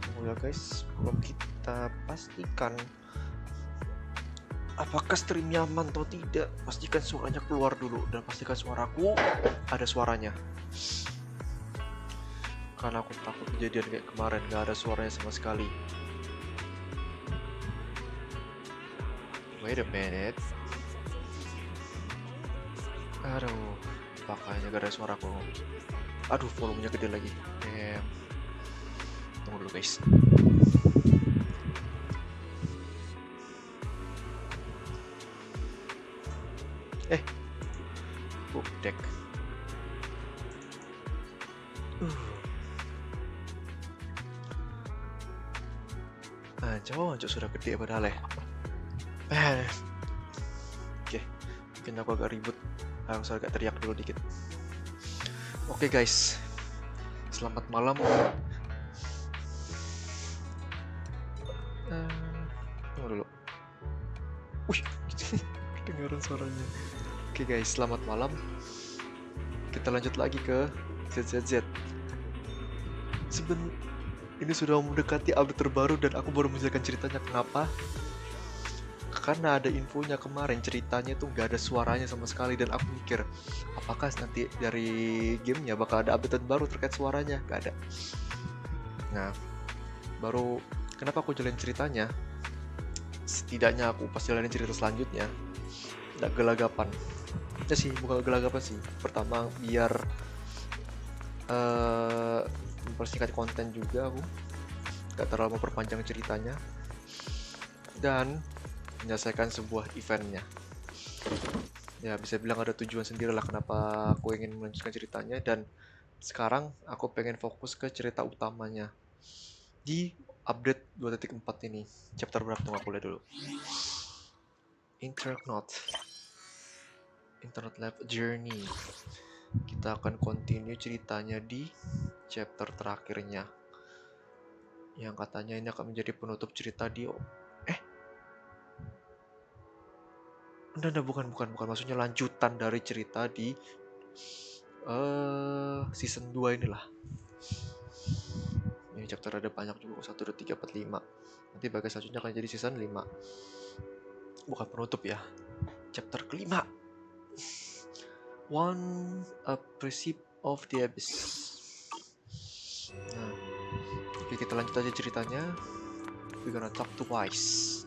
Tunggu ya guys, belum kita pastikan apakah streamnya aman atau tidak. Pastikan suaranya keluar dulu dan pastikan suaraku ada suaranya. Karena aku takut kejadian kayak kemarin gak ada suaranya sama sekali. Wait a minute. Aduh, makanya gak ada suaraku. Aduh, volumenya gede lagi. Tunggu dulu guys. Bookdeck. Anjok sudah gede padahal ya. Oke, mungkin aku agak ribut. Harus agak teriak dulu dikit. Oke guys, selamat malam. Tunggu dulu. Wih, kedengaran suaranya. Oke guys, selamat malam. Kita lanjut lagi ke ZZZ. Ini sudah mendekati update terbaru dan aku baru menjelaskan ceritanya. Kenapa? Karena ada infonya kemarin ceritanya tuh nggak ada suaranya sama sekali dan aku mikir apakah nanti dari gamenya bakal ada update baru terkait suaranya. Nggak ada. Nah, baru kenapa aku jalanin ceritanya? Setidaknya aku pas jalanin cerita selanjutnya nggak gelagapan. Ya sih, bukan gelagapan sih. Pertama biar mempersingkat konten juga, aku gak terlalu memperpanjang ceritanya dan menyelesaikan sebuah eventnya. Ya bisa bilang ada tujuan sendiri lah kenapa aku ingin melanjutkan ceritanya. Dan sekarang aku pengen fokus ke cerita utamanya di update 2.4 ini. Chapter berapa tuh, aku lihat dulu. Internet Live Journey. Kita akan continue ceritanya di chapter terakhirnya, yang katanya ini akan menjadi penutup cerita di bukan maksudnya lanjutan dari cerita di season 2 inilah. Ini chapter ada banyak juga, 1, 2, 3, 4, 5. Nanti bagian selanjutnya akan jadi season 5. Bukan penutup ya, chapter kelima. A Precept of the Abyss. Nah, oke, kita lanjut aja ceritanya. We're gonna talk twice.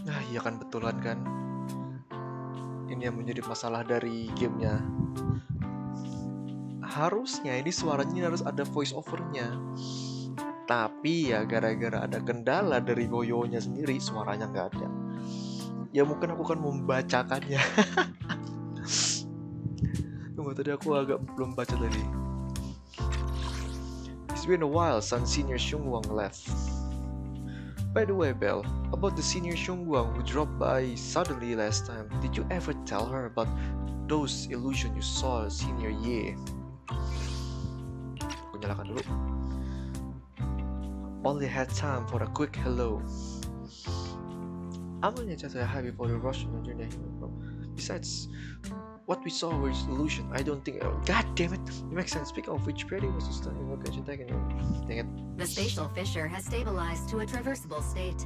Nah, iya kan, betulan kan. Ini yang menjadi masalah dari gamenya. Harusnya ini suaranya harus ada voice overnya. Tapi ya gara-gara ada kendala dari Goyonya sendiri, suaranya nggak ada. Ya mungkin aku kan membacakannya. Tunggu, tadi aku agak belum baca tadi. It's been a while since Senior Xiongguang left. By the way, Belle, about the Senior Xiongguang who dropped by suddenly last time, did you ever tell her about those illusions you saw Senior Ye? Aku nyalakan dulu. Only had time for a quick hello. I'm only just happy for the Russian journey. Besides, what we saw was illusion. I don't think. God damn it! It makes sense. Speaking of which, Pretty was a stunning location. Dang it. The spatial fissure has stabilized to a traversable state.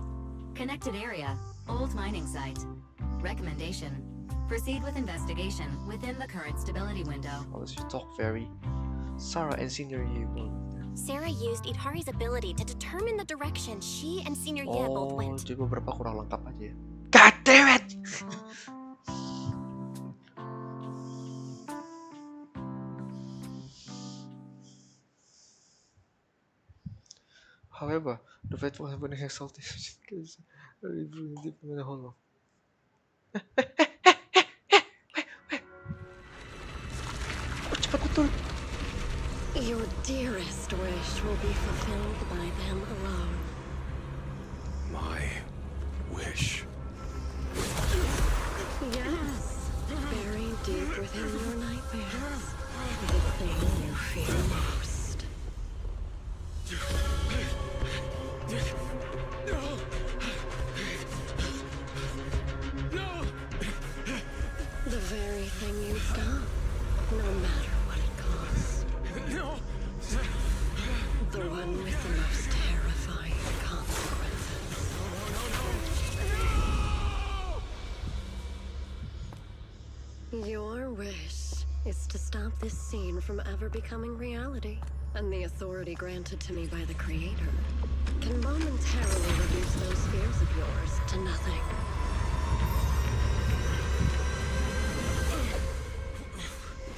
Connected area. Old mining site. Recommendation: proceed with investigation within the current stability window. Oh, let's talk very. Sarah and Senior Ye. Sarah used Itari's ability to determine the direction she and Senior Ye both went. Jadi beberapa kurang lengkap aja ya. God damn it! However, the faithful have been exalted because deep in the hollow. Cepat betul. Your dearest wish will be fulfilled by them alone. My wish. Yes, buried deep within your nightmares, the thing you fear most. very thing you'd stop, no matter what it costs. No! The one with the most terrifying consequences. Your wish is to stop this scene from ever becoming reality, and the authority granted to me by the Creator can momentarily reduce those fears of yours to nothing.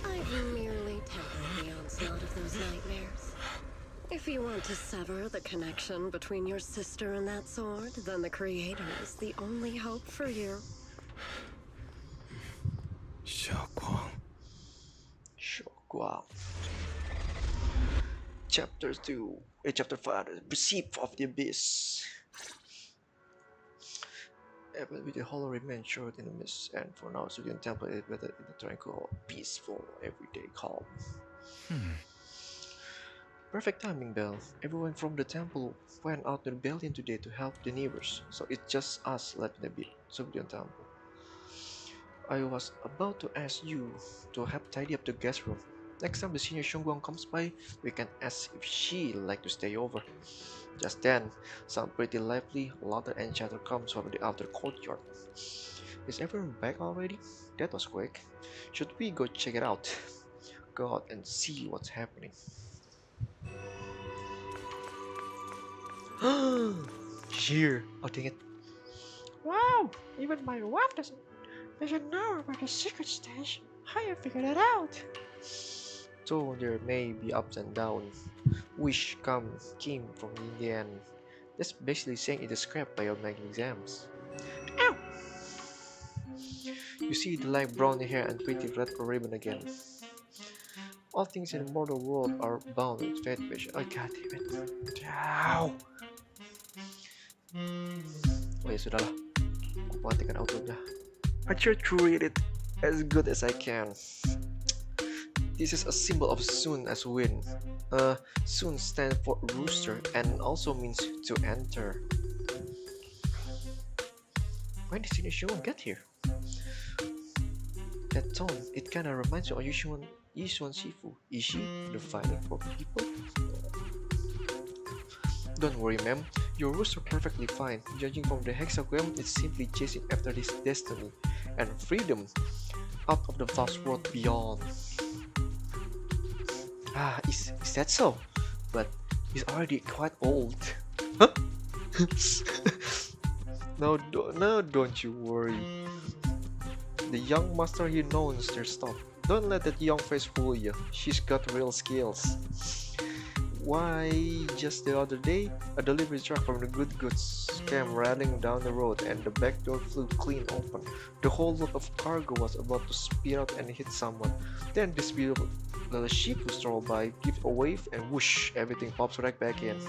I've merely tempered the onslaught of those nightmares. If you want to sever the connection between your sister and that sword, then the Creator is the only hope for you. Xiaoguang. Shogwa. Chapter 5, Perceive of the Abyss. Even with the hollow remains short in the mist, and for now, Studian Temple is better in the tranquil, peaceful, everyday calm. Perfect timing, Belle. Everyone from the temple went out to the rebellion today to help the neighbors, so it's just us left in the Studian Temple. I was about to ask you to help tidy up the guest room. Next time the senior Shungguang comes by, we can ask if she'd like to stay over. Just then, some pretty lively laughter and chatter comes from the outer courtyard. Is everyone back already? That was quick. Should we go check it out? Go out and see what's happening. Here! Oh dang it. Wow! Even my wife doesn't know about the secret station. How you figured it out? So there may be ups and downs. Which came from the end. That's basically saying it is scrapped by your making exams. Ow! You see the light brown hair and pretty red ribbon again. All things in the mortal world are bound with fate, which oh god damn it. Ow! Oh ya sudahlah, aku matikan outro-nya. I try to read it as good as I can. This is a symbol of Sun as wind. Sun stands for rooster and also means to enter. When did Yushuan get here? That tone, it kinda reminds you of Yushuan Shifu. Is she the fighting for people? Don't worry, ma'am. Your roots are perfectly fine. Judging from the hexagram, it's simply chasing after this destiny and freedom out of the vast world beyond. Ah, is that so? But he's already quite old. Huh? No, don't you worry. The young master here knows their stuff. Don't let that young face fool you. She's got real skills. Why, just the other day, a delivery truck from the Good Goods came rattling down the road and the back door flew clean open. The whole lot of cargo was about to speed out and hit someone. Then this beautiful little sheep who strolled by, give a wave, and whoosh, everything pops right back in.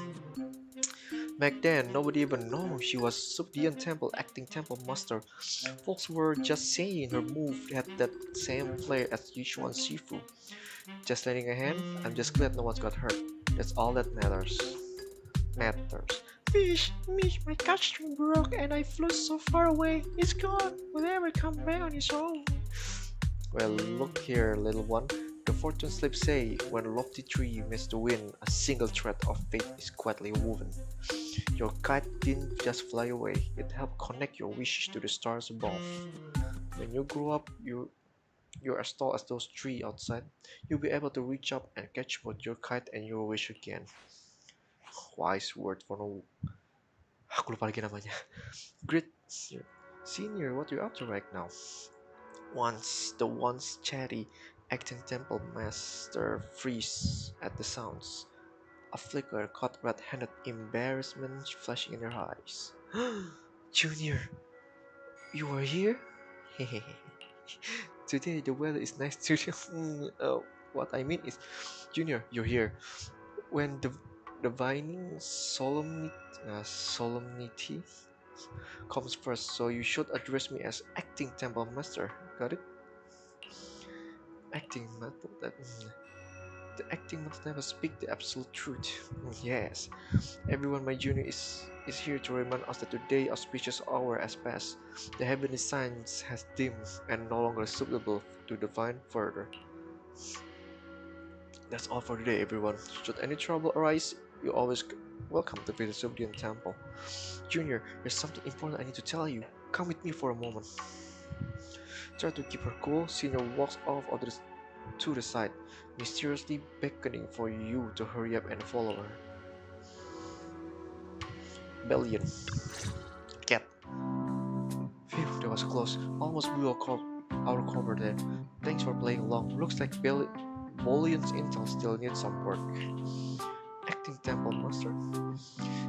Back then, nobody even knew she was Subdian Temple acting temple master. Folks were just saying her move had that same flair as Yushuan Shifu. Just lending a hand, I'm just glad no one's got hurt. That's all that matters. Mish, my costume broke and I flew so far away. It's gone. Will never come back on its own. Well, look here, little one. The fortune slips say, when a lofty tree meets the wind, a single thread of fate is quietly woven. Your kite didn't just fly away, it helped connect your wishes to the stars above. When you grow up, you're as tall as those trees outside. You'll be able to reach up and catch both your kite and your wish again. Wise word for no. Aku lupa lagi namanya. Great senior, what are you up to right now? The once chatty acting temple master freeze at the sounds. A flicker caught red-handed embarrassment flashing in her eyes. Junior, you are here? Today the weather is nice too. What I mean is, Junior, you're here. When the divining solemnity comes first, so you should address me as acting temple master. Got it? Acting master. The acting must never speak the absolute truth. Yes, everyone, my junior is here to remind us that today auspicious hour has passed. The heavenly signs has dimmed and no longer suitable to divine further. That's all for today, everyone. Should any trouble arise, you always welcome to visit Subdian Temple. Junior, there's something important I need to tell you. Come with me for a moment. Try to keep her cool. Senior walks off to the side, mysteriously beckoning for you to hurry up and follow her. Bellion. Cat. Phew, that was close. Almost blew our cover there. Thanks for playing along. Looks like Bellion's intel still needs some work. Acting Temple Master?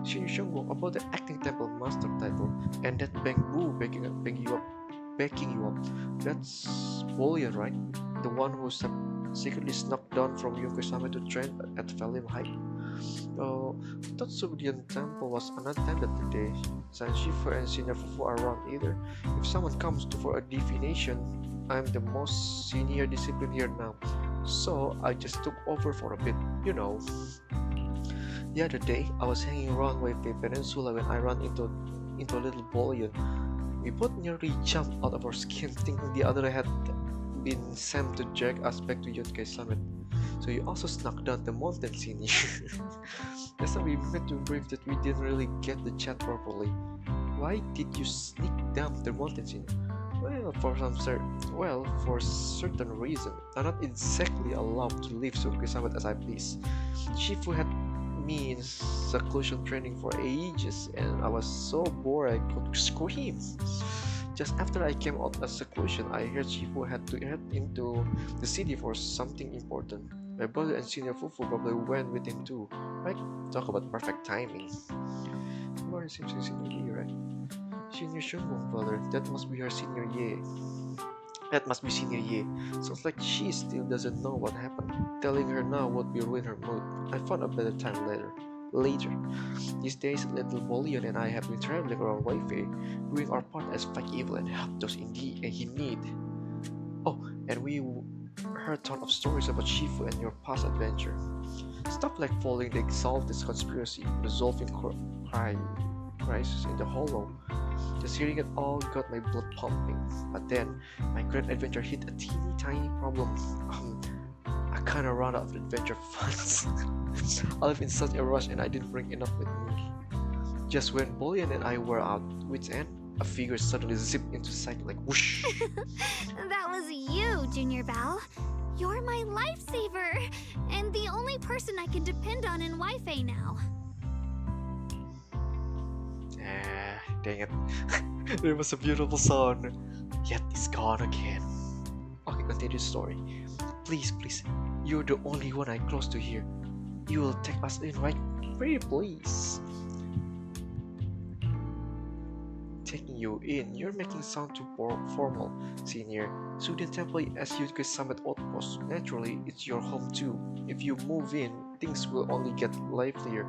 Senior Shungwoo, about the Acting Temple Master title and that Bangbu backing you up. That's Bolian, right? The one who secretly snuck down from Yokosuka to train at Valium High. Oh, I thought Subdian Temple was unattended today. Since Shifu and Senior Fufu are around either. If someone comes for a divination, I'm the most senior discipline here now. So I just took over for a bit, you know. The other day, I was hanging around Waifei Peninsula when I ran into a little Bolian. We both nearly jumped out of our skin thinking the other had been sent to drag us back to Yotkei Summit. So you also snuck down the mountain, Senior. That's how we met to brief that we didn't really get the chat properly. Why did you sneak down the mountain, Senior? Well, for certain reason, I'm not exactly allowed to leave Yotkei Summit as I please. Shifu had me in seclusion training for ages, and I was so bored I could scream. Just after I came out of seclusion, I heard Shifu had to head into the city for something important. My brother and Senior Fufu probably went with him too. Right? Talk about perfect timing. Where seems to Senior Ye, right? Senior Shunwon, brother. That must be her Senior Ye. That must be Senior Ye. Sounds like she still doesn't know what happened. Telling her now would be ruin her mood. I found a better time later. These days, little Bolion and I have been traveling around Waifei, doing our part as fight evil and help those in need. Oh, and we heard ton of stories about Shifu and your past adventure. Stuff like following the Exalted conspiracy, resolving crisis in the Hollow. Just hearing it all got my blood pumping. But then, my great adventure hit a teeny tiny problem. I kinda ran out of adventure funds. I live in such a rush and I didn't bring enough with me. Just when Bolian and I were out wit's end, a figure suddenly zipped into sight like whoosh. That was you, Junior Bell. You're my lifesaver, and the only person I can depend on in Wi-Fi now. Dang it. It was a beautiful song, yet it's gone again. Okay, continue the story. Please, you're the only one I close to here. You will take us in, right? Pretty please. Taking you in, you're making sound too formal, Senior. Student Temple as Yotkei Summit Outpost. Naturally, it's your home too. If you move in, things will only get livelier.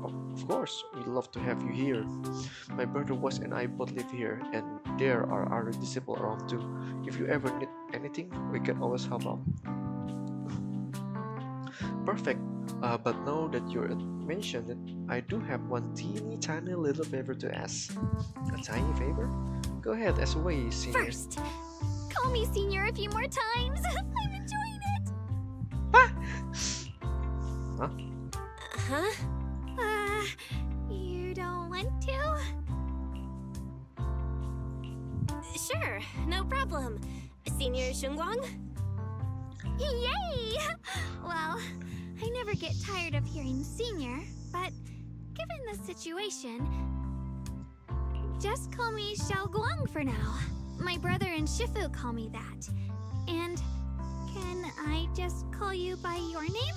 Of course, we'd love to have you here. My brother Wes and I both live here, and there are other disciples around too. If you ever need anything, we can always help out. Perfect. But now that you mentioned it, I do have one teeny tiny little favor to ask. A tiny favor? Go ahead, ask away, Senior. First, call me Senior a few more times. I'm enjoying it. Huh? Huh? You don't want to? Sure, no problem. Senior Shungwang? Yay! Well, I never get tired of hearing Senior, but given the situation, just call me Xiaoguang for now. My brother and Shifu call me that. And can I just call you by your name?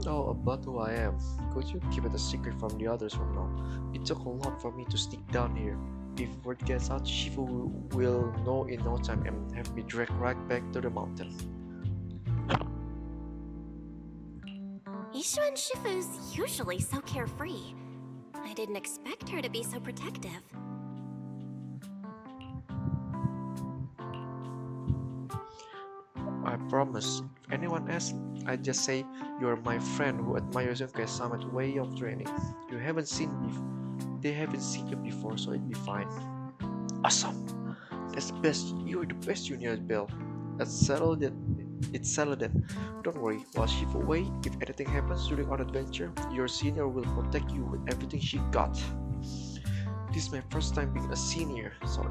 Oh, about who I am. Could you keep it a secret from the others for now? It took a lot for me to sneak down here. If word gets out, Shifu will know in no time and have me dragged right back to the mountain. Ishu and Shifu's usually so carefree. I didn't expect her to be so protective. I promise, anyone asks, I just say you're my friend who admires Yonkai-sama's way of training. They haven't seen you before, so it'll be fine. Awesome! That's the best. You're the best junior, Bell. It's settled then. Don't worry. While she's away, if anything happens during our adventure, your senior will protect you with everything she got. This is my first time being a senior, so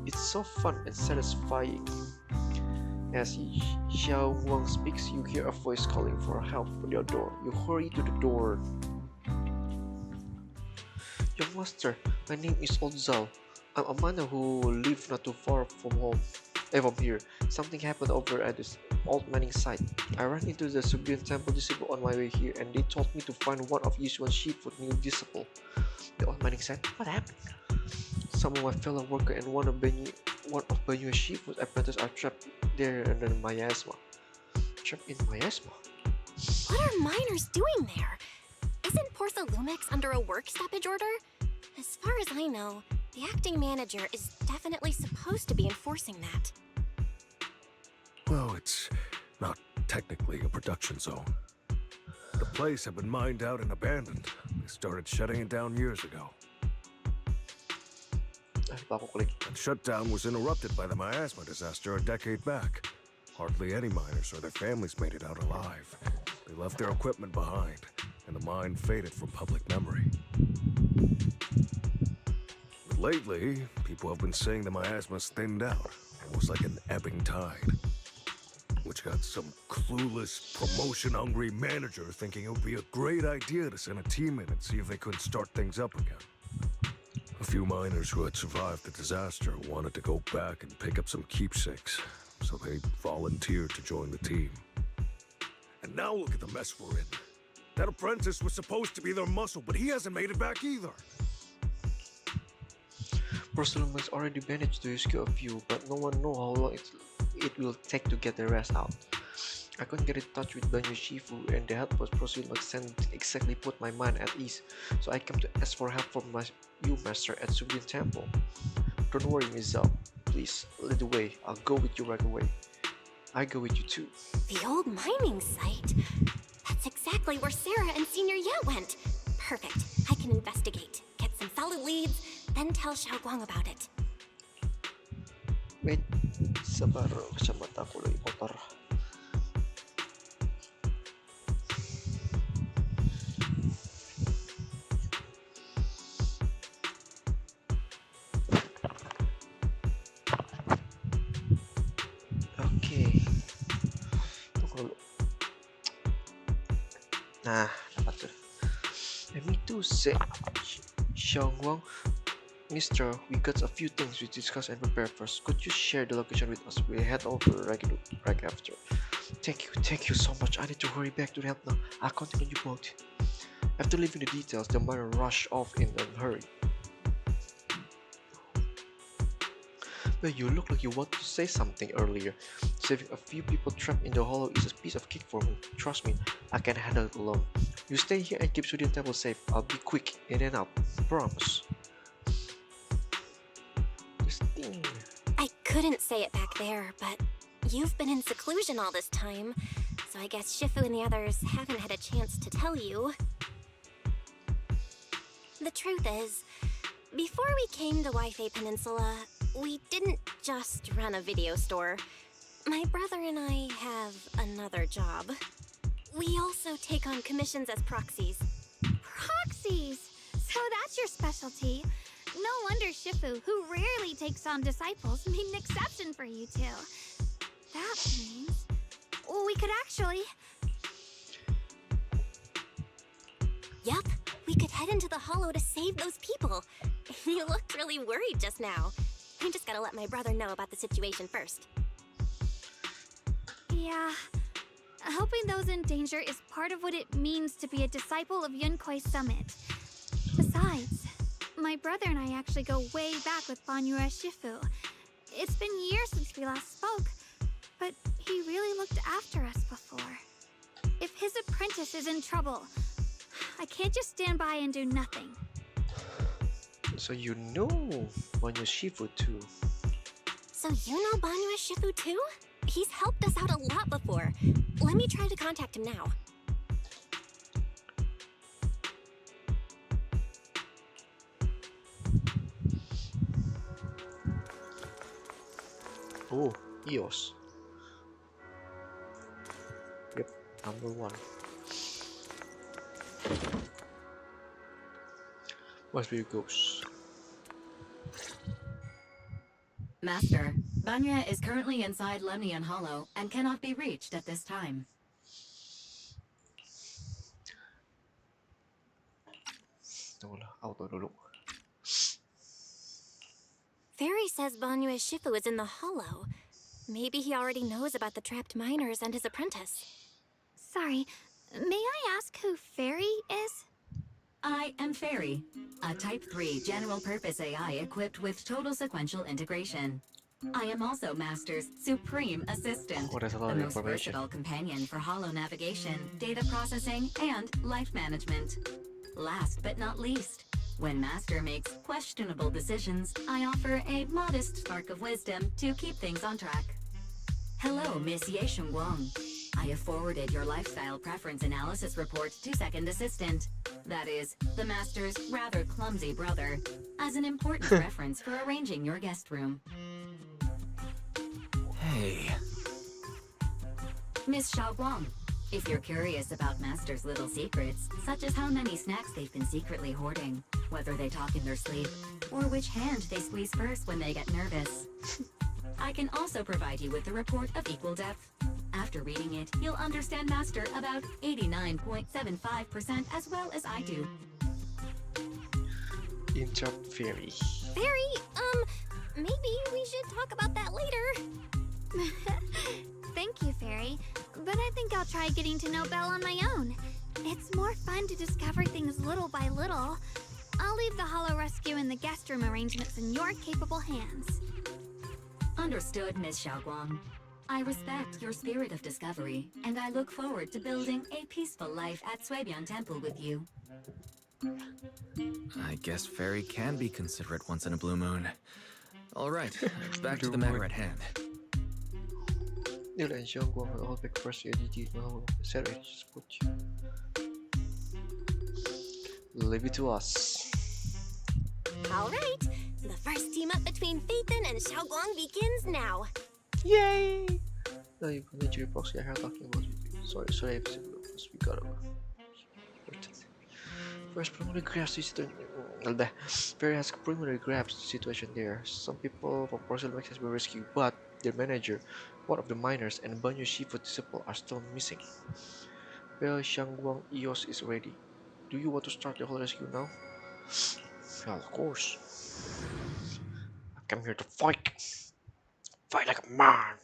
it's so fun and satisfying. As Xiao Wang speaks, you hear a voice calling for help at your door. You hurry to the door. Young master, my name is Old Zal. I'm a miner who lives not too far from here. Something happened over at this old mining site. I ran into the Subian Temple disciple on my way here, and they told me to find one of Yishuan's Shifu's new disciple. The old mining site? What happened? Some of my fellow workers and one of Banyu's Shifu's apprentices are trapped there under the miasma. Trapped in miasma? What are miners doing there? Isn't Portha Lumex under a work stoppage order? As far as I know, the acting manager is definitely supposed to be enforcing that. Well, it's not technically a production zone. The place had been mined out and abandoned. They started shutting it down years ago. That shutdown was interrupted by the miasma disaster a decade back. Hardly any miners or their families made it out alive. They left their equipment behind, and the mine faded from public memory. But lately, people have been saying the miasma's thinned out, almost like an ebbing tide. Which got some clueless, promotion-hungry manager thinking it would be a great idea to send a team in and see if they couldn't start things up again. A few miners who had survived the disaster wanted to go back and pick up some keepsakes, so they volunteered to join the team. And now look at the mess we're in. That apprentice was supposed to be their muscle, but he hasn't made it back either. Porcelain's already managed to rescue a few, but no one knows how long it will take to get the rest out. I couldn't get in touch with Banyu Shifu, and the help was Porcelain didn't exactly put my mind at ease, so I came to ask for help from you master at Subian Temple. Don't worry, Miss Zhao. Please, lead the way. I'll go with you right away. I go with you too. The old mining site? That's exactly where Sarah and Senior Ye went. Perfect. I can investigate, get some solid leads, then tell Xiao Guang about it. Wait, sabar, kacamata aku lagi kotor. Oke. Tunggu dulu. Nah, dapat tuh. Let me to say, Xiao Guang. Mister, we got a few things to discuss and prepare first. Could you share the location with us? We'll head over right after. Thank you so much. I need to hurry back to the help now. I'll contact you both. After leaving the details, the miner rushed off in a hurry. Well, you look like you wanted to say something earlier. Saving a few people trapped in the hollow is a piece of cake for me. Trust me, I can handle it alone. You stay here and keep Sudian Temple safe. I'll be quick, in and out. Promise. I couldn't say it back there, but you've been in seclusion all this time, so I guess Shifu and the others haven't had a chance to tell you. The truth is, before we came to Waifei Peninsula, we didn't just run a video store. My brother and I have another job. We also take on commissions as proxies. Proxies! So that's your specialty. No wonder Shifu, who rarely takes on disciples, made an exception for you two. That means we could actually... Yup, we could head into the hollow to save those people. You looked really worried just now. I just gotta let my brother know about the situation first. Yeah, helping those in danger is part of what it means to be a disciple of Yunkwei Summit. Besides, my brother and I actually go way back with Banyue Shifu. It's been years since we last spoke, but he really looked after us before. If his apprentice is in trouble, I can't just stand by and do nothing. So you know Banyue Shifu too? So you know Banyue Shifu too? He's helped us out a lot before. Let me try to contact him now. Oh, EOS. Yep, number 1. Where it goes? Master, Banya is currently inside Lemnian Hollow and cannot be reached at this time. Tunggu lah, auto dulu. Fairy says Banyue Shifu is in the hollow. Maybe he already knows about the trapped miners and his apprentice. Sorry, may I ask who Fairy is? I am Fairy, a Type 3 general-purpose AI equipped with total sequential integration. I am also Master's supreme assistant, Oh, that's a lot the of most information. versatile companion for hollow navigation, data processing, and life management. Last but not least, when Master makes questionable decisions, I offer a modest spark of wisdom to keep things on track. Hello, Miss Ye Shengguang. I have forwarded your lifestyle preference analysis report to Second Assistant, that is, the Master's rather clumsy brother, as an important reference for arranging your guest room. Hey. Miss Xiaoguang, if you're curious about Master's little secrets, such as how many snacks they've been secretly hoarding, whether they talk in their sleep, or which hand they squeeze first when they get nervous, I can also provide you with a report of equal depth. After reading it, you'll understand Master about 89.75% as well as I do. Interrupt Fairy. Fairy, maybe we should talk about that later. Thank you, Fairy, but I think I'll try getting to know Belle on my own. It's more fun to discover things little by little. I'll leave the Hollow Rescue and the guest room arrangements in your capable hands. Understood, Miss Xiaoguang. I respect your spirit of discovery, and I look forward to building a peaceful life at Suebian Temple with you. I guess Fairy can be considerate once in a blue moon. Alright, back to the matter at hand. Nila and Xiongguang will all pick first EDG. No, Sarah, just put you. Leave it to us. Alright, the first team up between Phaethon and Xiaoguang begins now. Yay! No, you can literally proxy I heard talking about you. Sorry, because we gotta. First, preliminary grasp the situation. Fairy has preliminary grasped the situation there. Some people from Porcelain Max has been rescued, but their manager, one of the miners, and Banyu Shifu disciple are still missing. Well, Xiangguang EOS is ready. Do you want to start the whole rescue now? Well, of course. I came here to fight. Fight like a man.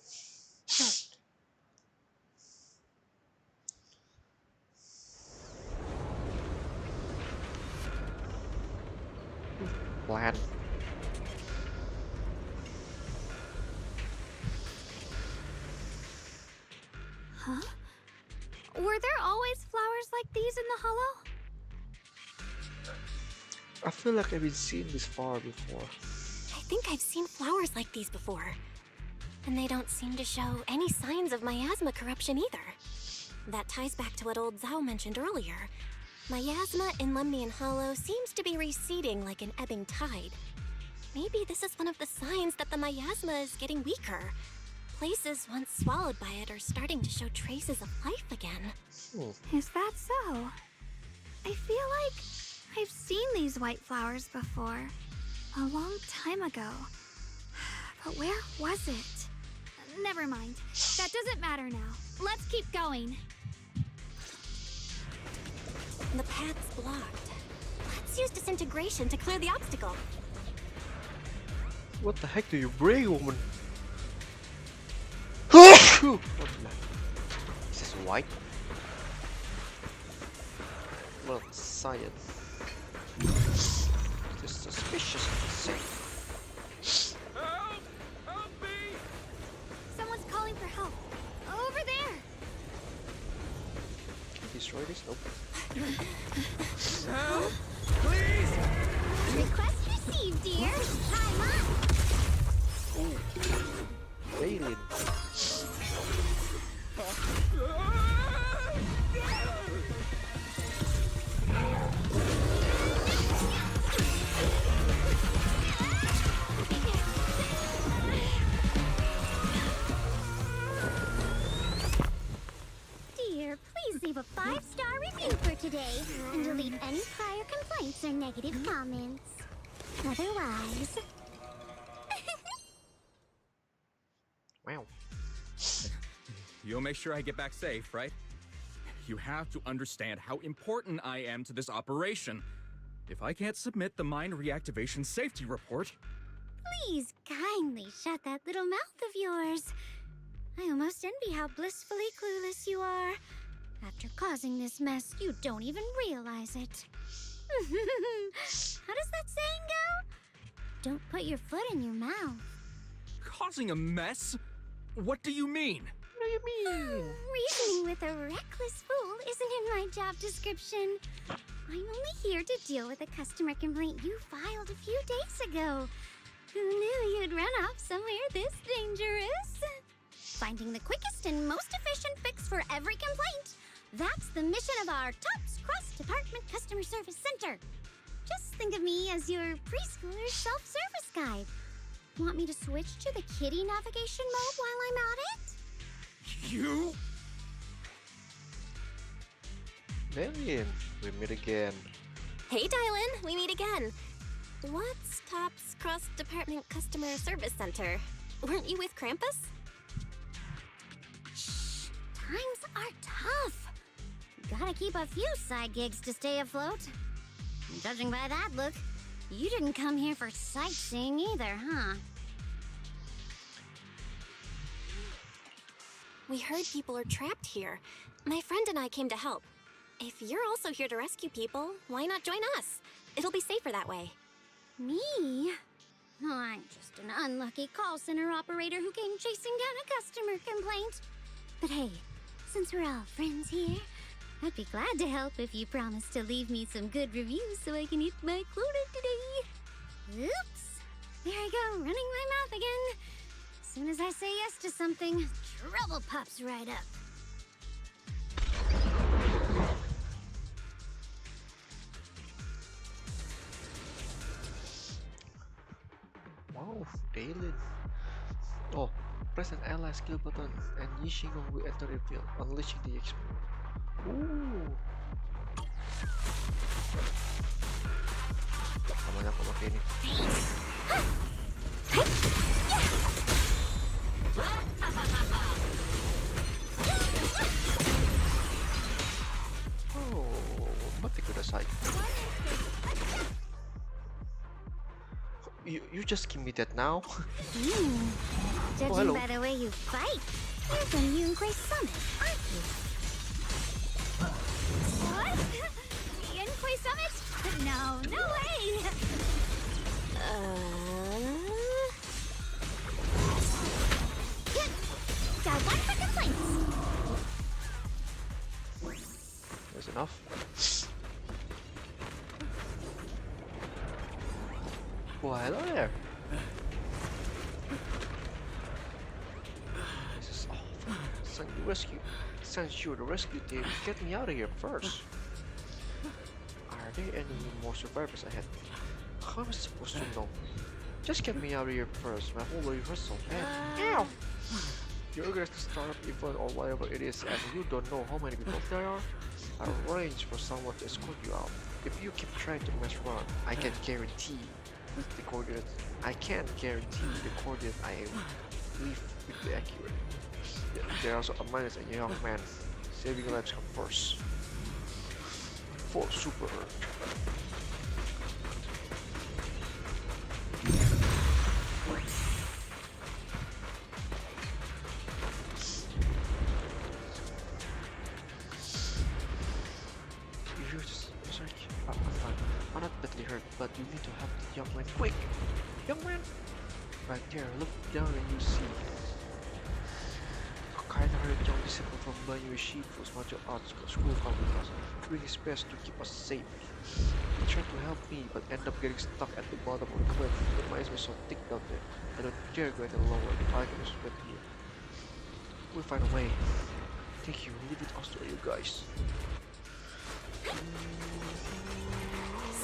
Plan. Huh? Were there always flowers like these in the Hollow? I feel like I've been seeing this flower before. I think I've seen flowers like these before. And they don't seem to show any signs of miasma corruption either. That ties back to what old Zhao mentioned earlier. Miasma in Lemnian Hollow seems to be receding like an ebbing tide. Maybe this is one of the signs that the miasma is getting weaker. Places once swallowed by it are starting to show traces of life again. Is that so? I feel like I've seen these white flowers before. A long time ago. But where was it? Never mind. That doesn't matter now. Let's keep going. The path's blocked. Let's use disintegration to clear the obstacle. What the heck do you bring, woman? What the? Is this white? Well, science. Just suspicious of the same. Help! Help me! Someone's calling for help. Over there. Can you destroy this? Nope. Help! Please! Request received, dear. Time up. Ooh. Alien. negative comments. Otherwise... Wow. You'll make sure I get back safe, right? You have to understand how important I am to this operation. If I can't submit the mine reactivation safety report... Please kindly shut that little mouth of yours. I almost envy how blissfully clueless you are. After causing this mess, you don't even realize it. How does that saying go? Don't put your foot in your mouth. Causing a mess? What do you mean? What do you mean? Reasoning with a reckless fool isn't in my job description. I'm only here to deal with a customer complaint you filed a few days ago. Who knew you'd run off somewhere this dangerous? Finding the quickest and most efficient fix for every complaint. That's the mission of our TOPS cross-department customer service center. Just think of me as your preschooler self-service guide. Want me to switch to the kiddie navigation mode while I'm at it? You? Damien, we meet again. Hey, Dylan, we meet again. What's TOPS Cross-Department Customer Service Center? Weren't you with Krampus? Shh, times are tough. Gotta keep a few side gigs to stay afloat. Judging by that look, you didn't come here for sightseeing either, huh? We heard people are trapped here. My friend and I came to help. If you're also here to rescue people, why not join us? It'll be safer that way. Me? Oh, I'm just an unlucky call center operator who came chasing down a customer complaint. But hey, since we're all friends here, I'd be glad to help if you promise to leave me some good reviews so I can hit my quota today. Oops! There I go, running my mouth again. As soon as I say yes to something, trouble pops right up. Wow, Dalen. Oh, press an ally skill button and Yishigong will enter the field, unleashing the explosion. Ooh. Namanya aku pakai ini. Oh, mati kudasai. You just give me that now? Judging by the way you fight, you're from Yunquay Summit, aren't you? What? Yunquay Summit? No, no way! Got one for complaints! That's enough. Well, hello there. This is awful. Send you the rescue team. Get me out of here first. Are there any more survivors ahead? How am I supposed to know? Just get me out of here first. My whole body hurts so bad. Ow! You organize the startup event or whatever it is, and you don't know how many people there are. I'll arrange for someone to escort you out. If you keep trying to mess around, I can guarantee the coordinates. I can't guarantee the coordinates I believe will be accurate. There are also a minus and a young man. Saving lives come first. For Super Earth. I'm not badly hurt, but you need to help the young man quick! Young man! Right there, look down and you see. A kind-hearted young disciple from Banyueshi whose martial arts school helped us, doing his best to keep us safe. He tried to help me, but ended up getting stuck at the bottom of the cliff. It reminds me so thick down there. I don't dare go any lower. I can just wait here. We'll find a way. Thank you, leave it us to you guys.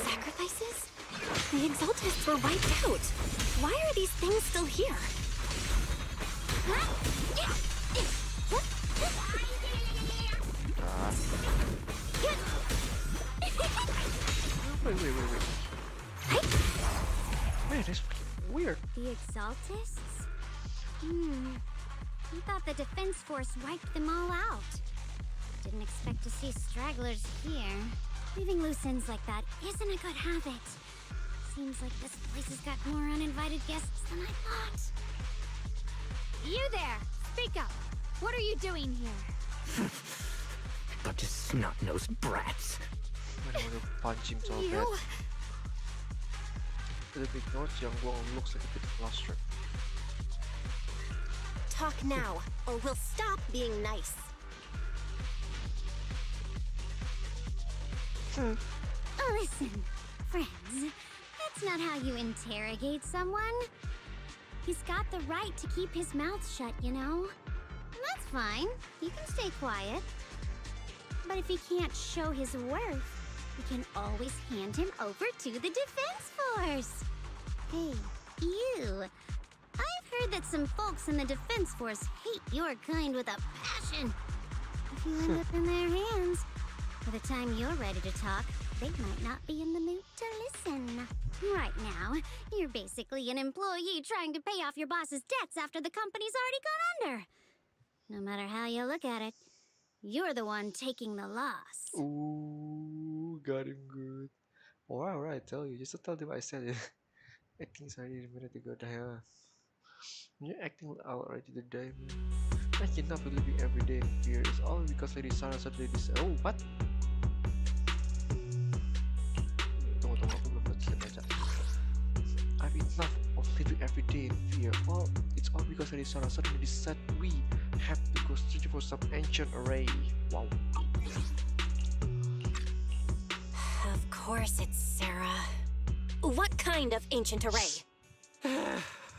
Sacrifices? The Exaltists were wiped out. Why are these things still here? Wait. Man, that's fucking weird. The Exaltists? I thought the defense force wiped them all out. Didn't expect to see stragglers here. Leaving loose ends like that isn't a good habit. Seems like this place has got more uninvited guests than I thought. You there! Speak up! What are you doing here? Bunch of snot-nosed brats. I want to punch him so bad. The big notes, young one looks like a bit flustered. Talk now, or we'll stop being nice. Listen, friends, that's not how you interrogate someone. He's got the right to keep his mouth shut, you know? And that's fine. He can stay quiet. But if he can't show his worth, we can always hand him over to the defense force. Hey, you. I've heard that some folks in the defense force hate your kind with a passion. If you end up in their hands, by the time you're ready to talk, they might not be in the mood to listen. Right now, you're basically an employee trying to pay off your boss's debts after the company's already gone under. No matter how you look at it, you're the one taking the loss. Ooh, got him good. Alright, tell you. Just to tell them I said it. Acting is already a minute ago. Damn. You're acting out already today, man. I cannot be living every day in fear. It's all because Lady Sarah said Lady Sarah. Oh, what? Tunggu, aku belum baca. I've enough of living every day in fear. Well, it's all because Lady Sarah suddenly said we have to go searching for some ancient array. Wow. Of course it's Sarah. What kind of ancient array?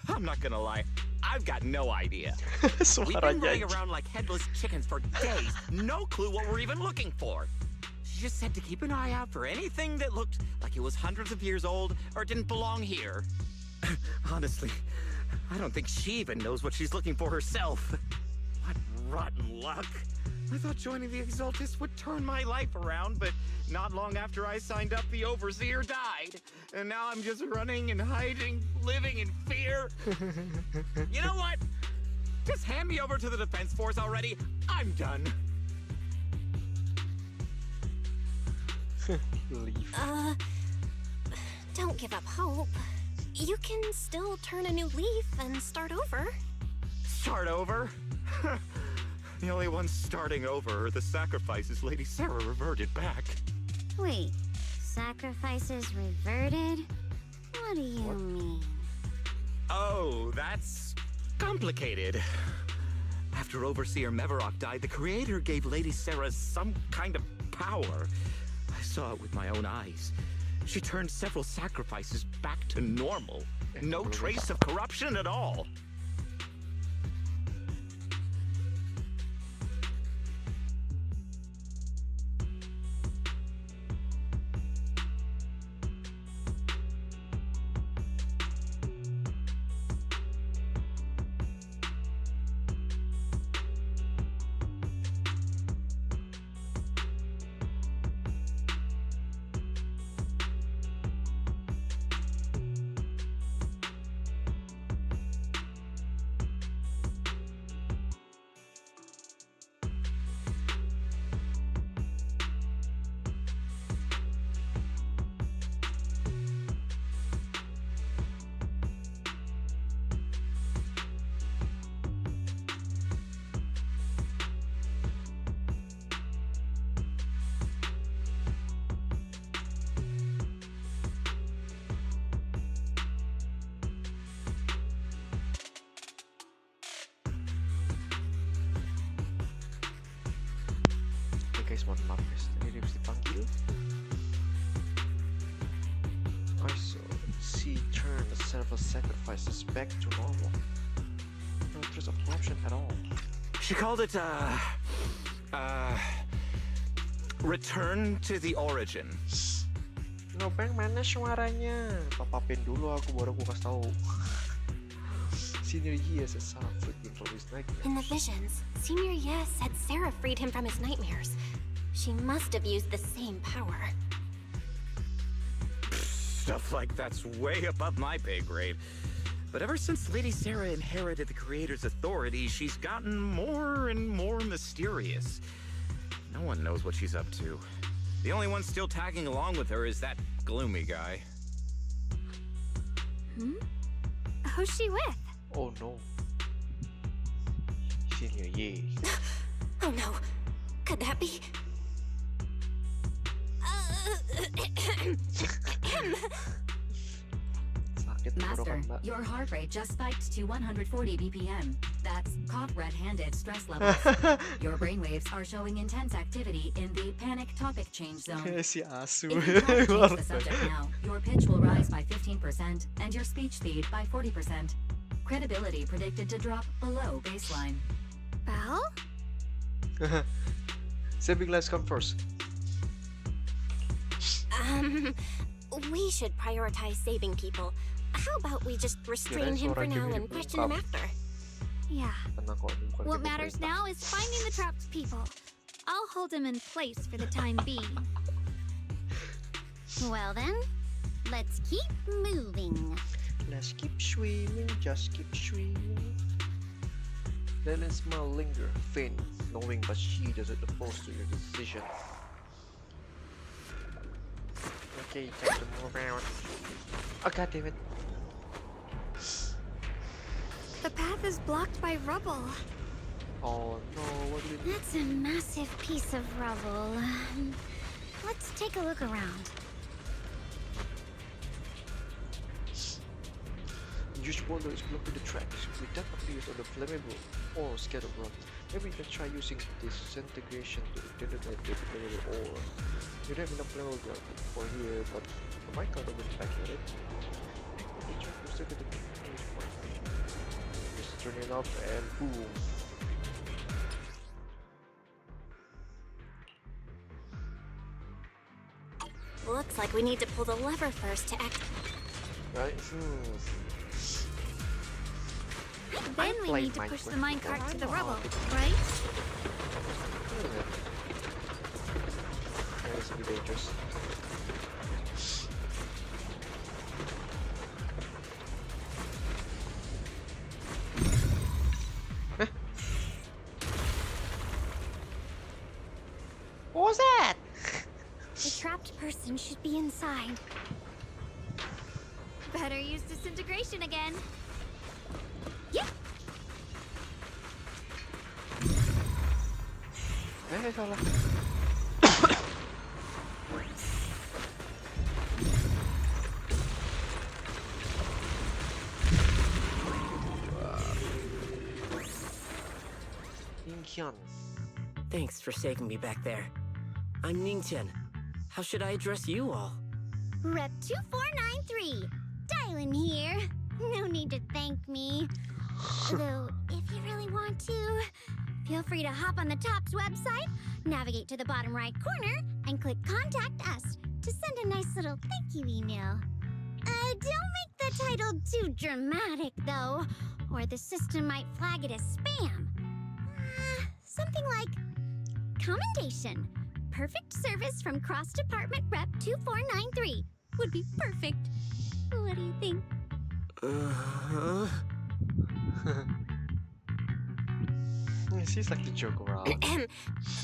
I'm not gonna lie, I've got no idea. We've been running around like headless chickens for days. No clue what we're even looking for. She just said to keep an eye out for anything that looked like it was hundreds of years old or didn't belong here. Honestly, I don't think she even knows what she's looking for herself. What rotten luck. I thought joining the Exaltists would turn my life around, but not long after I signed up, the Overseer died. And now I'm just running and hiding, living in fear. You know what? Just hand me over to the defense force already. I'm done. Leave. Don't give up hope. You can still turn a new leaf and start over. Start over? The only ones starting over are the sacrifices Lady Sarah reverted back. Wait, sacrifices reverted? What do you mean? Oh, that's complicated. After Overseer Mevarok died, the Creator gave Lady Sarah some kind of power. I saw it with my own eyes. She turned several sacrifices back to normal. No trace of corruption at all. Guys, mohon maaf guys, tadi dia mesti panggil. I saw she turned several sacrifices back to normal. No trace of corruption at all. She called it, return to the origin. No, Bang, mana suaranya? Papapin dulu aku, baru aku kasih tahu. Senior Yi said Sarah freed him from his nightmares. In the visions, Senior Ye said Sarah freed him from his nightmares. She must have used the same power. Stuff like that's way above my pay grade. But ever since Lady Sarah inherited the creator's authority, she's gotten more and more mysterious. No one knows what she's up to. The only one still tagging along with her is that gloomy guy. Who's she with? Oh no. Senior Ye. Oh no. Could that be? Master, your heart rate just spiked to 140 BPM. That's caught red-handed stress levels. Your brainwaves are showing intense activity in the panic topic change zone. Si asu. If you try to change the subject now, your pitch will rise by 15% and your speech speed by 40%. Credibility predicted to drop below baseline. Belle? Saving lives come first. We should prioritize saving people. How about we just restrain him for now and question him after? Yeah. What matters now is finding the trapped people. I'll hold him in place for the time being. Well then, let's keep moving. Let's keep swimming, just keep swimming. Lenin's smile linger, faint, knowing but she doesn't oppose to your decision. Okay, time to move around. Oh god damn it. The path is blocked by rubble. Oh no, what did it... That's a massive piece of rubble. Let's take a look around. Use boulder is blocking the tracks. We definitely use on the flammable or scattered rock. Maybe we can try using disintegration to detonate the flammable ore. You don't have enough flammable ground for here, but I might not always back at it. Just turn it off and boom. Looks like we need to pull the lever first to act. Right? Then we need to push the minecart to the rubble, right? That's a bit dangerous. What was that? The trapped person should be inside. Better use disintegration again. Yep. Salah. Thanks for saving me back there. I'm Ningtian. How should I address you all? Rep 2493. Dylan here. No need to thank me. Though, if you really want to, feel free to hop on the TOPS website, navigate to the bottom right corner, and click Contact Us to send a nice little thank you email. Don't make the title too dramatic, though, or the system might flag it as spam. Something like, Commendation. Perfect service from Cross Department Rep 2493 would be perfect. What do you think? She's like to joke around.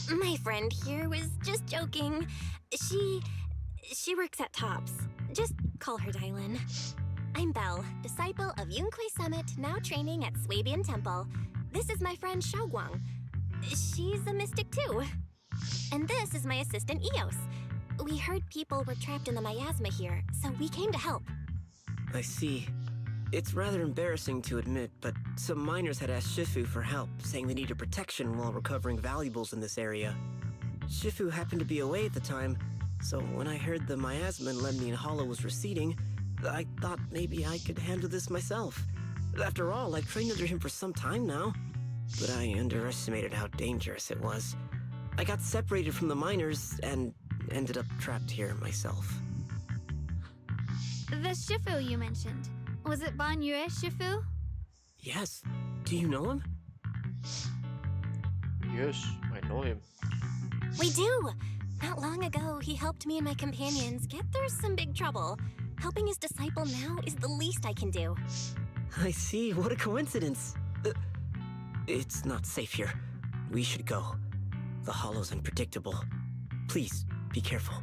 My friend here was just joking. She works at TOPS. Just call her Dylan. I'm Belle, disciple of Yunquei Summit, now training at Swabian Temple. This is my friend Xiaoguang. She's a mystic too. And this is my assistant Eos. We heard people were trapped in the miasma here, so we came to help. I see. It's rather embarrassing to admit, but some miners had asked Shifu for help, saying they needed protection while recovering valuables in this area. Shifu happened to be away at the time, so when I heard the miasma in Lemnian Hollow was receding, I thought maybe I could handle this myself. After all, I've trained under him for some time now. But I underestimated how dangerous it was. I got separated from the miners and ended up trapped here myself. The Shifu you mentioned. Was it Ban Yue Shifu? Yes. Do you know him? Yes, I know him. We do! Not long ago, he helped me and my companions get through some big trouble. Helping his disciple now is the least I can do. I see, what a coincidence. It's not safe here. We should go. The hollow's unpredictable. Please, be careful.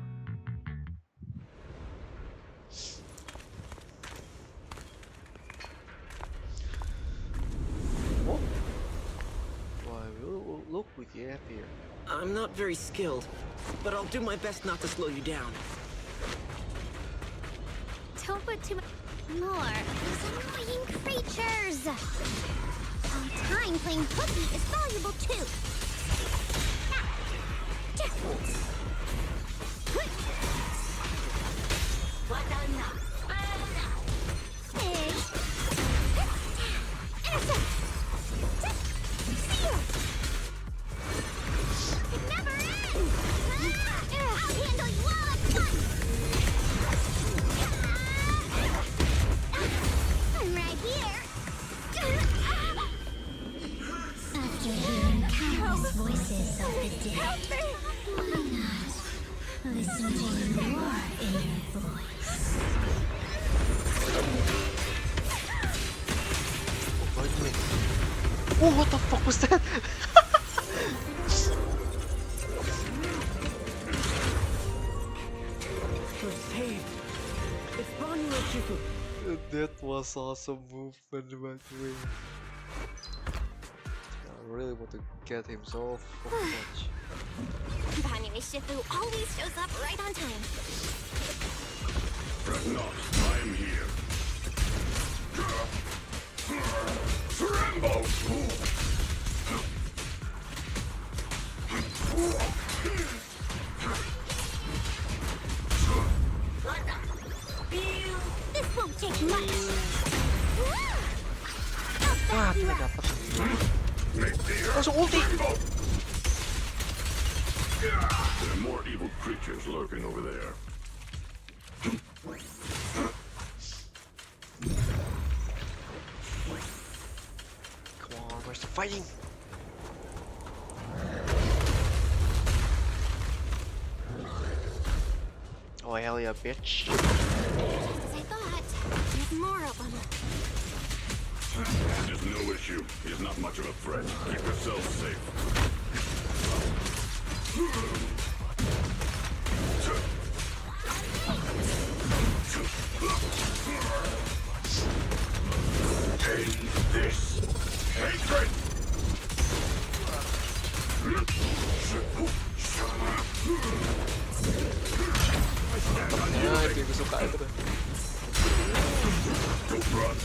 Oh. Why, look what you have here. I'm not very skilled, but I'll do my best not to slow you down. Don't put too much more. Those annoying creatures. All time playing hooky is valuable too. It never ends. I'll handle you all at once. I'm right here. After hearing countless voices of the dead, why not listen to your inner voice? Oh, what the fuck was that? It's Bonnie Shifu. That was awesome movement, by the way. I really want to get him so fucking much. Banyu Shifu always shows up right on time. Fret not, I am here. Tremble! This won't take much. Wah, dia dapat. Langsung ulti. There are more evil creatures lurking over there. Come on, where's the fighting? Oh hell yeah, bitch. As I thought, there's more of them. There's no issue. He's not much of a threat. Keep yourself safe. End this hatred! Ya, itu suka itu. Don't run.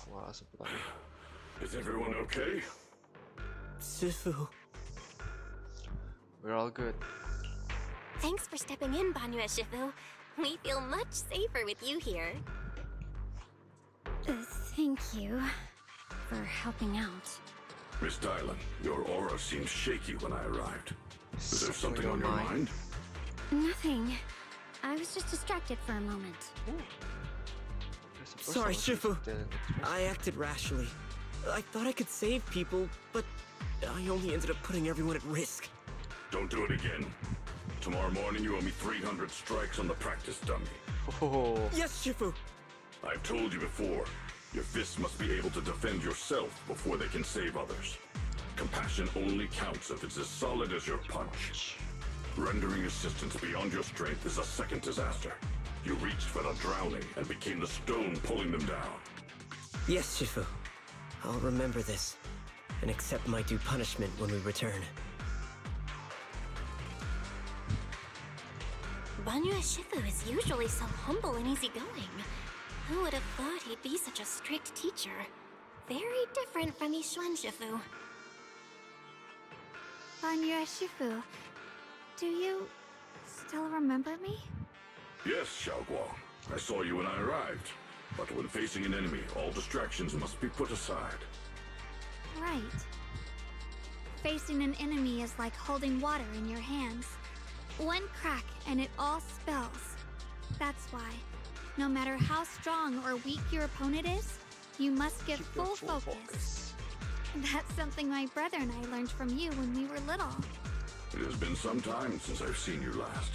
Wah, sempet lagi. Is everyone okay? Shifu. We're all good. Thanks for stepping in, Banyu Shifu. We feel much safer with you here. Thank you for helping out. Miss Dylan, your aura seemed shaky when I arrived. Is there something on your mind? Nothing. I was just distracted for a moment. Sorry, Shifu. I acted rashly. I thought I could save people, but I only ended up putting everyone at risk. Don't do it again. Tomorrow morning you owe me 300 strikes on the practice dummy. Oh. Yes, Shifu. I've told you before, your fists must be able to defend yourself before they can save others. Compassion only counts if it's as solid as your punch. Rendering assistance beyond your strength is a second disaster. You reached for the drowning and became the stone pulling them down. Yes, Shifu. I'll remember this and accept my due punishment when we return. Banyu Shifu is usually so humble and easygoing. Who would have thought he'd be such a strict teacher? Very different from Yishuan Shifu. Banyu Shifu, do you still remember me? Yes, Xiaoguang. I saw you when I arrived. But when facing an enemy, all distractions must be put aside. Right. Facing an enemy is like holding water in your hands. One crack and it all spills. That's why, no matter how strong or weak your opponent is, you must give full focus. That's something my brother and I learned from you when we were little. It has been some time since I've seen you last.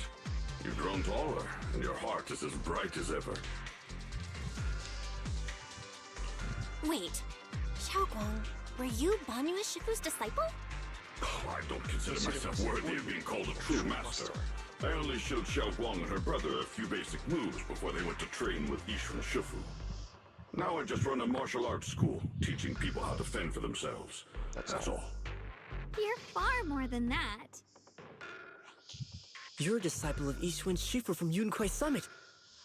You've grown taller, and your heart is as bright as ever. Wait, Xiaoguang, were you Banyue Shifu's disciple? I don't consider myself worthy of being called a true master. I only showed Xiaoguang and her brother a few basic moves before they went to train with Yishun Shifu. Now I just run a martial arts school, teaching people how to fend for themselves. That's all. You're far more than that. You're a disciple of Yishun Shifu from Yunquai Summit.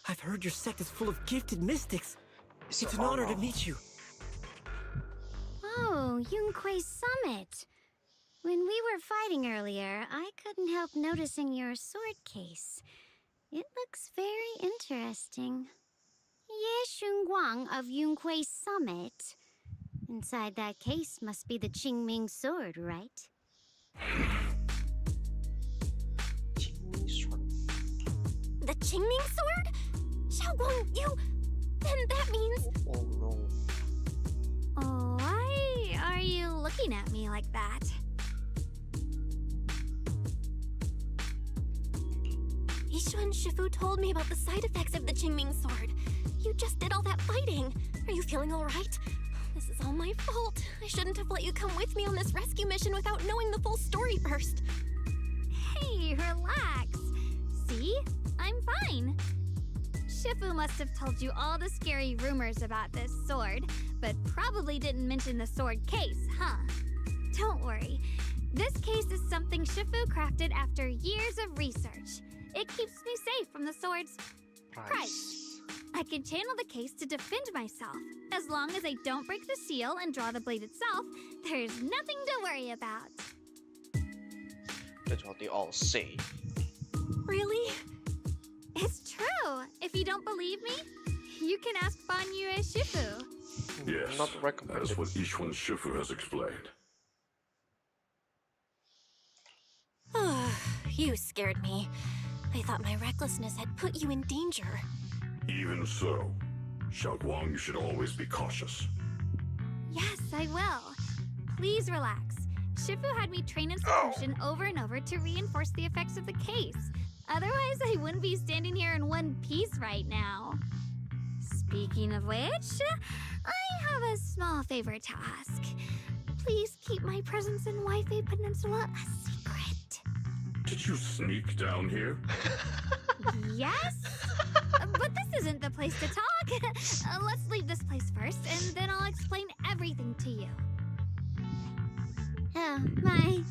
I've heard your sect is full of gifted mystics. It's an honor to meet you. Oh, Yunquai Summit. When we were fighting earlier, I couldn't help noticing your sword case. It looks very interesting. Ye Shunguang of Yunquai Summit. Inside that case must be the Qingming sword, right? Qingming sword. The Qingming sword? Xiaoguang, you... Then that means... Oh no. Oh, why are you looking at me like that? Yishun Shifu told me about the side effects of the Qingming sword. You just did all that fighting. Are you feeling all right? This is all my fault. I shouldn't have let you come with me on this rescue mission without knowing the full story first. Hey, relax. See? I'm fine. Shifu must have told you all the scary rumors about this sword, but probably didn't mention the sword case, huh? Don't worry. This case is something Shifu crafted after years of research. It keeps me safe from the sword's price. I can channel the case to defend myself. As long as I don't break the seal and draw the blade itself, there's nothing to worry about. That's what they all say. Really? It's true. If you don't believe me, you can ask Banyue Shifu. Yes, Not recommended. that's what Yishun Shifu has explained. You scared me. I thought my recklessness had put you in danger. Even so, Xiaoguang, you should always be cautious. Yes, I will. Please relax. Shifu had me train in seclusion over and over to reinforce the effects of the case. Otherwise, I wouldn't be standing here in one piece right now. Speaking of which, I have a small favor to ask. Please keep my presence in Wi-Fi Peninsula a secret. Did you sneak down here? Yes? But this isn't the place to talk. Let's leave this place first, and then I'll explain everything to you. Oh, my.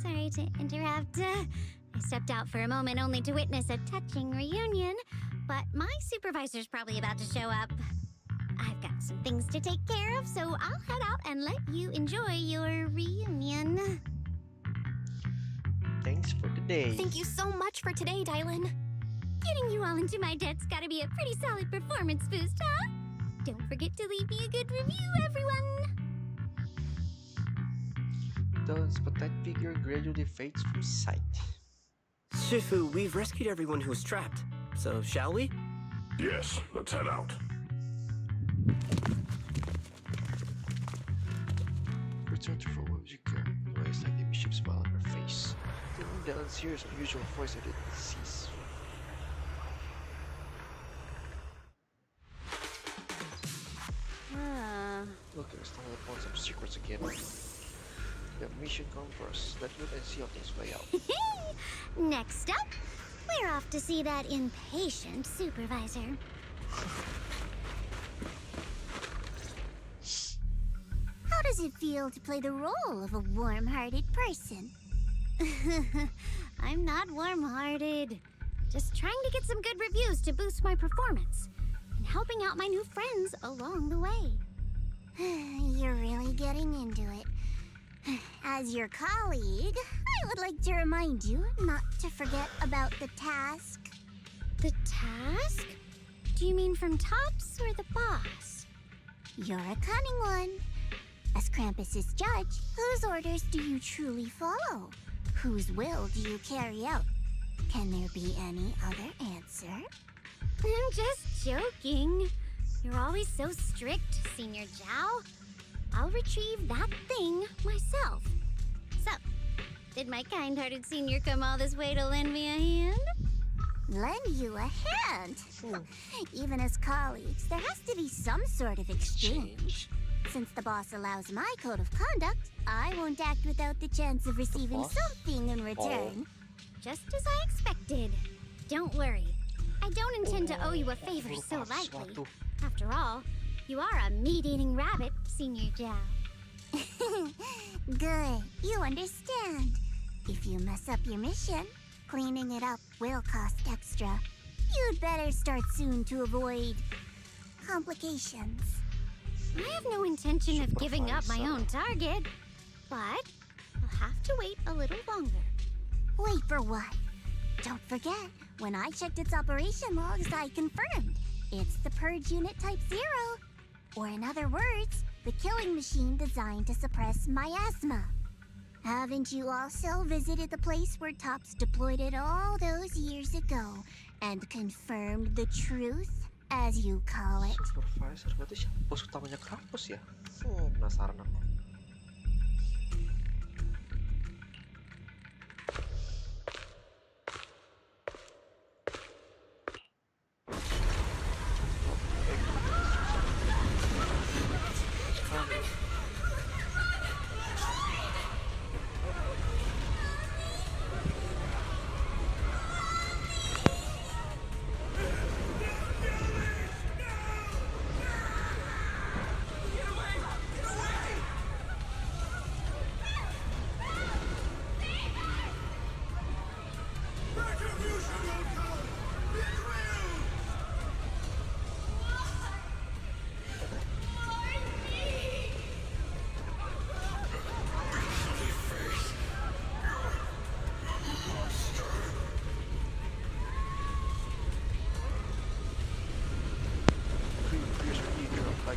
Sorry to interrupt. I stepped out for a moment only to witness a touching reunion, but my supervisor's probably about to show up. I've got some things to take care of, so I'll head out and let you enjoy your reunion. Thanks for today. Thank you so much for today, Dylan. Getting you all into my debt's gotta be a pretty solid performance boost, huh? Don't forget to leave me a good review, everyone! Dylan's petite figure gradually fades from sight. Shifu, we've rescued everyone who was trapped. So, shall we? Yes, let's head out. Return to forward as you go. Noise like the ship smile on her face. Dylan's hears unusual voice I didn't cease. Look, I stumbled upon some secrets again. The mission converse. Let's look and see how things play out. Next up, we're off to see that impatient supervisor. How does it feel to play the role of a warm-hearted person? I'm not warm-hearted. Just trying to get some good reviews to boost my performance. And helping out my new friends along the way. You're really getting into it. As your colleague, I would like to remind you not to forget about the task. The task? Do you mean from Tops or the boss? You're a cunning one. As Krampus's judge, whose orders do you truly follow? Whose will do you carry out? Can there be any other answer? I'm just joking. You're always so strict, Senior Zhao. I'll retrieve that thing myself. So, did my kind-hearted senior come all this way to lend me a hand? Lend you a hand? Even as colleagues, there has to be some sort of exchange. Since the boss allows my code of conduct, I won't act without the chance of receiving something in return. Just as I expected. Don't worry. I don't intend to owe you a favor so lightly. After all, you are a meat-eating rabbit, Senior Zhao. Good, you understand. If you mess up your mission, cleaning it up will cost extra. You'd better start soon to avoid complications. I have no intention of giving up my own target, but I'll have to wait a little longer. Wait for what? Don't forget, when I checked its operation logs, I confirmed. It's the Purge Unit Type 0. Or in other words, the killing machine designed to suppress miasma. Haven't you also visited the place where Tops deployed it all those years ago and confirmed the truth, as you call it? Supervisor, berarti siapa bos utamanya Krampus ya? Penasaran aku.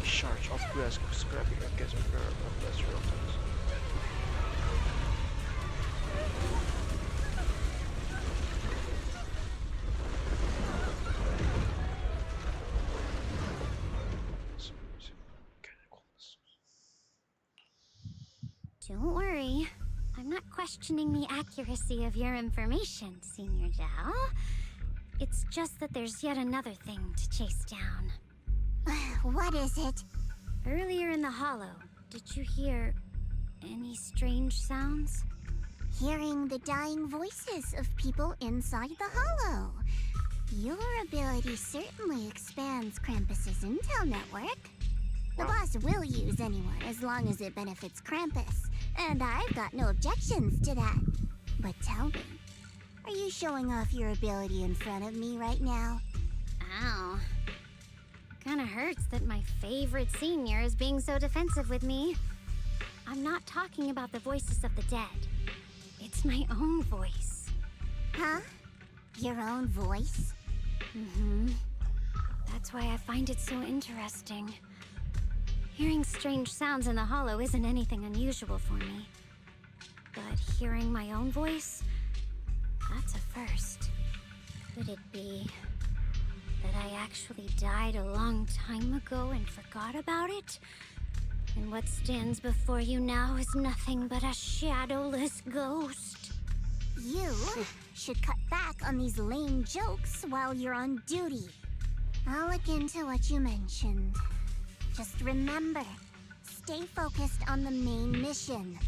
Charge of grass scrapping against a pair of lesser objects. Don't worry. I'm not questioning the accuracy of your information, Senior Zhao. It's just that there's yet another thing to chase down. What is it? Earlier in the hollow, did you hear any strange sounds? Hearing the dying voices of people inside the hollow. Your ability certainly expands Krampus's intel network. The boss will use anyone as long as it benefits Krampus, and I've got no objections to that. But tell me, are you showing off your ability in front of me right now? Ow. Kinda hurts that my favorite senior is being so defensive with me. I'm not talking about the voices of the dead. It's my own voice. Huh? Your own voice? Mm-hmm. That's why I find it so interesting. Hearing strange sounds in the hollow isn't anything unusual for me. But hearing my own voice, that's a first. Could it be that I actually died a long time ago and forgot about it? And what stands before you now is nothing but a shadowless ghost. You should cut back on these lame jokes while you're on duty. I'll look into what you mentioned. Just remember, stay focused on the main mission.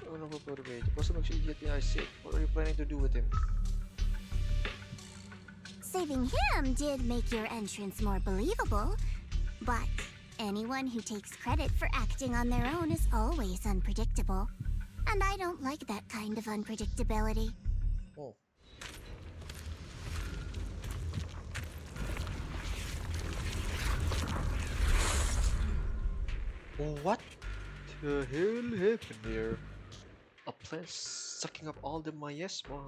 Oh no, wait. What's the next idiot I see? What are you planning to do with him? Saving him did make your entrance more believable, but anyone who takes credit for acting on their own is always unpredictable. And I don't like that kind of unpredictability. Oh. What the hell happened here? A plant sucking up all the miasma.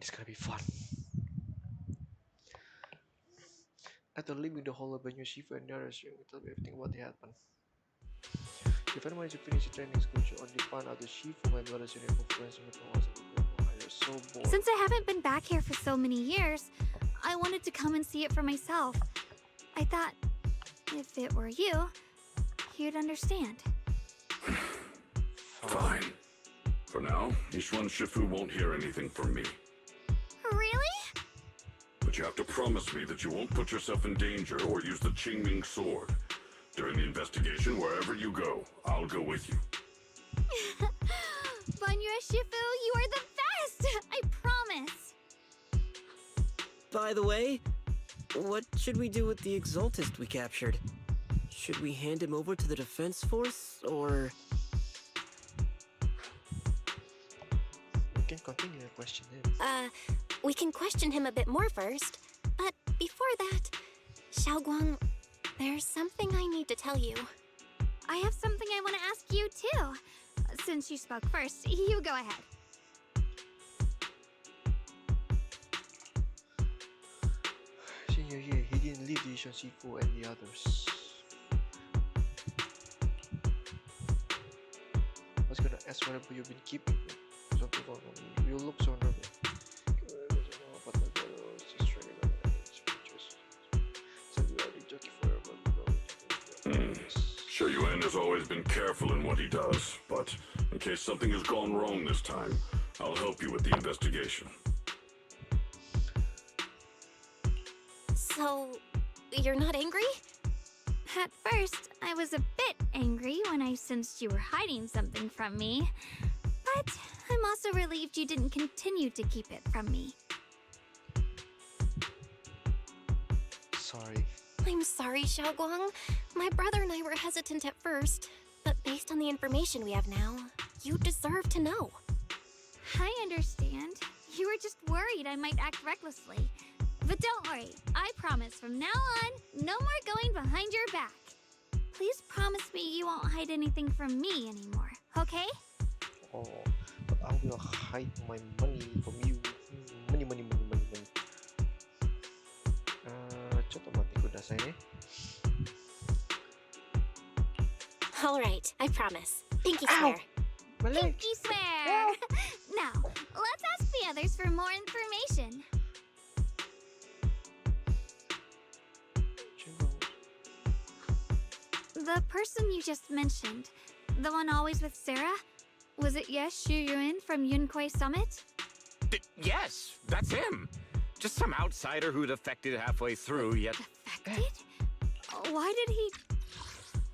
This is gonna be fun. After leaving the hollow by new Shifu and others, you tell me everything about what happened. If anyone managed to finish the training school, you only found out the Shifu, my brother's unique influence, and was higher so bored. Since I haven't been back here for so many years, I wanted to come and see it for myself. I thought, if it were you, you'd understand. Fine. For now, Ishwan Shifu won't hear anything from me. Really? But you have to promise me that you won't put yourself in danger or use the Qingming sword. During the investigation, wherever you go, I'll go with you. Banyura Shifu, you are the best! I promise! By the way, what should we do with the Exaltist we captured? Should we hand him over to the defense force, or...? We can continue to question him. We can question him a bit more first. But before that, Xiaoguang, there's something I need to tell you. I have something I want to ask you, too. Since you spoke first, you go ahead. Senior year, he didn't leave the Ishwan Shifu and the others. I was gonna ask whatever you've been keeping. Something wrong with me. You look so nervous. Sure, Yuan has always been careful in what he does, but in case something has gone wrong this time, I'll help you with the investigation. So, you're not angry? At first, I was a bit angry when I sensed you were hiding something from me. But I'm also relieved you didn't continue to keep it from me. Sorry. I'm sorry, Xiaoguang. My brother and I were hesitant at first, but based on the information we have now, you deserve to know. I understand. You were just worried I might act recklessly. But don't worry, I promise from now on, no more going behind your back. Please promise me you won't hide anything from me anymore, okay? Oh, but I will hide my money from you. Money. ちょっと待ってくださいね。All right, I promise. Pinky swear. Pinky swear! Now, let's ask the others for more information. The person you just mentioned, the one always with Sarah, was it Yes Xu Yuan from Yunquai Summit? Yes, that's him. Just some outsider who defected halfway through, yet... Defected? Why did he...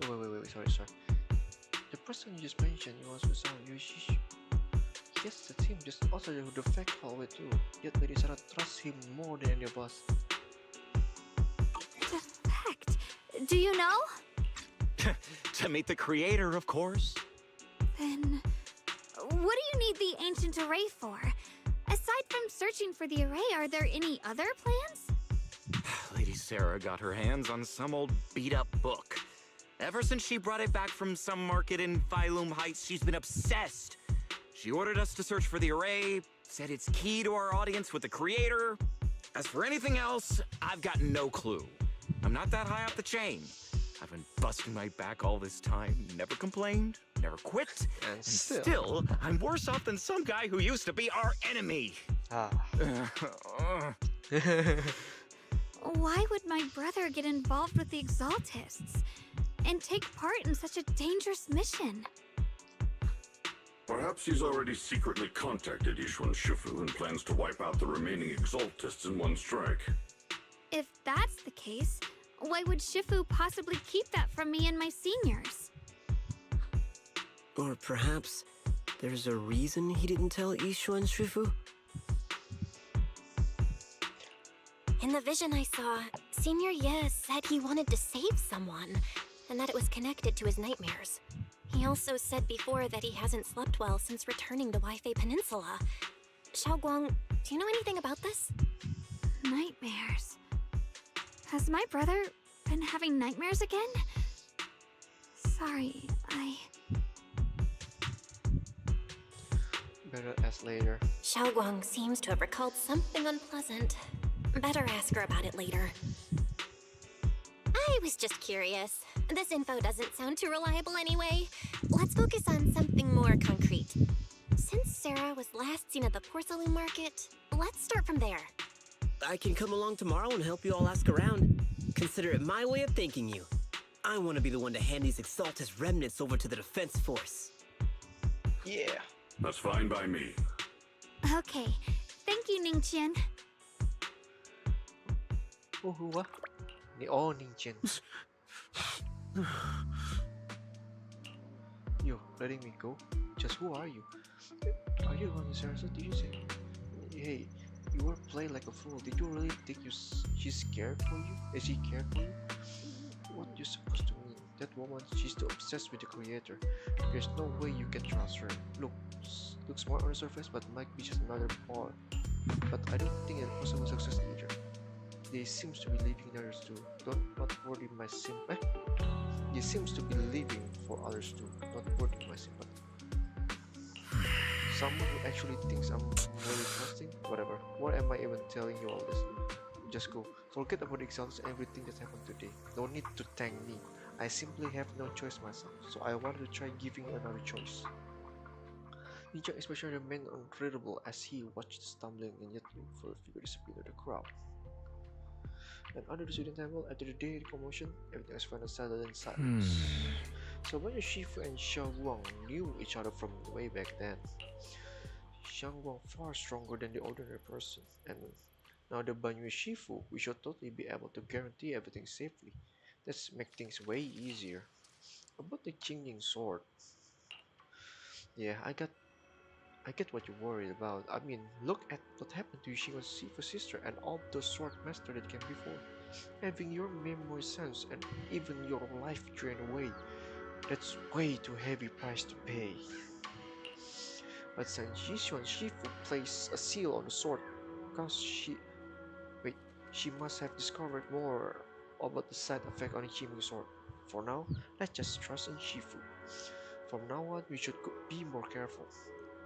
Wait, sorry. The person you just mentioned, he was with Sarah. Yes, that's him, just also who defect halfway through. Yet Lady Sarah trusts him more than any of us. Defect? Do you know? To meet the creator, of course. Then... what do you need the ancient array for? Aside from searching for the array, are there any other plans? Lady Sarah got her hands on some old beat-up book. Ever since she brought it back from some market in Phylum Heights, she's been obsessed. She ordered us to search for the array, said it's key to our audience with the creator. As for anything else, I've got no clue. I'm not that high up the chain. I've been busting my back all this time, never complained, never quit, and still, I'm worse off than some guy who used to be our enemy. Why would my brother get involved with the Exaltists and take part in such a dangerous mission? Perhaps he's already secretly contacted Ishwan Shifu and plans to wipe out the remaining Exaltists in one strike. If that's the case, why would Shifu possibly keep that from me and my seniors? Or perhaps there's a reason he didn't tell Ishwan Shifu? In the vision I saw, Senior Ye said he wanted to save someone, and that it was connected to his nightmares. He also said before that he hasn't slept well since returning to Waifei Peninsula. Xiaoguang, do you know anything about this? Nightmares. Has my brother been having nightmares again? Sorry, Better ask later. Xiaoguang seems to have recalled something unpleasant. Better ask her about it later. I was just curious. This info doesn't sound too reliable anyway. Let's focus on something more concrete. Since Sarah was last seen at the porcelain market, let's start from there. I can come along tomorrow and help you all ask around. Consider it my way of thanking you. I want to be the one to hand these Exaltus remnants over to the defense force. Yeah. That's fine by me. Okay. Thank you, Ningqian. Wah. Oh, Ningqian. Yo, letting me go? Just who are you? Are you the one Sarah? Did you say? Hey, you were playing like a fool. Did you really think she's scared for you? Is she scared for you? What you supposed to mean? That woman, she's too obsessed with the creator. There's no way you can trust her. Looks smart on the surface, but might be just another pawn. But I don't think it's possible success either. They seems to be leaving others too. Not worthy my sympathy. He seems to be living for others too, not worthy my sympathy. Someone who actually thinks I'm really trusting? Whatever. Why am I even telling you all this? Just go. Forget about the examples and everything that happened today. No need to thank me. I simply have no choice myself, so I wanted to try giving you another choice. Ninja especially remained unreadable as he watched the stumbling and yet for a figure disappear into the crowd. And under the student temple, after the day of the commotion, everything was finally settled in silence. So Banyu Shifu and Xiao Guang knew each other from way back then. Xiao Guang far stronger than the ordinary person, and now the Banyu Shifu, we should totally be able to guarantee everything safely. Let's make things way easier. About the Qingying sword. Yeah, I get what you're worried about. I mean, look at what happened to Shifu's sister and all those sword masters that came before. Having your memory sense and even your life drained away, that's way too heavy price to pay. But since Shifu placed a seal on the sword, cause she must have discovered more about the side effect on the Qingying sword. For now, let's just trust in Shifu. From now on, we should be more careful.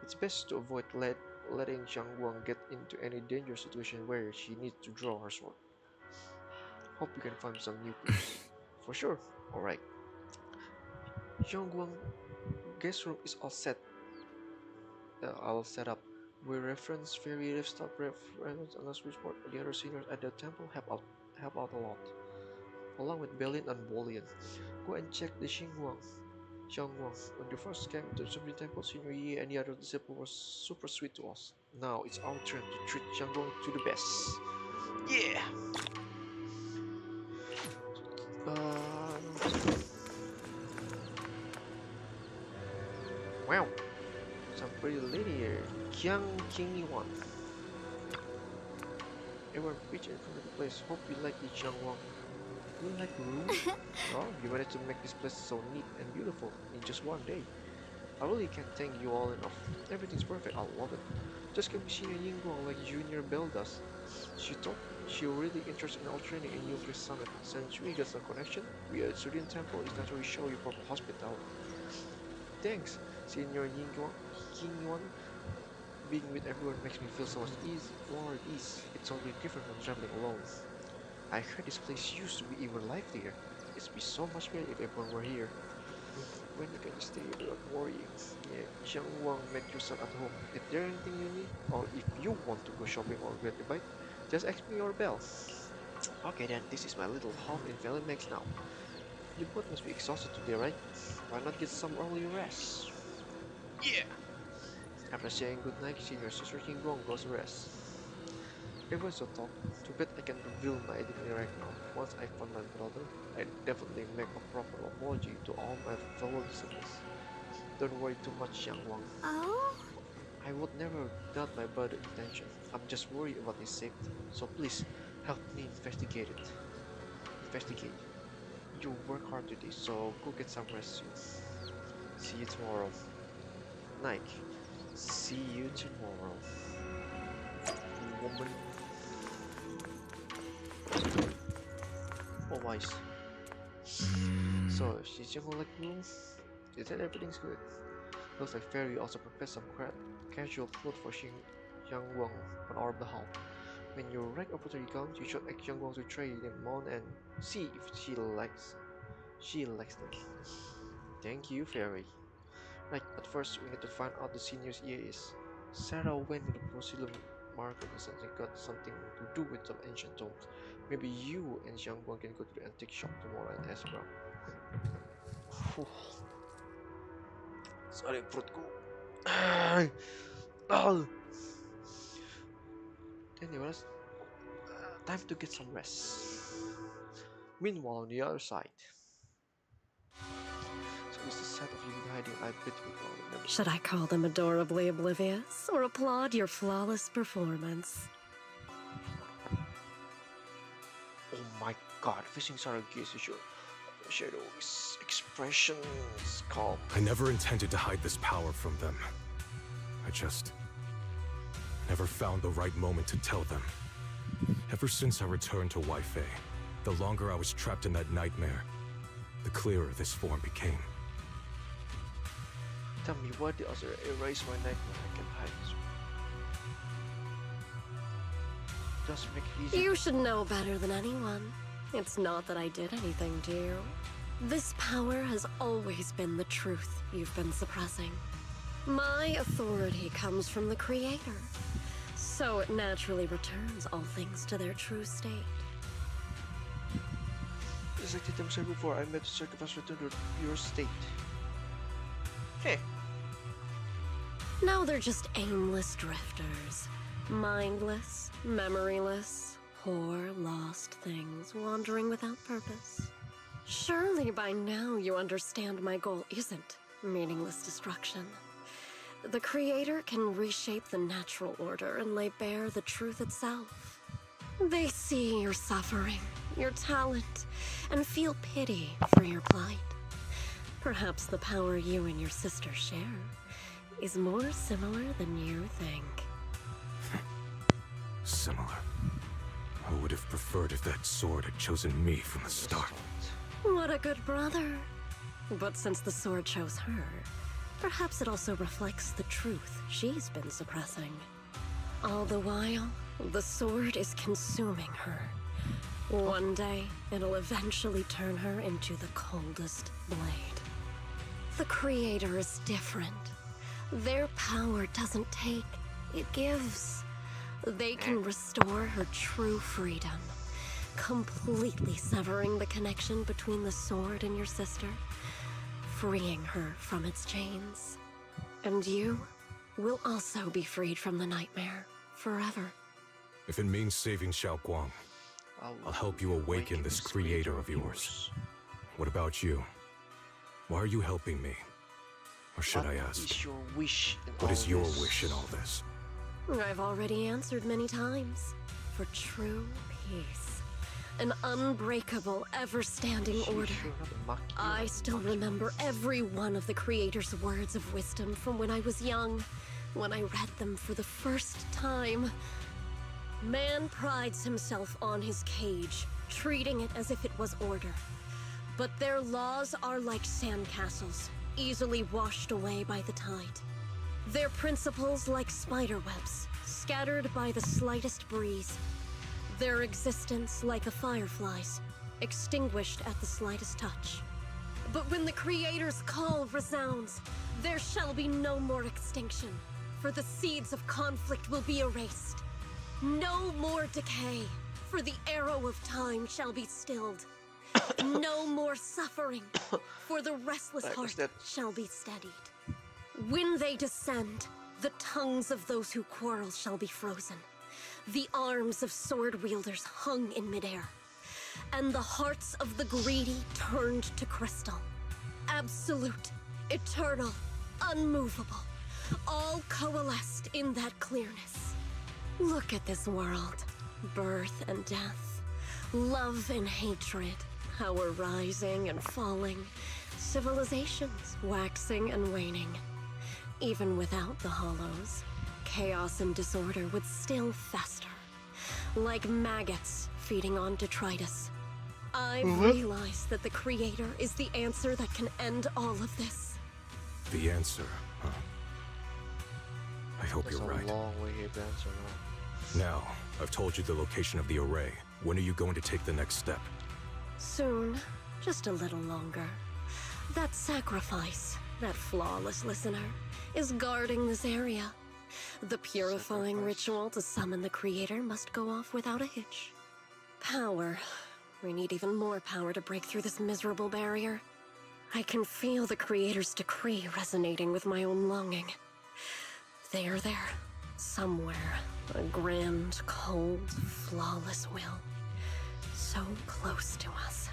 It's best to avoid letting Xiang Guang get into any dangerous situation where she needs to draw her sword. Hope you can find some new clues. For sure. Alright. Xiang Guang, guest room is all set. I'll set up. We reference very livestock reference unless report. The other seniors at the temple help out a lot. Along with Belin and Bolian. Go and check the Xiang Guang, when you first came to the Supreme Temple, Senior Yi and the other disciples were super sweet to us. Now it's our turn to treat Xiang Guang to the best. Yeah! Wow! Some pretty lady here. King Yuan. Everyone pitch in front of the place. Hope you like the Xiang Guang. You like the room? Oh, you managed to make this place so neat and beautiful in just one day. I really can't thank you all enough. Everything's perfect, I love it. Just keep Senior Yingguang like Junior Bell does. She thought she really interested in our training in Nuclear Summit. Since we got some connection, we at Student Temple is naturally show you proper hospitality. Thanks, Senior Yingguang. Being with everyone makes me feel so much more at ease. It's totally different from traveling alone. I heard this place used to be even livelier. It'd be so much better if everyone were here. When you can stay without worrying. Yeah, Xiang Guang, make yourself at home. If there's anything you need, or if you want to go shopping or get a bite, just ask me or Bell. Okay then, this is my little home in Valley Max now. You both must be exhausted today, right? Why not get some early rest? Yeah! After saying goodnight, Senior Sister King Guang goes to rest. Everyone's so talk. Too bad I can't reveal my identity right now. Once I found my brother, I'd definitely make a proper apology to all my fellow disciples. Don't worry too much, Xiang Guang. Oh? I would never doubt my brother's intention. I'm just worried about his safety. So please, help me investigate it. You work hard today, so go get some rest soon. See you tomorrow. Night. See you tomorrow. Woman. Oh, wise. So, she's just like room. She said everything's good. Looks like Fairy also prepared some casual clothes for Xiang Guang on our behalf. When your right opportunity comes, you should ask Xiang Guang to try them on and see if she likes them. Thank you, Fairy. Right, but first we need to find out the senior's EA is. Sarah went to the Procylum market and said they got something to do with some ancient tomes. Maybe you and Xiangguang can go to the antique shop tomorrow and ask around. Sorry, perutku. Anyways, time to get some rest. Meanwhile, on the other side. So it's the sight of you hiding, I bet we all remember. Should I call them adorably oblivious or applaud your flawless performance? Oh my god, facing Sarah gaze is your shadow's expressions calm. I never intended to hide this power from them. I just never found the right moment to tell them. Ever since I returned to Wi-Fi, the longer I was trapped in that nightmare, the clearer this form became. Tell me, why did Azura erase my nightmare? I can hide this. Just make it easy. You should know better than anyone. It's not that I did anything to you. This power has always been the truth you've been suppressing. My authority comes from the Creator, so it naturally returns all things to their true state. Just like the time said before, I met the sacrifice return to your state. Hey. Now they're just aimless drifters. Mindless, memoryless, poor, lost things wandering without purpose. Surely by now you understand my goal isn't meaningless destruction. The Creator can reshape the natural order and lay bare the truth itself. They see your suffering, your talent, and feel pity for your plight. Perhaps the power you and your sister share is more similar than you think. Similar. I would have preferred if that sword had chosen me from the start. What a good brother. But since the sword chose her, perhaps it also reflects the truth she's been suppressing. All the while, the sword is consuming her. One day, it'll eventually turn her into the coldest blade. The Creator is different. Their power doesn't take, it gives. They can restore her true freedom, completely severing the connection between the sword and your sister, freeing her from its chains. And you will also be freed from the nightmare forever. If it means saving Xiaoguang, I'll help you awaken this creator of yours. What about you? Why are you helping me? Or should I ask, what is your wish in what all is your this? wish in all this? I've already answered many times. For true peace. An unbreakable, ever-standing order. I still remember every one of the Creator's words of wisdom from when I was young, when I read them for the first time. Man prides himself on his cage, treating it as if it was order. But their laws are like sandcastles, easily washed away by the tide. Their principles like spiderwebs, scattered by the slightest breeze. Their existence like a firefly's, extinguished at the slightest touch. But when the Creator's call resounds, there shall be no more extinction, for the seeds of conflict will be erased. No more decay, for the arrow of time shall be stilled. No more suffering, for the restless heart shall be steadied. When they descend, the tongues of those who quarrel shall be frozen. The arms of sword wielders hung in midair, and the hearts of the greedy turned to crystal. Absolute, eternal, unmovable, all coalesced in that clearness. Look at this world, birth and death, love and hatred, power rising and falling, civilizations waxing and waning. Even without the hollows, chaos and disorder would still fester, like maggots feeding on detritus. I've realized that the Creator is the answer that can end all of this. The answer, huh? I hope you're right. That's a long way here to answer now. Now, I've told you the location of the array. When are you going to take the next step? Soon, just a little longer. That sacrifice, that flawless listener, is guarding this area. The purifying ritual to summon the creator must go off without a hitch. Power. We need even more power to break through this miserable barrier. I can feel the creator's decree resonating with my own longing. They are there, somewhere. A grand, cold, flawless will. So close to us.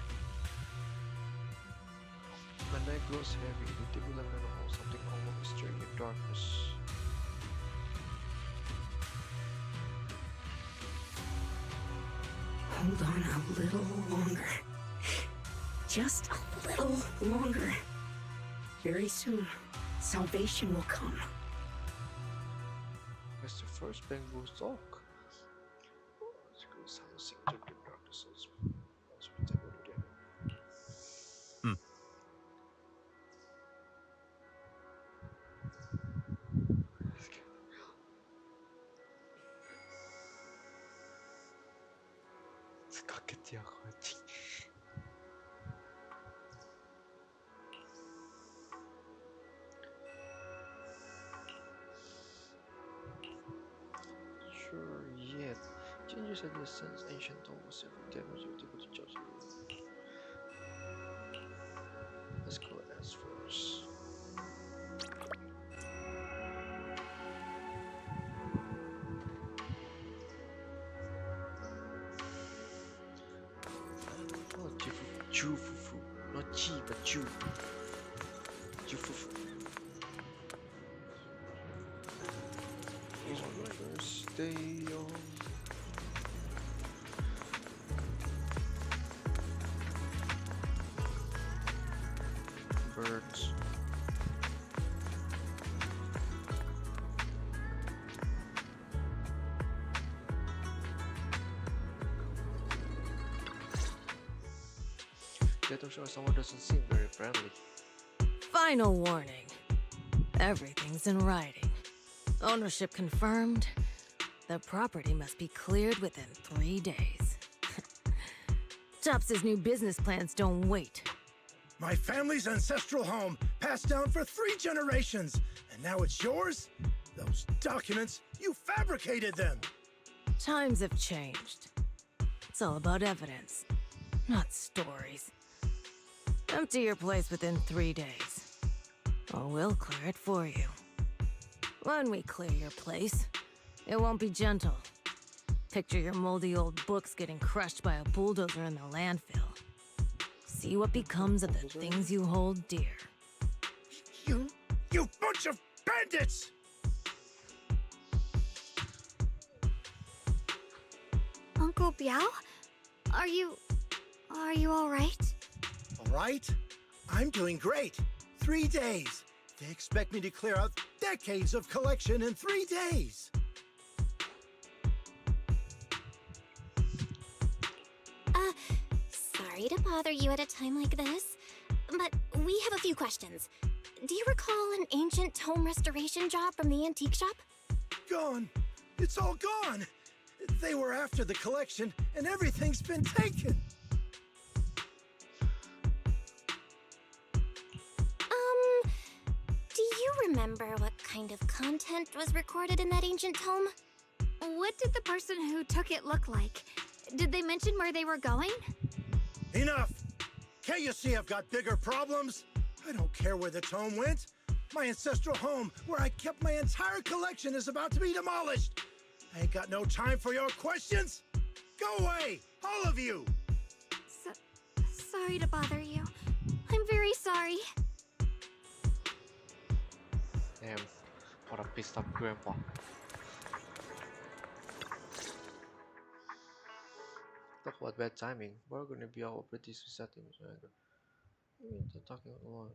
The night grows heavy, the tubular minimal, something almost stirring in darkness. Hold on a little longer. Just a little longer. Very soon, salvation will come. As the first bamboo stalk. Let's go silencing the darkness. Kaget ya aku anjing. Sure yet. Changes at the sense ancient almost every damage of the judge. Let's go as first. Jufufu, not chi, but ju. Jufufu. Stay on. Birds. That show someone doesn't seem very friendly. Final warning. Everything's in writing. Ownership confirmed. The property must be cleared within 3 days. Tops's new business plans don't wait. My family's ancestral home, passed down for 3 generations, and now it's yours? Those documents, you fabricated them! Times have changed. It's all about evidence, not stories. Empty your place within 3 days, or we'll clear it for you. When we clear your place, it won't be gentle. Picture your moldy old books getting crushed by a bulldozer in the landfill. See what becomes of the things you hold dear. You bunch of bandits! Uncle Biao? Are you all right? All right? I'm doing great. 3 days. They expect me to clear out decades of collection in 3 days. Sorry to bother you at a time like this, but we have a few questions. Do you recall an ancient home restoration job from the antique shop? Gone. It's all gone. They were after the collection, and everything's been taken. Do you remember what kind of content was recorded in that ancient tome? What did the person who took it look like? Did they mention where they were going? Enough! Can't you see I've got bigger problems? I don't care where the tome went. My ancestral home, where I kept my entire collection, is about to be demolished. I ain't got no time for your questions. Go away, all of you! Sorry to bother you. I'm very sorry. Damn, what a pissed off grandpa. Talk about bad timing. We're gonna be our pretty settings. They're talking a lot.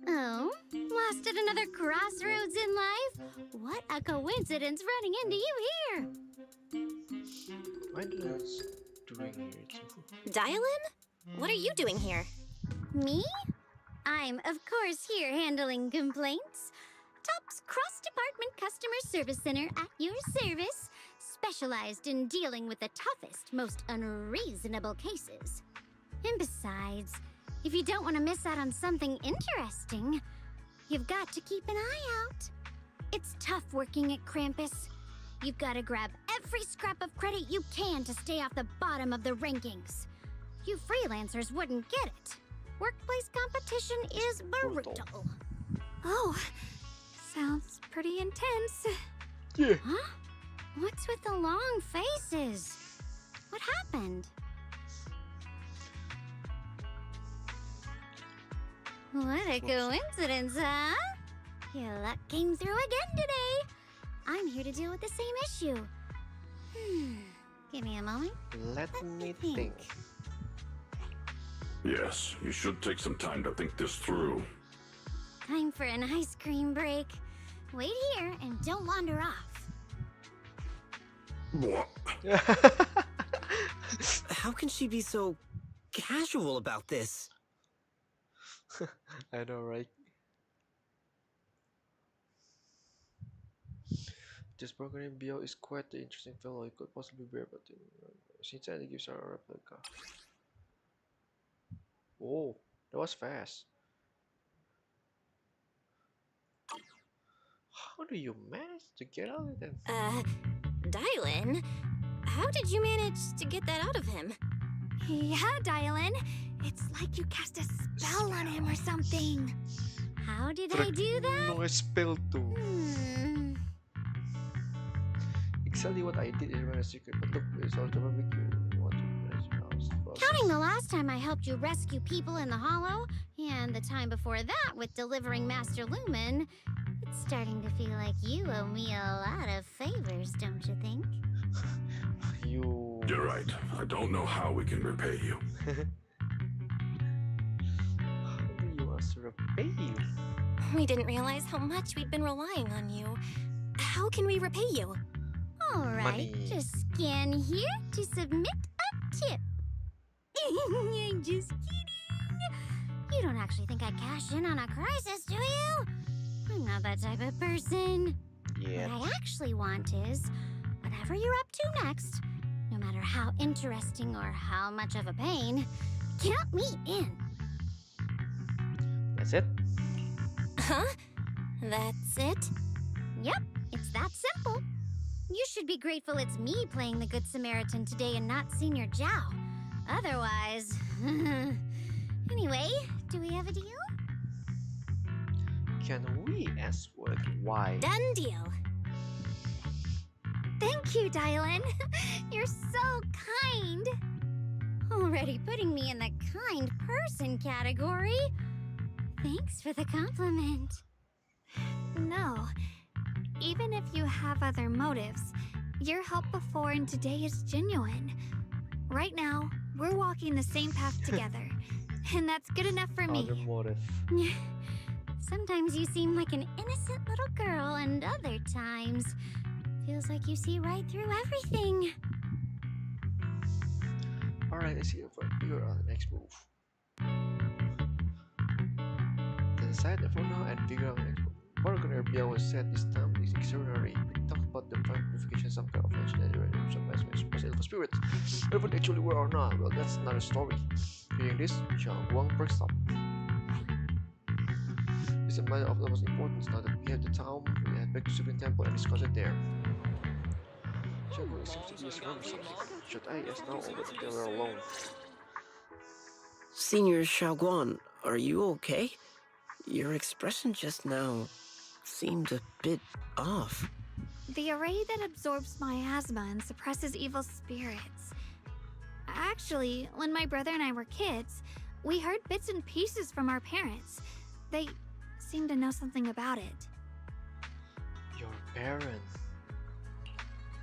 Oh, lost at another crossroads in life? What a coincidence running into you here! Mindless doing here too. Dial-in? What are you doing here? Me? I'm, of course, here handling complaints. Top's cross-department customer service center at your service, specialized in dealing with the toughest, most unreasonable cases. And besides, If you don't want to miss out on something interesting, you've got to keep an eye out. It's tough working at Krampus. You've got to grab every scrap of credit you can to stay off the bottom of the rankings. You freelancers wouldn't get it. Workplace competition is brutal. Oh, sounds pretty intense. Yeah. Huh? What's with the long faces? What happened? What a coincidence, huh? Your luck came through again today. I'm here to deal with the same issue. Give me a moment. Let me think. Yes, you should take some time to think this through. Time for an ice cream break. Wait here and don't wander off. What? How can she be so casual about this? I know, right? This program bio is quite the interesting fellow. It could possibly be about him. Since I gives her a replica. Whoa, that was fast. How do you manage to get out of that? Dylan? How did you manage to get that out of him? Yeah, Dylan. It's like you cast a spell on him or something. How did I do that? No spell too. Exactly what I did is run a secret, but look, it's all the big want to manage house. Counting the last time I helped you rescue people in the Hollow, and the time before that with delivering Master Lumen, it's starting to feel like you owe me a lot of favors, don't you think? You're right. I don't know how we can repay you. How do you want us to repay you? We didn't realize how much we'd been relying on you. How can we repay you? Alright, Money. just scan here to submit a tip. I'm just kidding. You don't actually think I'd cash in on a crisis, do you? I'm not that type of person. Yeah. What I actually want is, whatever you're up to next, no matter how interesting or how much of a pain, count me in. That's it? Huh? That's it? Yep, it's that simple. You should be grateful it's me playing the Good Samaritan today and not Senior Zhao. Otherwise... Anyway, do we have a deal? Can we ask what why? Done deal. Thank you, Dylan. You're so kind. Already putting me in the kind person category. Thanks for the compliment. No. Even if you have other motives, your help before and today is genuine. Right now, we're walking the same path together, and that's good enough for me. Other motive. Sometimes you seem like an innocent little girl, and other times, feels like you see right through everything. Alright, let's see if we figure out the next move. Decide for now and figure out the next move. Bargain area was set this time is extraordinary. We talked about the purification, some kind of legendary and some possible spirits. Whether they actually were or not, well, that's another story. Hearing this, Xiaoguang perks up. It's a matter of the most importance now that we have the town. We head back to Supreme Temple and discuss it there. Xiaoguang seems to be a survivor something. Should I ask now or whether they were alone? Senior Xiaoguang, are you okay? Your expression just now seemed a bit off. The array that absorbs my asthma and suppresses evil spirits. Actually, when my brother and I were kids, we heard bits and pieces from our parents. They seemed to know something about it. Your parents?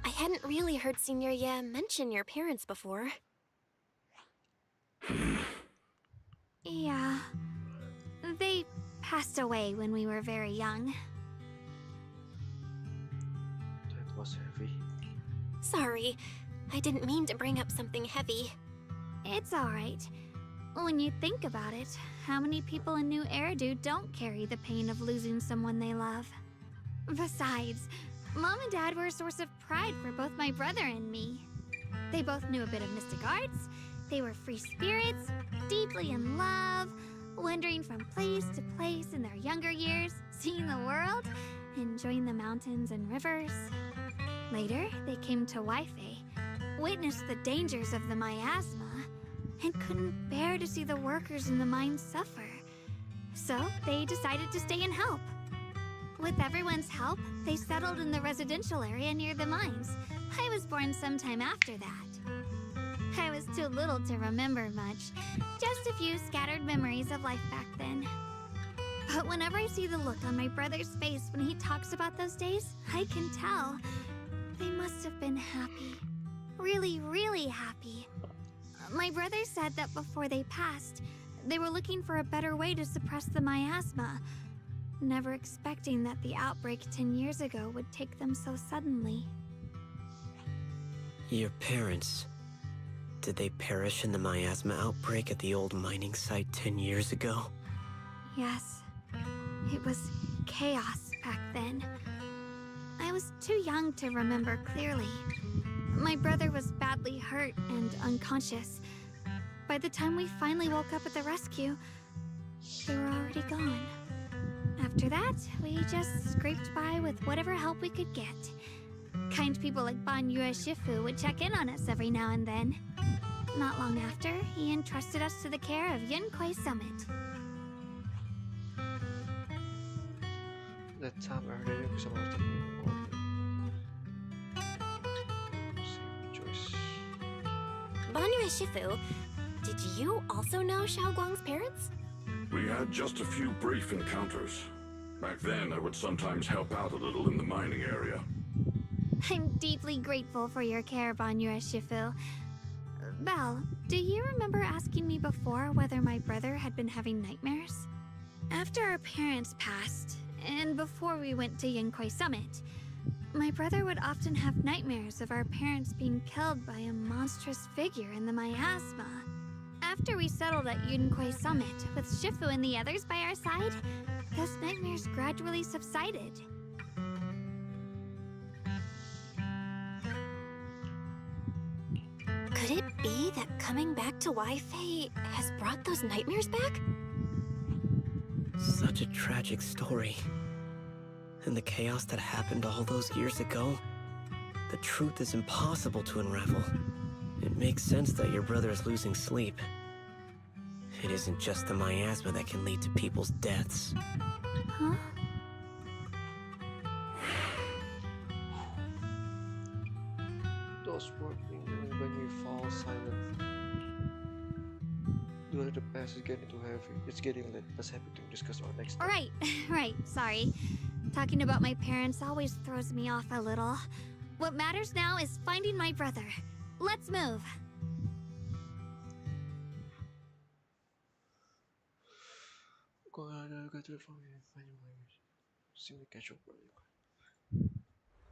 I hadn't really heard Senior Ye mention your parents before. Yeah. They passed away when we were very young. That was heavy. Sorry, I didn't mean to bring up something heavy. It's alright. When you think about it, how many people in New Eridu don't carry the pain of losing someone they love? Besides, Mom and Dad were a source of pride for both my brother and me. They both knew a bit of mystic arts, They were free spirits, deeply in love, wandering from place to place in their younger years, seeing the world, enjoying the mountains and rivers. Later, they came to Wi-Fi, witnessed the dangers of the miasma, and couldn't bear to see the workers in the mines suffer. So they decided to stay and help. With everyone's help, they settled in the residential area near the mines. I was born sometime after that. I was too little to remember much, just a few scattered memories of life back then. But whenever I see the look on my brother's face when he talks about those days, I can tell they must have been happy. Really, really happy. My brother said that before they passed, they were looking for a better way to suppress the miasma, never expecting that the outbreak 10 years ago would take them so suddenly. Your parents, did they perish in the miasma outbreak at the old mining site 10 years ago? Yes. It was chaos back then. I was too young to remember clearly. My brother was badly hurt and unconscious. By the time we finally woke up at the rescue, they were already gone. After that, we just scraped by with whatever help we could get. Kind people like Banyue Shifu would check in on us every now and then. Not long after, he entrusted us to the care of Yunkui Summit. That time akhirnya bisa melakukan choice. Banyue Shifu, did you also know Xiaoguang's parents? We had just a few brief encounters. Back then, I would sometimes help out a little in the mining area. I'm deeply grateful for your care, Banyue Shifu. Belle, do you remember asking me before whether my brother had been having nightmares? After our parents passed, and before we went to Yunkui Summit, my brother would often have nightmares of our parents being killed by a monstrous figure in the miasma. After we settled at Yunkui Summit, with Shifu and the others by our side, those nightmares gradually subsided. Could it be that coming back to Wi-Fi has brought those nightmares back? Such a tragic story. And the chaos that happened all those years ago, the truth is impossible to unravel. It makes sense that your brother is losing sleep. It isn't just the miasma that can lead to people's deaths. Huh? Those working when you fall silent. During the past is getting too heavy. It's getting late. Let's have to discuss our next time. Right, sorry. Talking about my parents always throws me off a little. What matters now is finding my brother. Let's move.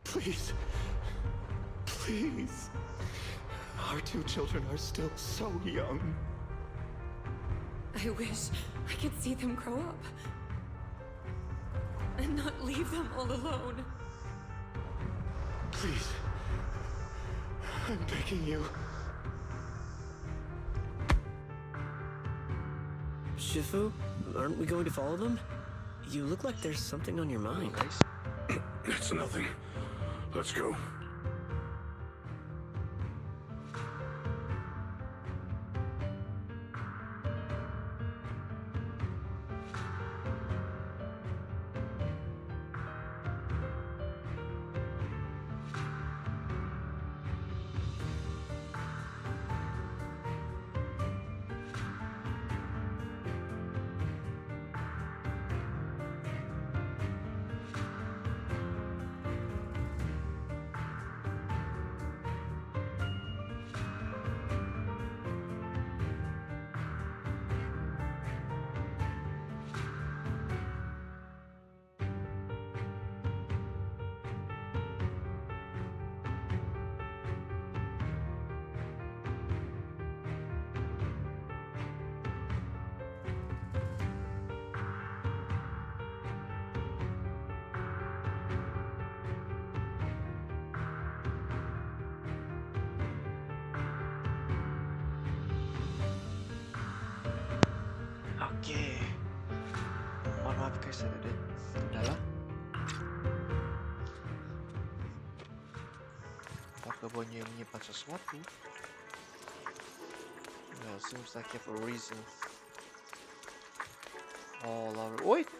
Please. Please. Our two children are still so young. I wish I could see them grow up. And not leave them all alone. Please. I'm begging you. Shifu, aren't we going to follow them? You look like there's something on your mind. It's nothing. Let's go. extended it. Udahlah. Apakah Bonnie menyimpan sesuatu? Well, seems like you have a reason. All our wait.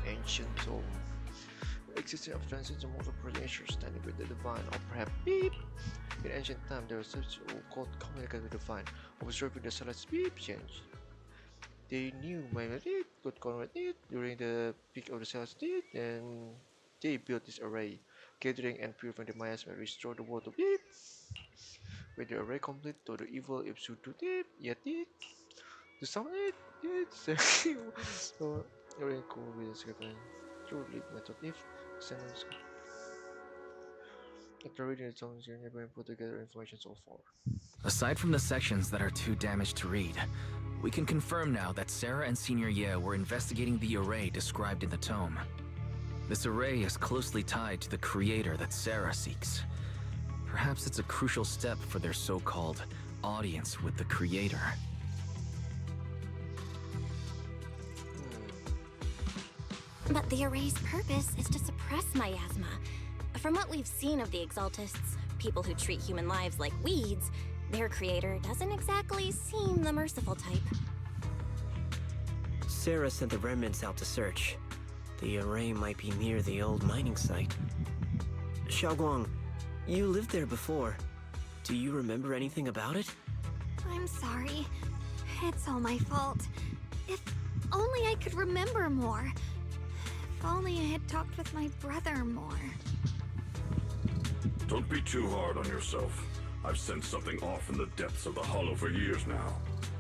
Ancient tome. Existing of transients and multiple nature standing with the divine, or perhaps beep. In ancient time, there was such called communicate with the divine, observing the sunlight's beep change. They knew it could convert it during the peak of the sun's deed, and they built this array, gathering and purifying the miasma, restore the world of beep. With the array complete, to the evil if should do it, yet it. To summon it, so very cool with the script. Truly method if sentence. After reading the songs, you're never put together information so far. Aside from the sections that are too damaged to read, we can confirm now that Sarah and Senior Ye were investigating the array described in the tome. This array is closely tied to the creator that Sarah seeks. Perhaps it's a crucial step for their so-called audience with the creator. But the array's purpose is to suppress miasma. From what we've seen of the Exaltists, people who treat human lives like weeds, their creator doesn't exactly seem the merciful type. Sarah sent the remnants out to search. The array might be near the old mining site. Xiaoguang, you lived there before. Do you remember anything about it? I'm sorry. It's all my fault. If only I could remember more. If only I had talked with my brother more. Don't be too hard on yourself. I've sensed something off in the depths of the hollow for years now.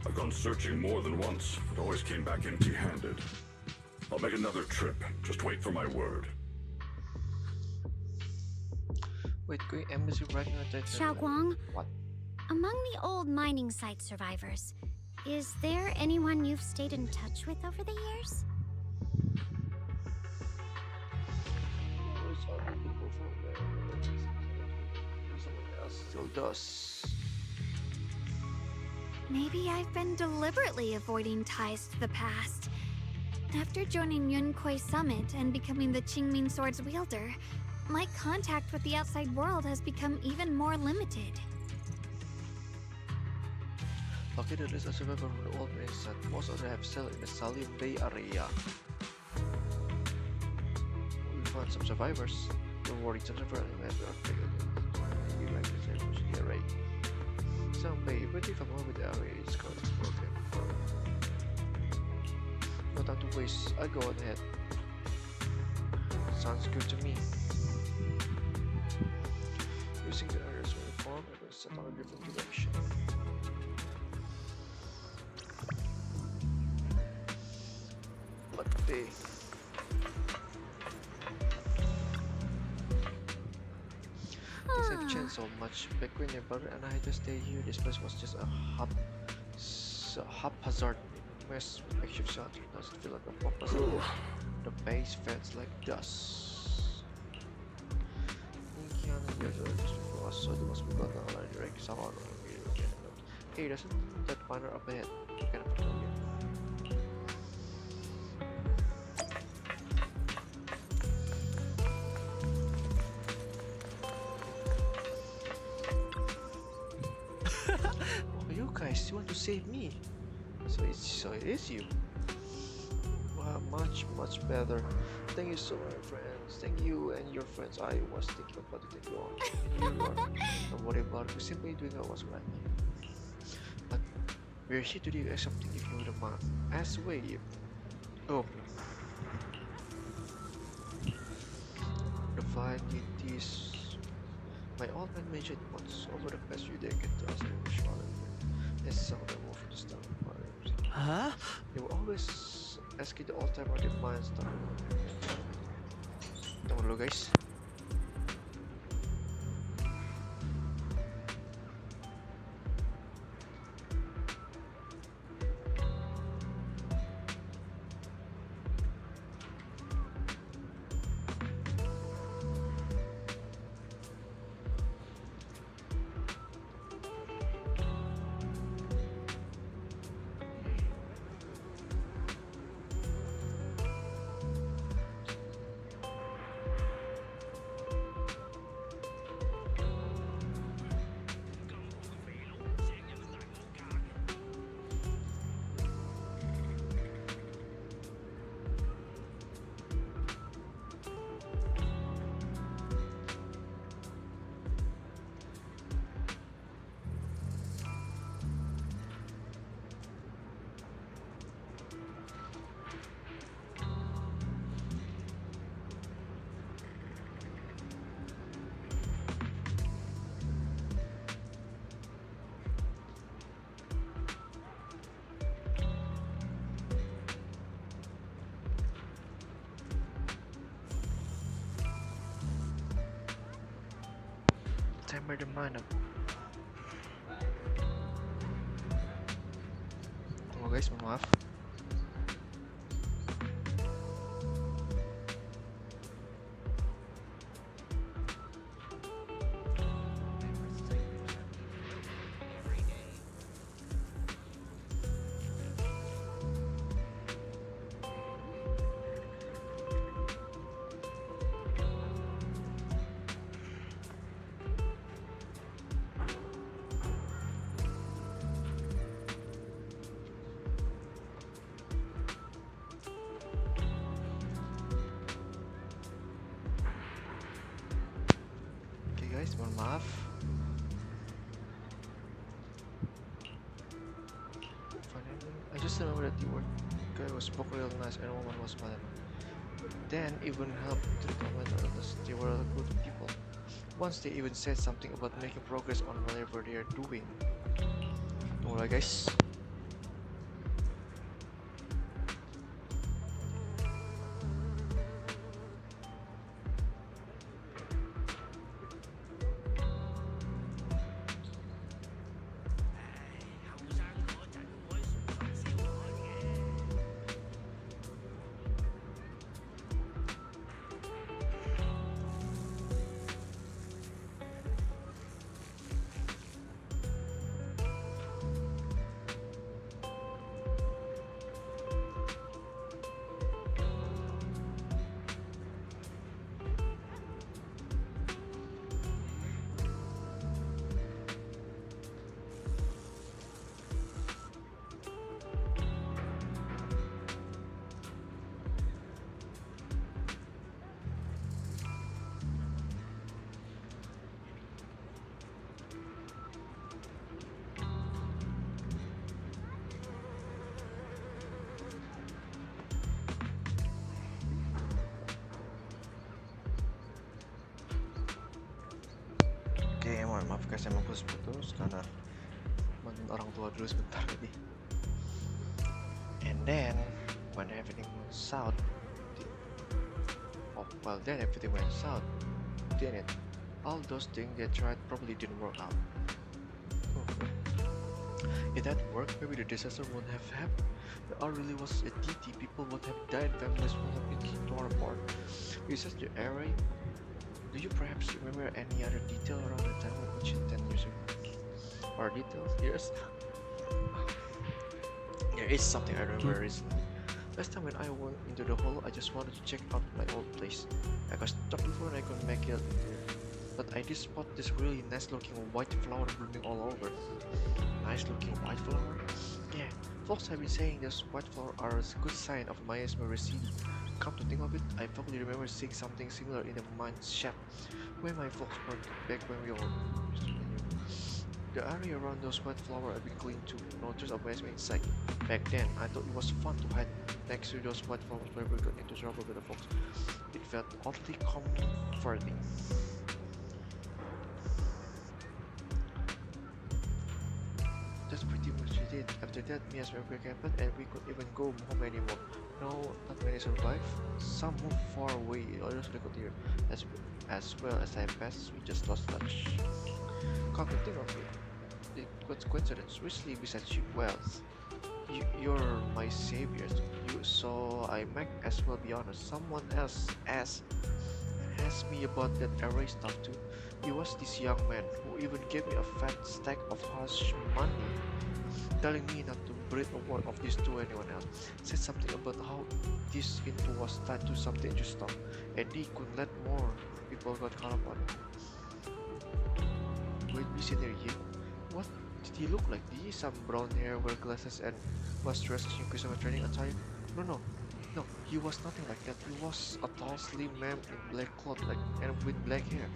I've gone searching more than once, but always came back empty-handed. I'll make another trip. Just wait for my word. Wait, going embassy right now. Xiaoguang, What? among the old mining site survivors, is there anyone you've stayed in touch with over the years? Someone else still does. Maybe I've been deliberately avoiding ties to the past. After joining Yunkoi Summit and becoming the Qingming Sword's wielder, my contact with the outside world has become even more limited. Lucky the list of survivors from the old mining site. Most of them have settled in the Salim Bay area. We found some survivors. Don't worry, some survivors have been upgraded. You like to say the array. Some bay, but if I'm with the array, it's called broken. No time to waste. I go ahead. Sounds good to me. Using the areas when the form, I will set on a different direction. What bay? Things have changed so much. Back when your brother and I had to stay here, this place was just a haphazard mess with makeshift shelter. Doesn't feel like a proper settle. The base felt like dust. So there must be gotten a line direct somehow. Hey, doesn't that miner up ahead? Can I come here? Oh, you guys, you want to save me? So it is you. Wow, much better. Thank you so much, friends. Thank you and your friends. I was thinking about to take you on. You are. Don't worry about it. We're simply doing what was right. But we're here to do something if you wouldn't mind. As way. Oh. Divine deities. My old man mentioned once over the past few decades to us in Charlotte. There's some of them more from the start. Huh? They were always asking the old timer their mind stuff. Tunggu dulu guys. by the mana. Tunggu guys, mohon maaf. Guys, mohon maaf. I just remember that the guy was spoke real nice and woman was mad. Then even helped to comment on others. They were good people. Once they even said something about making progress on whatever they are doing. Tunggu lah guys. Oke, mohon maaf guys, emang putus karena bantuin orang tua dulu sebentar lagi. And then when everything went south, everything went south, didn't it? All those things they tried probably didn't work out. If that worked, maybe the disaster wouldn't have happened. If all really was a DT, people would have died, families would have been torn apart. Is that the array? Do you perhaps remember any other detail around the time we mentioned 10 years ago? Or details? Yes. There is something I remember recently. Last time when I went into the hall, I just wanted to check out my old place. I got stuck before and I couldn't make it in there. But I did spot this really nice looking white flower blooming all over. Nice looking white flower? Yeah, folks have been saying this white flower are a good sign of miasma receding. Come to think of it, I vaguely remember seeing something similar in the mine shaft where my folks worked back when we were. The area around those white flowers had been cleaned too, no trace of miasma inside. Back then, I thought it was fun to hide next to those white flowers whenever we got into trouble with the folks. It felt oddly comforting. That's pretty much it. After that, miasma break happened and we couldn't even go home anymore. No, not many survived. Some moved far away, others recorded here. As well as time passed, we just lost touch. Come to think of it, what's coincidence? Recently, besides you, well, you're my savior. So I might as well be honest. Someone else asked me about that array stuff too. He was this young man who even gave me a fat stack of hush money, telling me not to breathe a word of this to anyone else. Said something about how this info was tied to some dangerous stuff, and he couldn't let more people got caught up on it. Wait, missionary you? What did he look like? Did he some brown hair, wear glasses, and was dressed in Christmas training attire? No, he was nothing like that. He was a tall, slim man in black clothes, and with black hair.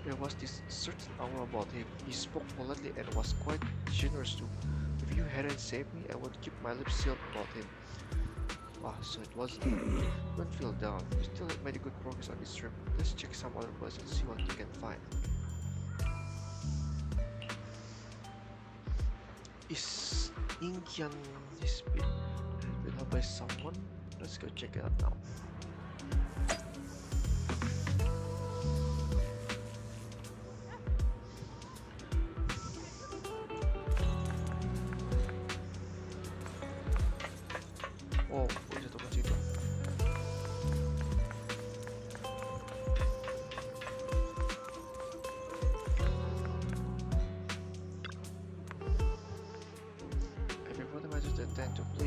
There was this certain aura about him. He spoke politely and was quite generous too. If you hadn't saved me, I would keep my lips sealed about him. Ah, so it was. Don't feel down. You still have made good progress on this trip. Let's check some other places and see what we can find. Is Inkian this bit helped by someone? Let's go check it out now.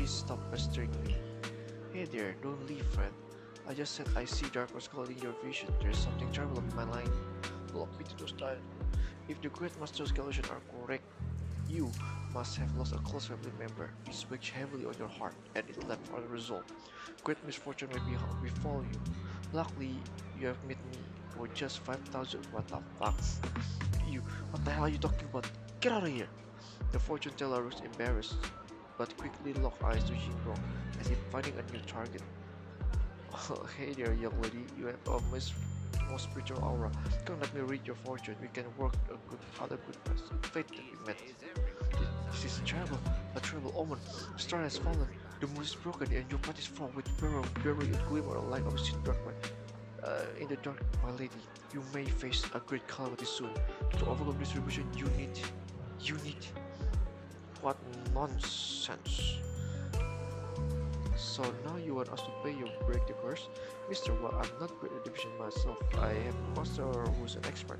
Please stop pestering me. Hey there, don't leave, friend. I just said I see darkness clouding your vision. There's something terrible on my line. Block me to those time. If the Great Master's calculations are correct, you must have lost a close family member. This weighs heavily on your heart, and it left for the result. Great misfortune may befall you. Luckily, you have met me for just 5,000. What the fuck? You, what the hell are you talking about? Get out of here! The fortune teller was embarrassed, but quickly locked eyes to Shinro, as if finding a new target. Oh, hey there, young lady. You have a most spiritual aura. Come let me read your fortune. We can work other goodness. Fate that we met. This is terrible. A terrible omen. The star has fallen. The moon is broken, and your path is fraught with peril. Bury a glimmer of light of sin in the dark, my lady. You may face a great calamity soon. To overcome this revolution, you need. What nonsense! So now you want us to pay you break the curse? Mr. Well, I'm not great at division myself. I have a master who's an expert.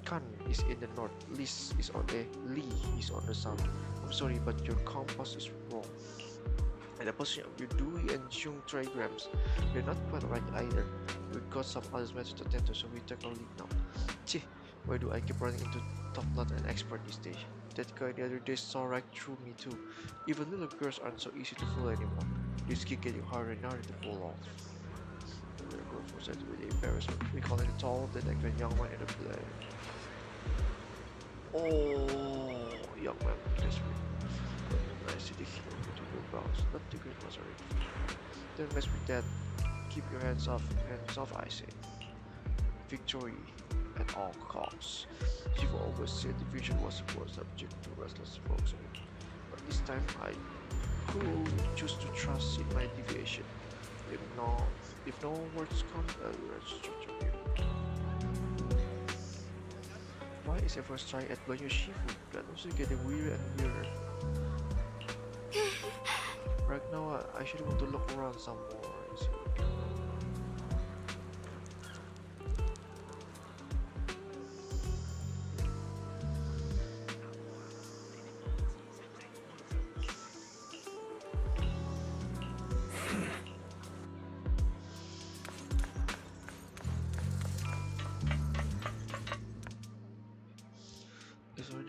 Kan is in the north, Lee is on the south. I'm sorry, but your compass is wrong. And the position of your Dewey and Jung trigrams, they're not quite right either. We've got some other matters to attend to, so we take our leave now. Chih, why do I keep running into top-notch and expert these days? That guy the other day saw right through me too. Even little girls aren't so easy to fool anymore. This gig getting harder and harder to pull off. We're going for such really embarrassment. We call it a tall, then like a young man in a play. Oh, young man, that's right. I see the hero with the blue brows, not the great ones already. Don't mess with that. Keep your hands off, I say. Victory at all costs. You've always said the vision was a poor subject to restless folks, but this time I could choose to trust in my deviation. If no words come, I'll restructure you. Why is everyone trying at Banyo Shifu? That also getting weirder and weirder. Right now, I should want to look around some more.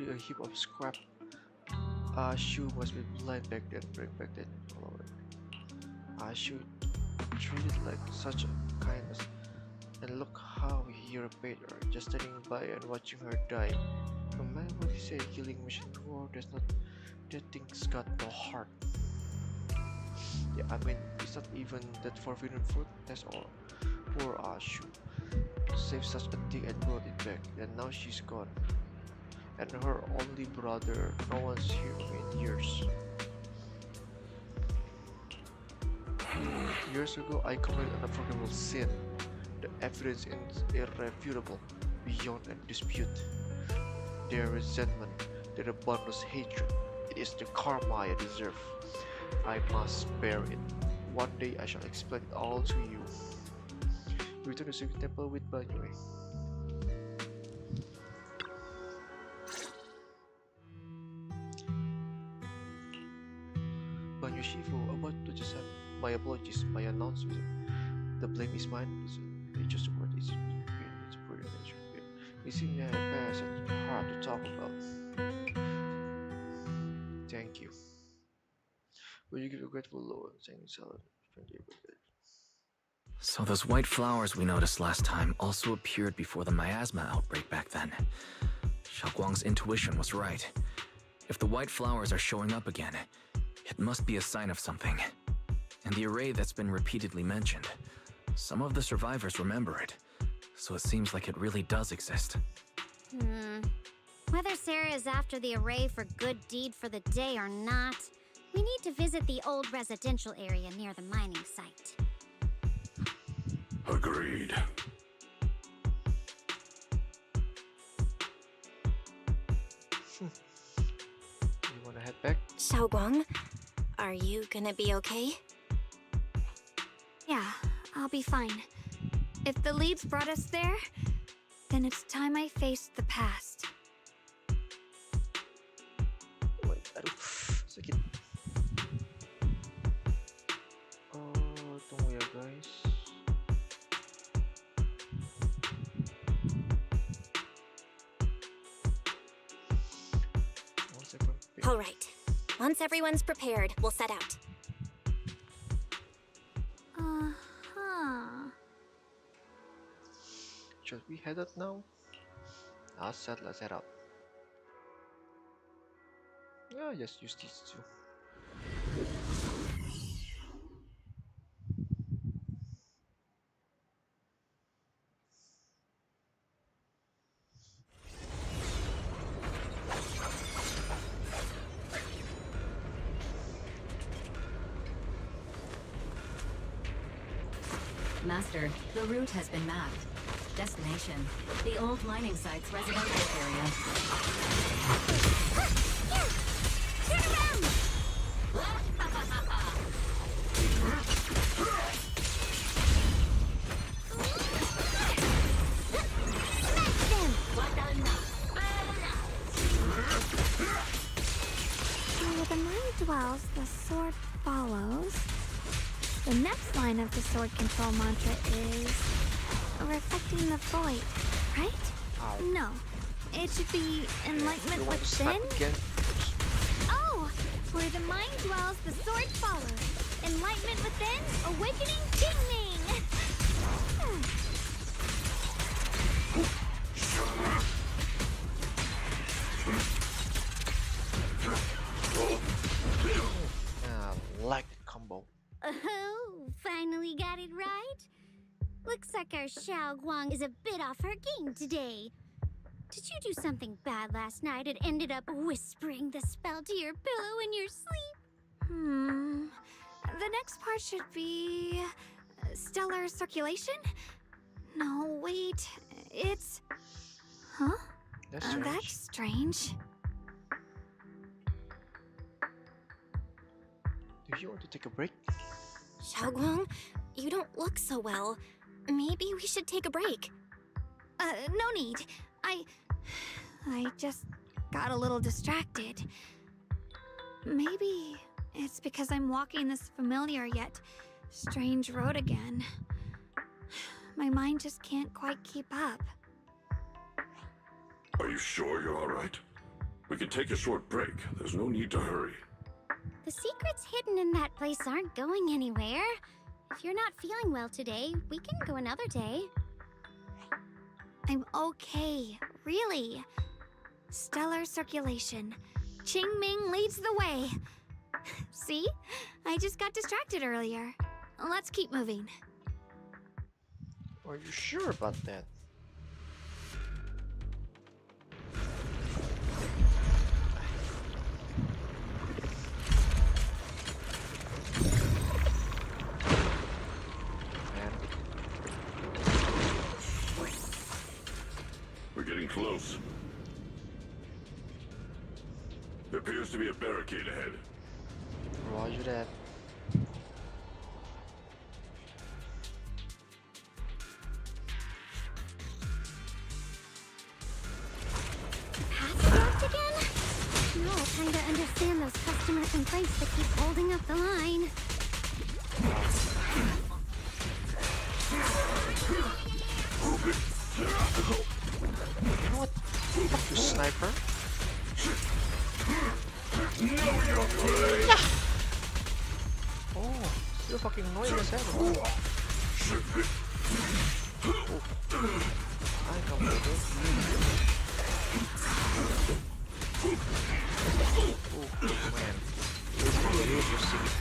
A heap of scrap. Shu must be blind back then. Bring back that. Shu treated like such a kindness, and look how he repaid her, just standing by and watching her die. No matter what he said, killing machine before, that thing's got no heart. Yeah, I mean, it's not even that forbidden fruit. That's all. Poor Shu saved such a thing and brought it back, and now she's gone. And her only brother, no one's here in years. Years ago, I committed an unforgivable sin. The evidence is irrefutable, beyond a dispute. Their resentment, their boundless hatred, it is the karma I deserve. I must bear it. One day I shall explain it all to you. Return to the Secret Temple with Banyo. Banyo Shifu, about to just have my apologies, my announcement. The blame is mine. It's just a word. It's pretty natural. You seem to have past and hard to talk about. Thank you. Will you give a grateful low and saying salad? So those white flowers we noticed last time also appeared before the miasma outbreak back then. Xiaoguang's intuition was right. If the white flowers are showing up again, it must be a sign of something. And the array that's been repeatedly mentioned, some of the survivors remember it, so it seems like it really does exist. Whether Sarah is after the array for good deed for the day or not, we need to visit the old residential area near the mining site. Agreed. You wanna head back? Xiaoguang, are you gonna be okay? Yeah, I'll be fine. If the leads brought us there, then it's time I faced the past. Wait, aduh, sakit. All right. Once everyone's prepared, we'll set out. Should we head out now? Let's head out. Yeah, just use these two. Master, the route has been mapped. Destination, the old mining site's residential area. Turn around! Where the mind dwells, the sword follows. The next line of the sword control mantra is reflecting the void, right? No, it should be enlightenment within. Oh, where the mind dwells, the sword follows. Enlightenment within, awakening, tingling. Like combo. Oh, finally got it right. Looks like our Xiao Guang is a bit off her game today. Did you do something bad last night and ended up whispering the spell to your pillow in your sleep? The next part should be stellar circulation? No, wait. It's... Huh? That's strange. Do you want to take a break? Xiaoguang, you don't look so well. Maybe we should take a break. No need. I just got a little distracted. Maybe it's because I'm walking this familiar yet strange road again. My mind just can't quite keep up. Are you sure you're all right? We can take a short break. There's no need to hurry. The secrets hidden in that place aren't going anywhere. If you're not feeling well today, we can go another day. I'm okay, really. Stellar circulation. Qingming leads the way. See? I just got distracted earlier. Let's keep moving. Are you sure about that? We're getting close. There appears to be a barricade ahead. Roger that. Passed again? No, I kinda understand those customer complaints that keep holding up the line. What? Fuck you, sniper. Oh, still fucking annoying as hell. I come with it. Oh, man. Here's your seat.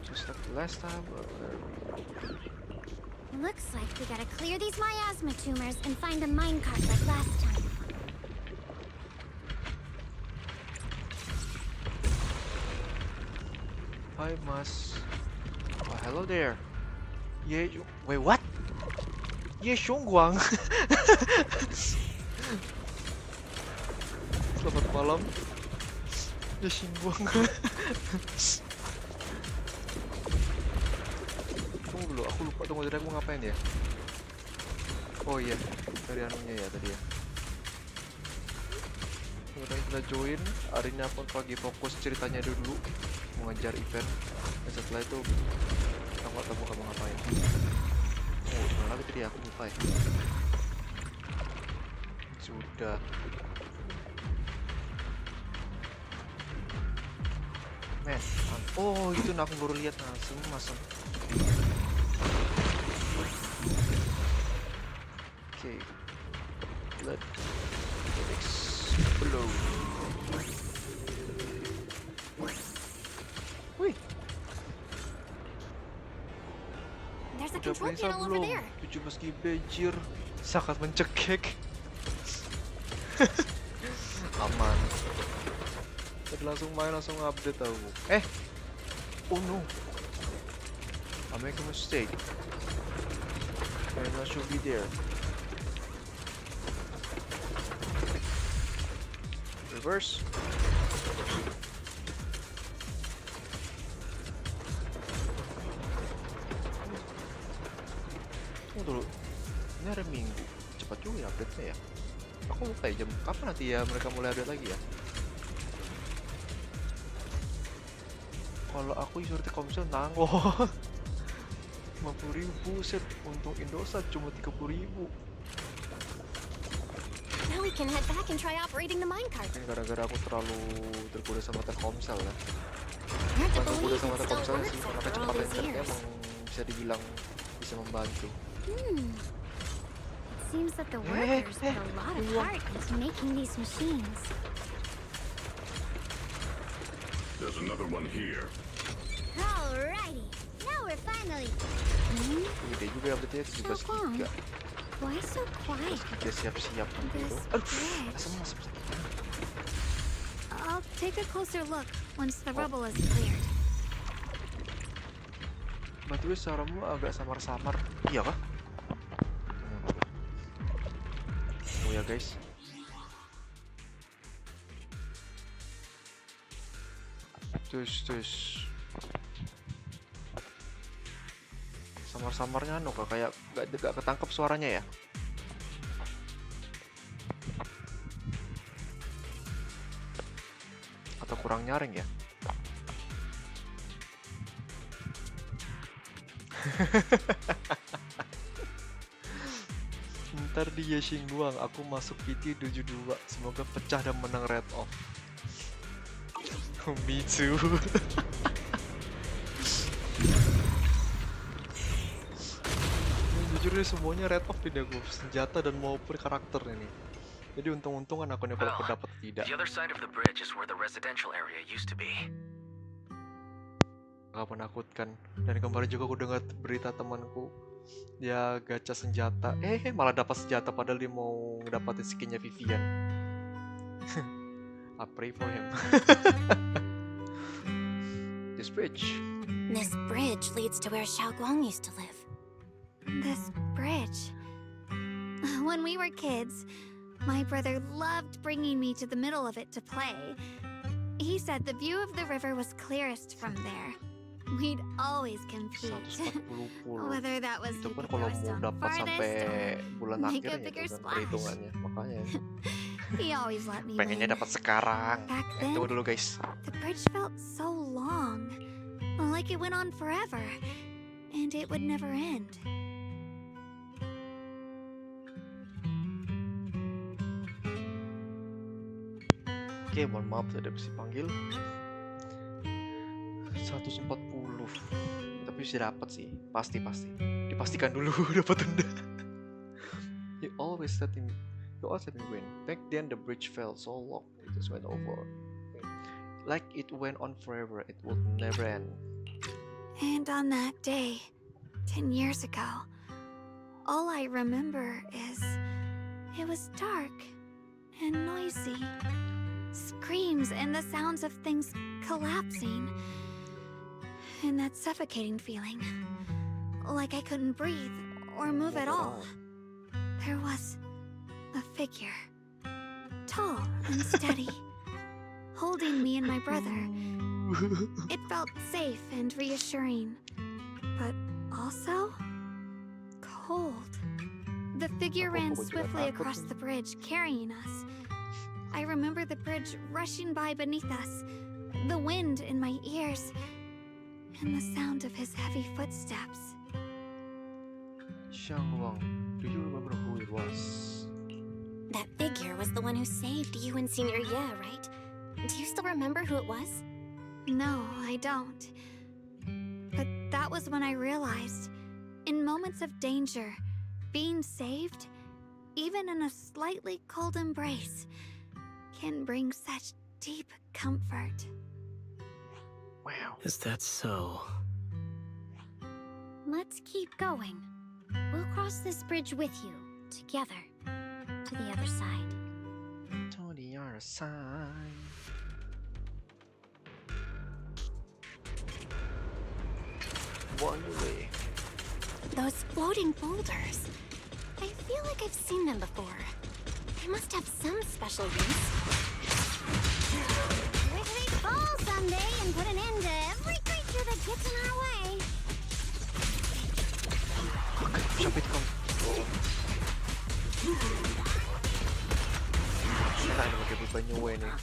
Just like the last time. Looks like we gotta clear these miasma tumors and find a minecart like last time. I must. Oh, hello there. Yeah, wait, what? Ye Xiongguang. Selamat malam. Ye Xiongguang. Tunggu dulu. aku lupa tunggu tadi aku ngapain ya. Oh iya, dari anunya ya tadi ya. Kemudian kita join. Hari ini aku lagi fokus ceritanya dulu, mengejar event. Dan setelah itu aku gak tahu kamu ngapain. Oh, gimana lagi tadi aku lupa ya. Sudah. Men, oh itu aku baru lihat langsung masuk. Oke, let it explode. Wih, There's a udah control bisa panel over belum? there. 17 GB jir, sangat mencekik. Aman. Jadi langsung main, langsung update aku. Oh no, I make a mistake. And I should be there. Reverse. Tunggu dulu. Ini hari Minggu. Cepat juga ya update-nya ya. Aku lupa ya jam kapan nanti ya mereka mulai update lagi ya. Kalau aku disuruh Telkomsel nanggung. 50.000 set, untung Indosat cuma 30.000. Now we can head back and try operating the minecart. Ini gara-gara aku terlalu tergoda sama Telkomsel ya. Hard to Bukan tergoda believe sama it still Telkomsel works sih, karena after all kecepatan these internetnya years. emang bisa dibilang bisa membantu. It seems that the workers put a lot of heart into making these machines. There's another one here. Alrighty, now we're finally. Gede juga update-nya 17 giga. Why so quiet? Giga siap-siap gitu. This Aduh, asem-asem. I'll take a closer look once the rubble is cleared. Batu suaramu agak samar-samar. Iya kah? Oh ya guys. Terus. Samar-samarnya anu kah kayak gak ketangkep suaranya ya? Atau kurang nyaring ya? Ntar di Yashing doang, aku masuk PT 72. Semoga pecah dan menang red off. Me too. Jujur deh semuanya red off tidak gue, senjata dan maupun karakter ini. Jadi untung-untungan aku nih kalau aku dapat tidak. The other side of the bridge is where the residential area used to be. Gak menakutkan. Dan kemarin juga aku dengar berita temanku dia gacha senjata, malah dapat senjata padahal dia mau dapatin skinnya Vivian. I pray for him. This bridge. This bridge leads to where Xiaoguang used to live. This bridge. When we were kids, my brother loved bringing me to the middle of it to play. He said the view of the river was clearest from there. We'd always compete. Whether that was Itu who pun could kalau throw a mau stone dapat sampai farthest bulan or make a akhirnya bigger itu kan splash. perhitungannya. Makanya He always let me pengennya win. dapat sekarang. Back then, Tunggu dulu guys. the bridge felt so long, like it went on forever, and it would never end. Oke, mohon maaf saya bisa panggil 140. Tapi bisa dapat sih, pasti. Dipastikan dulu dapat tenda. You always let me win. Back then the bridge felt so long, it just went over. Like it went on forever, it would never end. And on that day, 10 years ago, all I remember is it was dark and noisy. Screams and the sounds of things collapsing. And that suffocating feeling. Like I couldn't breathe or move at all. There was a figure. Tall and steady. Holding me and my brother. It felt safe and reassuring. But also cold. The figure ran swiftly across the bridge, carrying us. I remember the bridge rushing by beneath us, the wind in my ears, and the sound of his heavy footsteps. Xiangwang, do you remember who it was? That figure was the one who saved you and Senior Ye, right? Do you still remember who it was? No, I don't. But that was when I realized, in moments of danger, being saved, even in a slightly cold embrace, can bring such deep comfort. Wow. Is that so? Let's keep going. We'll cross this bridge with you, together, to the other side. To the other side. One way. Those floating boulders. I feel like I've seen them before. They must have some special use. Wish we'd fall someday and put an end to every creature that gets in our way. Siapa itu kamu? Enak nih pakai beban nyewe nih.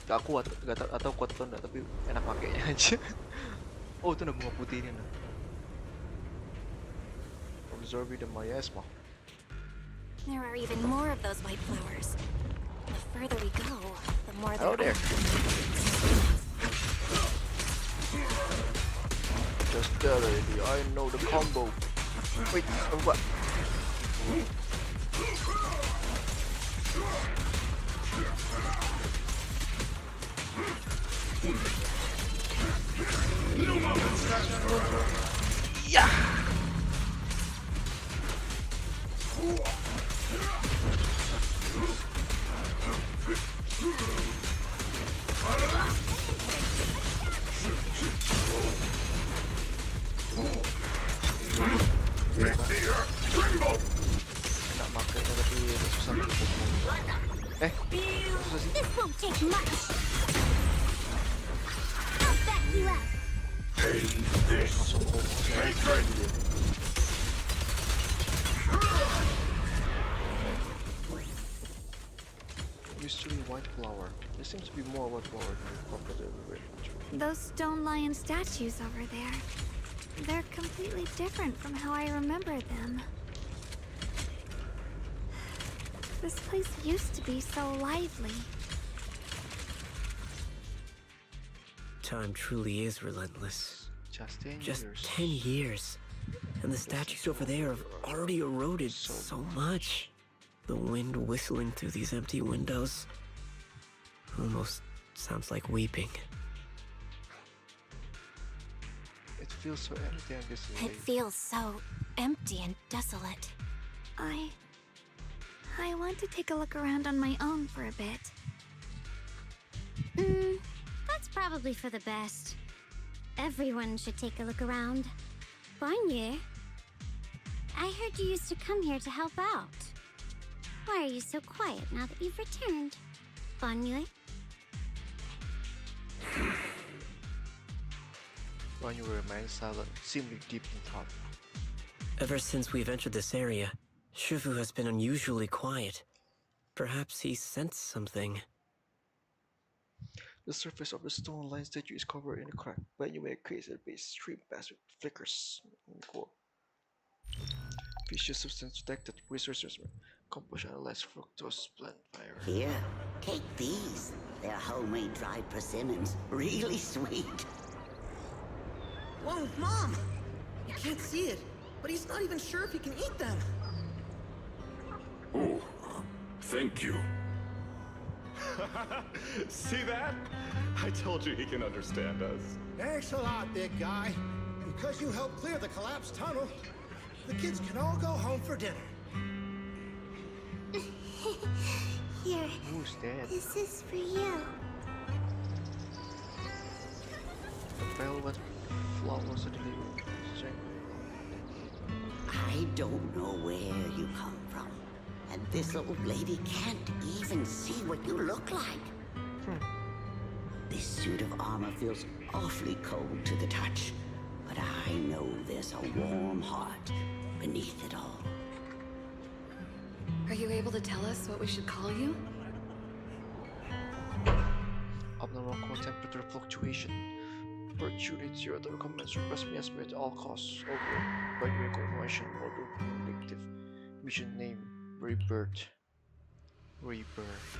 Gak kuat, gak tau kuat atau enggak, tapi enak pakainya aja. Oh, itu ada bunga putih ini. Absorbing the miasma. There are even more of those white flowers. The further we go, the more Oh, there. Just tell lady, I know the combo. Wait, what? Yeah. Enak makanya tapi susah susah sih. This won't take much. I'll back you up. Mystery white flower. There seems to be more white flower compared to everywhere. Those stone lion statues over there. They're completely different from how I remember them. This place used to be so lively. Time truly is relentless. Just 10 Just years. 10 years. And the statues over there have already eroded so much. The wind whistling through these empty windows almost sounds like weeping. It feels so empty and desolate. It feels so empty and desolate. I want to take a look around on my own for a bit. That's probably for the best. Everyone should take a look around. Bonye, I heard you used to come here to help out. Why are you so quiet now that you've returned? Bonye? Bonye remains silent, seemingly deep in thought. Ever since we've entered this area, Shifu has been unusually quiet. Perhaps he sensed something. The surface of the stone line statue is covered in a crack. Bonye creates a base stream past with flickers. Vicious substance detected. Researchers compost analyze fructose plant fire. Here, take these. They're homemade dried persimmons. Really sweet. Whoa, Mom! You can't see it, but he's not even sure if he can eat them. Oh, thank you. See that? I told you he can understand us. Thanks a lot, big guy. Because you helped clear the collapsed tunnel, the kids can all go home for dinner. Here. Who's that? This is for you. The velvet flowers are delivered. I don't know where you come from. And this old lady can't even see what you look like. This suit of armor feels awfully cold to the touch. But I know there's a warm heart beneath it all. Are you able to tell us what we should call you? Abnormal core temperature fluctuation. Birth unit 0 to recommends rescue at all costs. Over. By the recognition order predictive. Mission name. Rebirth. Rebirth.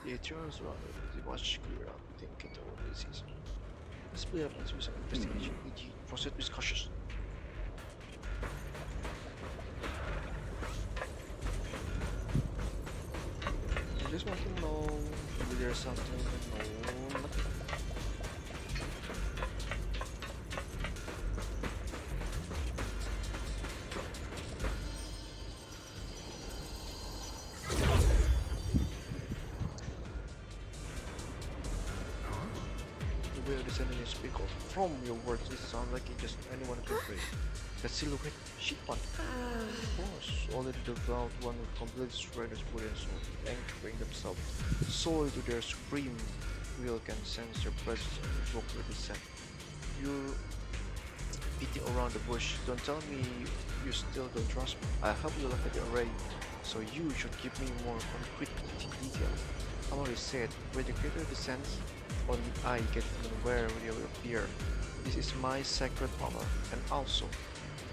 The Eternals run the watch clear up, thinking the whole season. Split up into some investigation, e.g. proceed with caution. I just want to know if there's something known. The way of the sentence is speak of. From your words, it sounds like it just anyone can pray. That silhouette, shit one. Of course, already the proud one with complete surrenders body and soul, anchoring themselves solely to their supreme will can sense their presence and invoke their descent. You're beating around the bush. Don't tell me you still don't trust me. I help you look at the array, so you should give me more concrete detail. I already said, when the creator descends, only I get to know where they will appear. This is my sacred honor, and also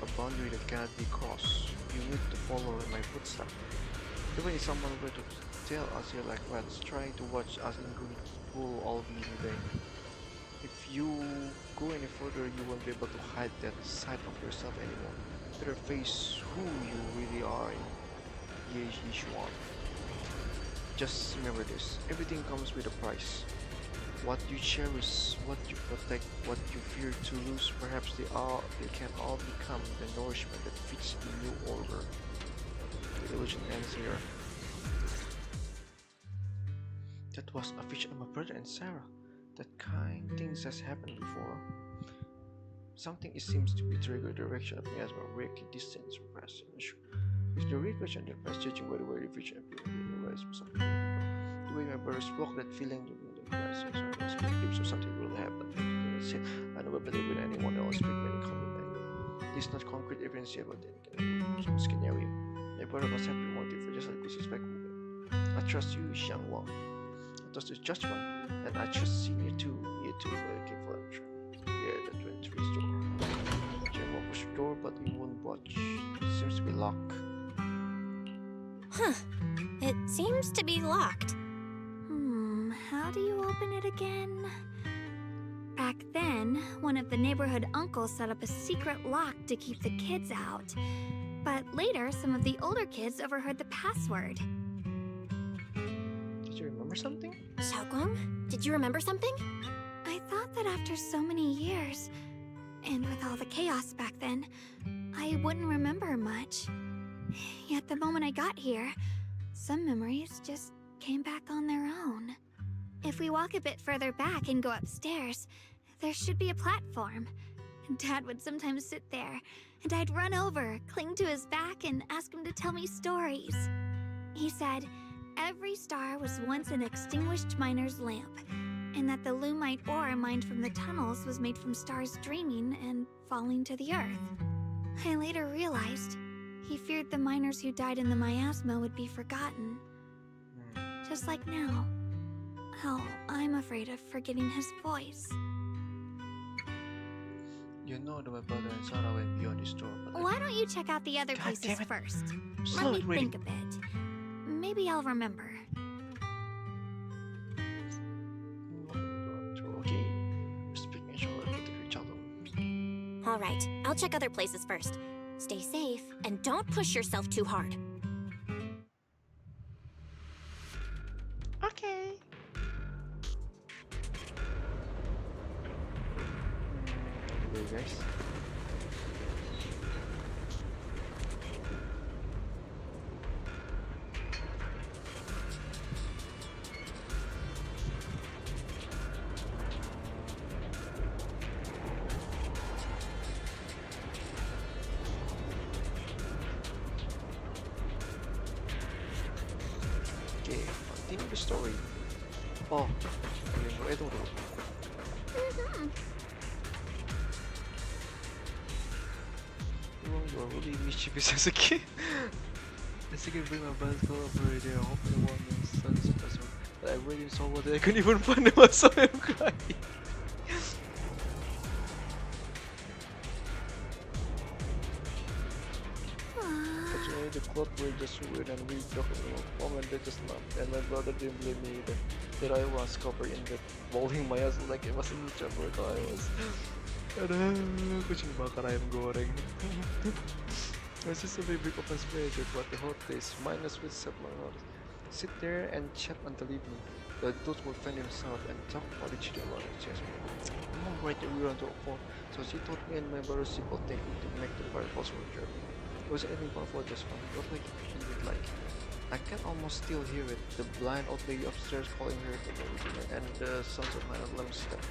a boundary that cannot be crossed. You need to follow in my footsteps. Even if someone were to tell us here like rats, trying to watch us in good will all be in vain. If you go any further, you won't be able to hide that side of yourself anymore. Better face who you really are in Yishuan. Just remember this, everything comes with a price. What you cherish, what you protect, what you fear to lose, perhaps they can all become the nourishment that fits the new order. The illusion ends here. That was a vision of my brother and Sarah. That kind things has happened before. Something it seems to be triggered direction of miasma, breaking distance, press and issue. If the regression the press judging by the way the vision appeared in the rise of something. The way my brother spoke, that feeling of something will happen. I never believe in anyone else speak any comment. This is not concrete evidence yet, but some scenario. My brother must have been motivated just like disrespect. I trust you, Xiang Wang. I trust the judgment, and I trust Senior too. You too, but I keep lecture. Yeah, the 23 store. Jim will push the door, but it won't budge. It seems to be locked. Huh. It seems to be locked. How do you open it again? Back then, one of the neighborhood uncles set up a secret lock to keep the kids out. But later, some of the older kids overheard the password. Did you remember something? Xiaoguang, did you remember something? I thought that after so many years, and with all the chaos back then, I wouldn't remember much. Yet the moment I got here, some memories just came back on their own. If we walk a bit further back and go upstairs, there should be a platform. Dad would sometimes sit there, and I'd run over, cling to his back, and ask him to tell me stories. He said every star was once an extinguished miner's lamp, and that the lumite ore mined from the tunnels was made from stars dreaming and falling to the earth. I later realized he feared the miners who died in the miasma would be forgotten. Just like now. How I'm afraid of forgetting his voice. You know that my brother and Sarah went beyond this door, but Why don't you check out the other places first? Slow Let it, me reading. think a bit. Maybe I'll remember. Okay. Speaking each other, protect each other. Alright, I'll check other places first. Stay safe, and don't push yourself too hard. guys. Okay, continue the story. Oh, tunggu dulu. You're really mischievous as a kid. As a kid, bring my bicycle over there. Hopefully, one of the sun's possible. But I really saw what I couldn't even find him. I saw him crying. Fortunately, the club were just ruined and we talked about mom and they just laughed. And my brother didn't blame me either. That I was covered in the bowling my ass like it wasn't the trouble I was. Aduh, kucing bakar ayam goreng. It's just a very big open space with what the hot taste minus with set my orders. Sit there and chat until evening. The adults will find himself and talk about each other about the chess. Mom right there we were on top of, so she taught me and my brother simple technique to make the fireballs work. It was anything powerful just fun. What like it. I can almost still hear it. The blind old lady upstairs calling her and the sounds of my alarm step.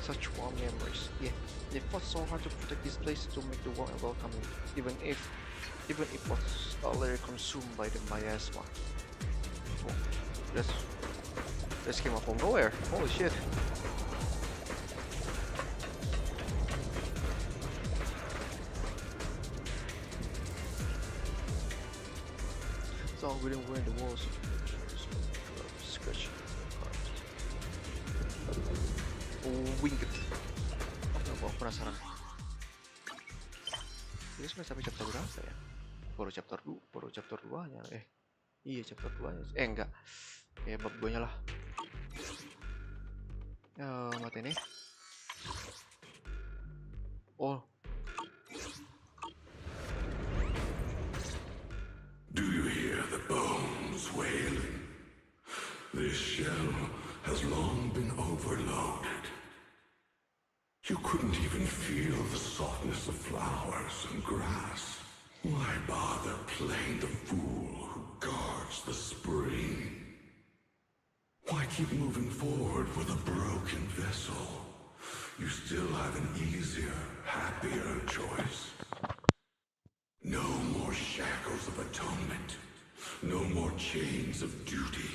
Such warm memories. Yeah, they fought so hard to protect this place to make the world welcoming, even if it was already consumed by the miasma. Oh, this came up from nowhere. Holy shit. So we didn't wear the walls. Scratch. Winged. Aku penasaran. Ini sudah sampai chapter berapa ya? Baru chapter 2 nya. Iya chapter 2 nya. Enggak. Bab 2 nya lah. Mati nih. Oh. Do you hear the bones wailing? This shell has long been overloaded. You couldn't even feel the softness of flowers and grass. Why bother playing the fool who guards the spring? Why keep moving forward with a broken vessel? You still have an easier, happier choice. No more shackles of atonement. No more chains of duty.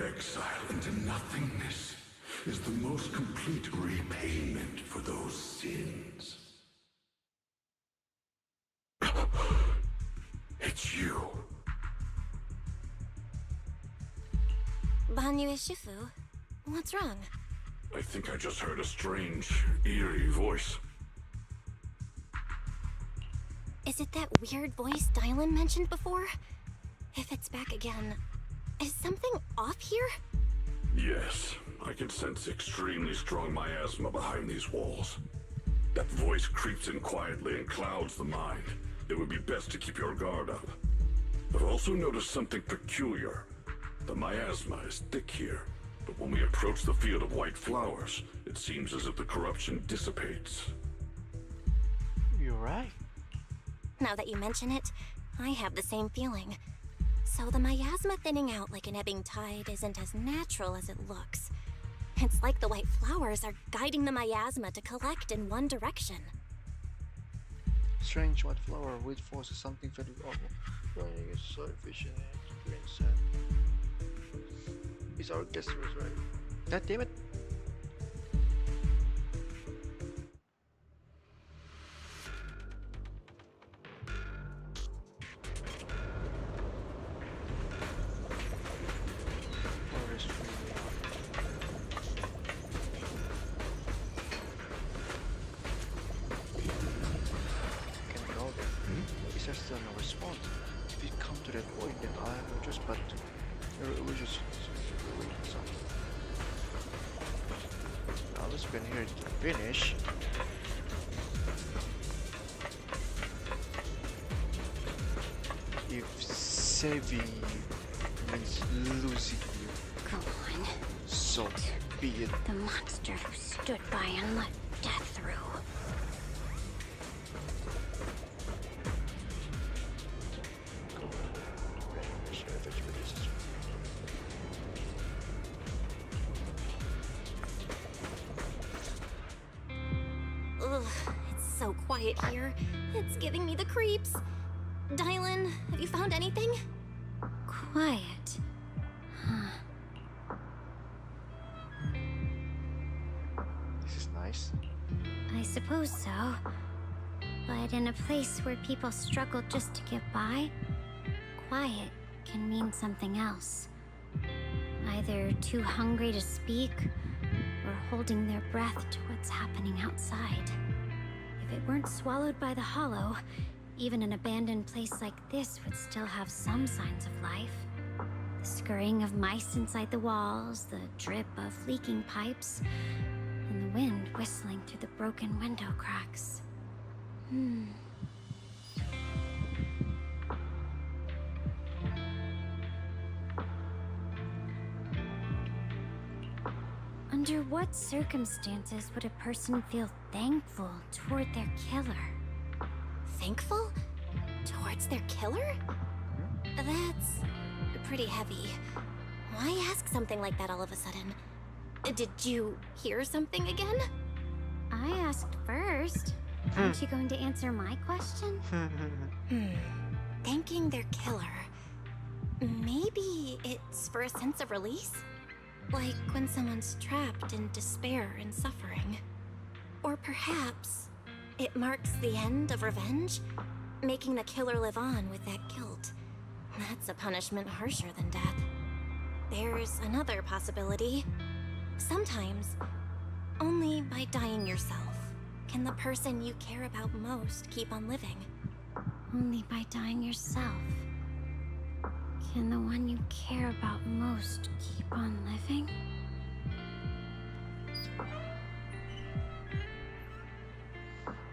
Exile into nothingness is the most complete repayment for those sins. It's you. Banyue Shifu, what's wrong? I think I just heard a strange, eerie voice. Is it that weird voice Dylan mentioned before? If it's back again, is something off here? Yes, I can sense extremely strong miasma behind these walls. That voice creeps in quietly and clouds the mind. It would be best to keep your guard up. I've also noticed something peculiar. The miasma is thick here, but when we approach the field of white flowers, it seems as if the corruption dissipates. You're right. Now that you mention it, I have the same feeling. So the miasma thinning out like an ebbing tide isn't as natural as it looks. It's like the white flowers are guiding the miasma to collect in one direction. Strange white flower with force is something very awful. Running is so efficient and green sand. It's our guest was right. God damn it. Finish. If saving means losing you. Come on. So be it. The monster who stood by and let death through. Ugh, it's so quiet here. It's giving me the creeps. Dylan, have you found anything? Quiet. Huh. This is nice. I suppose so. But in a place where people struggle just to get by, quiet can mean something else. Either too hungry to speak, or holding their breath to what's happening outside. If it weren't swallowed by the hollow, even an abandoned place like this would still have some signs of life. The scurrying of mice inside the walls, the drip of leaking pipes, and the wind whistling through the broken window cracks. Under what circumstances would a person feel thankful toward their killer? Thankful? Towards their killer? That's pretty heavy. Why ask something like that all of a sudden? Did you hear something again? I asked first. Aren't you going to answer my question? Thanking their killer. Maybe it's for a sense of release? Like when someone's trapped in despair and suffering. Or perhaps it marks the end of revenge, making the killer live on with that guilt. That's a punishment harsher than death. There's another possibility. Sometimes, only by dying yourself can the person you care about most keep on living. Only by dying yourself can the one you care about most keep on living?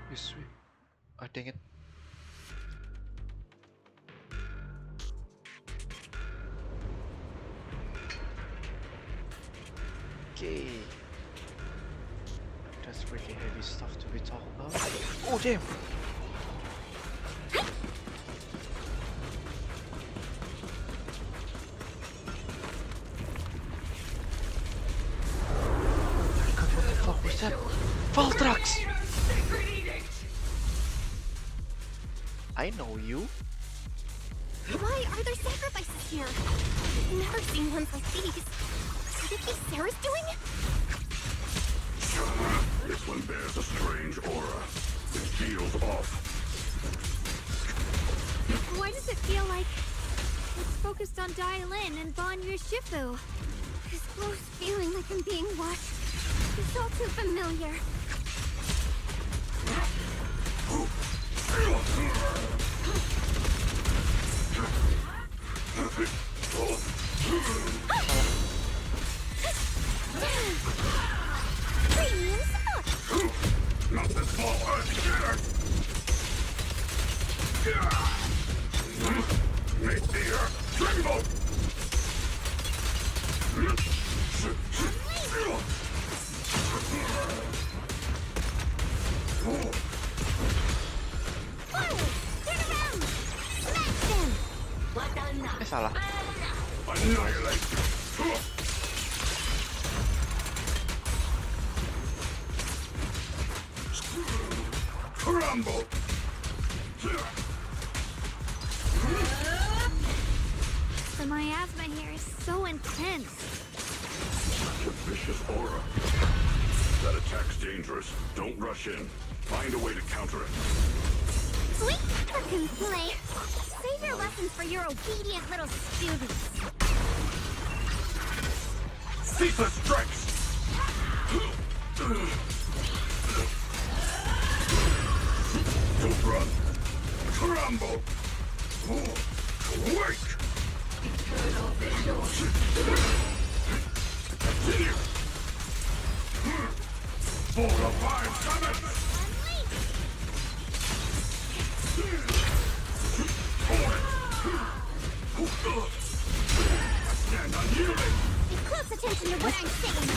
You sweet. Oh, dang it. Okay. That's really heavy stuff to be talking about. Oh, damn! What the fuck was that? Valtrax! I know you. Why are there sacrifices here? I've never seen ones like these. Could it be Sarah's doing? This one bears a strange aura. It feels off. Why does it feel like it's focused on Dylan and Banyu Shifu? This close feeling like I'm being watched. It's all too familiar. Not this small earth Make the earth tremble! Salah. Annihilate! Crumble! The miasma here is so intense. Such a vicious aura. That attack's dangerous. Don't rush in. Find a way to counter it. Sweet frickin' play. Save your lessons for your obedient little students. Cephas strikes! Don't run! Crumble! Wake! Continue! For the five summons! Stand unyielding! Pay close attention to what I'm saying.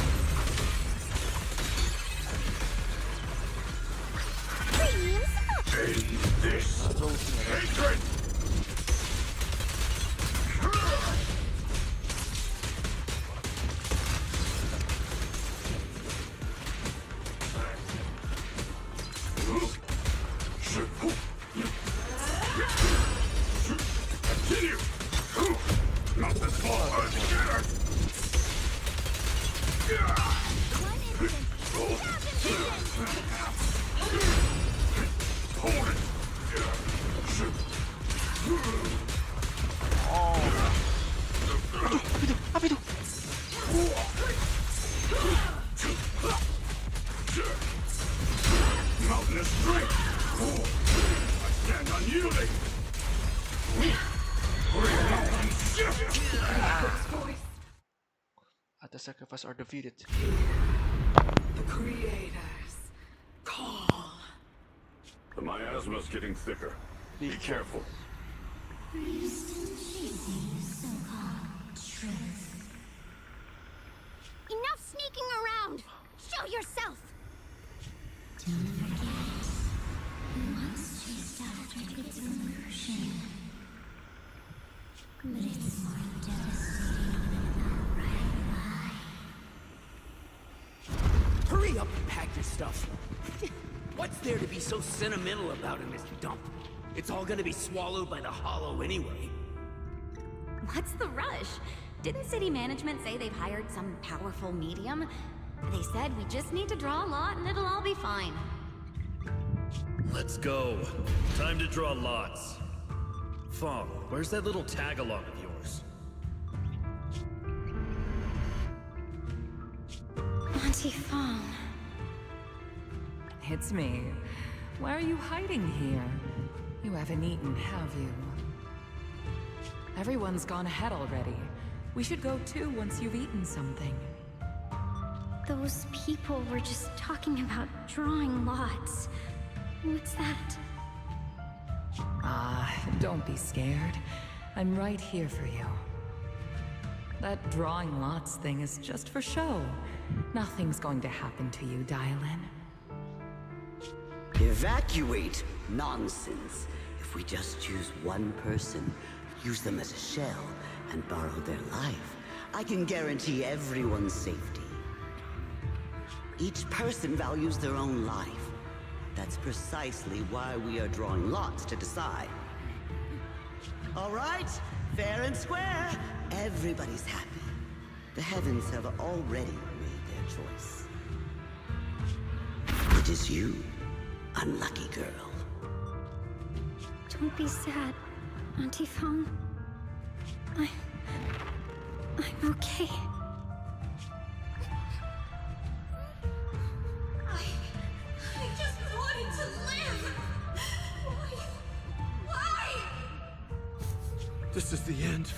This hatred! Continue! Not this far! Hold it! Apa itu? Mountainous strength! I stand unyielding! The sacrifice are defeated. The creators call. The miasma's getting thicker. Be careful. Enough sneaking around! Show yourself! Don't forget, he once chased after Dikit's illusion. But it's more devastating than an outright lie. Hurry up and pack your stuff. What's there to be so sentimental about in this dump? It's all gonna be swallowed by the hollow anyway. What's the rush? Didn't city management say they've hired some powerful medium? They said we just need to draw a lot and it'll all be fine. Let's go. Time to draw lots. Fong, where's that little tag-along of yours? Auntie Fong. It's me. Why are you hiding here? You haven't eaten, have you? Everyone's gone ahead already. We should go too once you've eaten something. Those people were just talking about drawing lots. What's that? Don't be scared. I'm right here for you. That drawing lots thing is just for show. Nothing's going to happen to you, Dial-In. Evacuate? Nonsense. If we just choose one person, use them as a shell, and borrow their life, I can guarantee everyone's safety. Each person values their own life. That's precisely why we are drawing lots to decide. All right, fair and square. Everybody's happy. The heavens have already made their choice. It is you, unlucky girl. Don't be sad, Auntie Fong. I'm okay. I just wanted to live! Why? This is the end.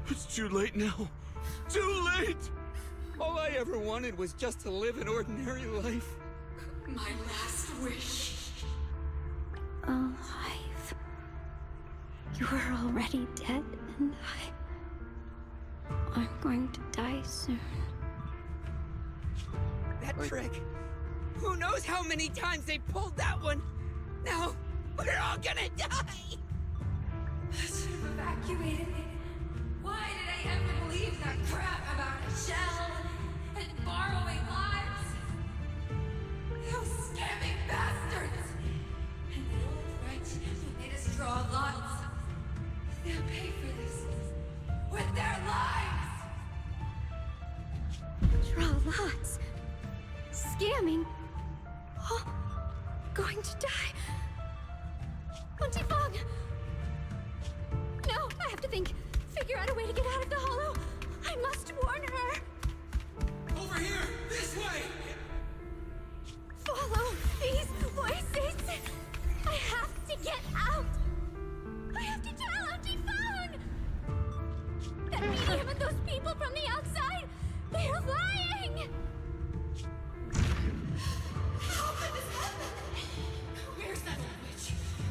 It's too late now. Too late! All I ever wanted was just to live an ordinary life. My last wish. Alive. You were already dead, and I'm going to die soon. That trick. Who knows how many times they pulled that one? Now, we're all gonna die! I should have evacuated. Why did I ever believe that crap about a shell and borrowing lives? Those scamming bastards! And the old French who made us draw lots. They'll pay for this with their lives! Draw lots. Scamming. Oh, going to die. Auntie Fong! No, I have to think. Figure out a way to get out of the hollow. I must warn her. Over here! This way! Follow these voices. I have to get out. I have to tell Auntie Fong. That medium and those people from the outside, they're lying. How could this happen? Where's that old witch?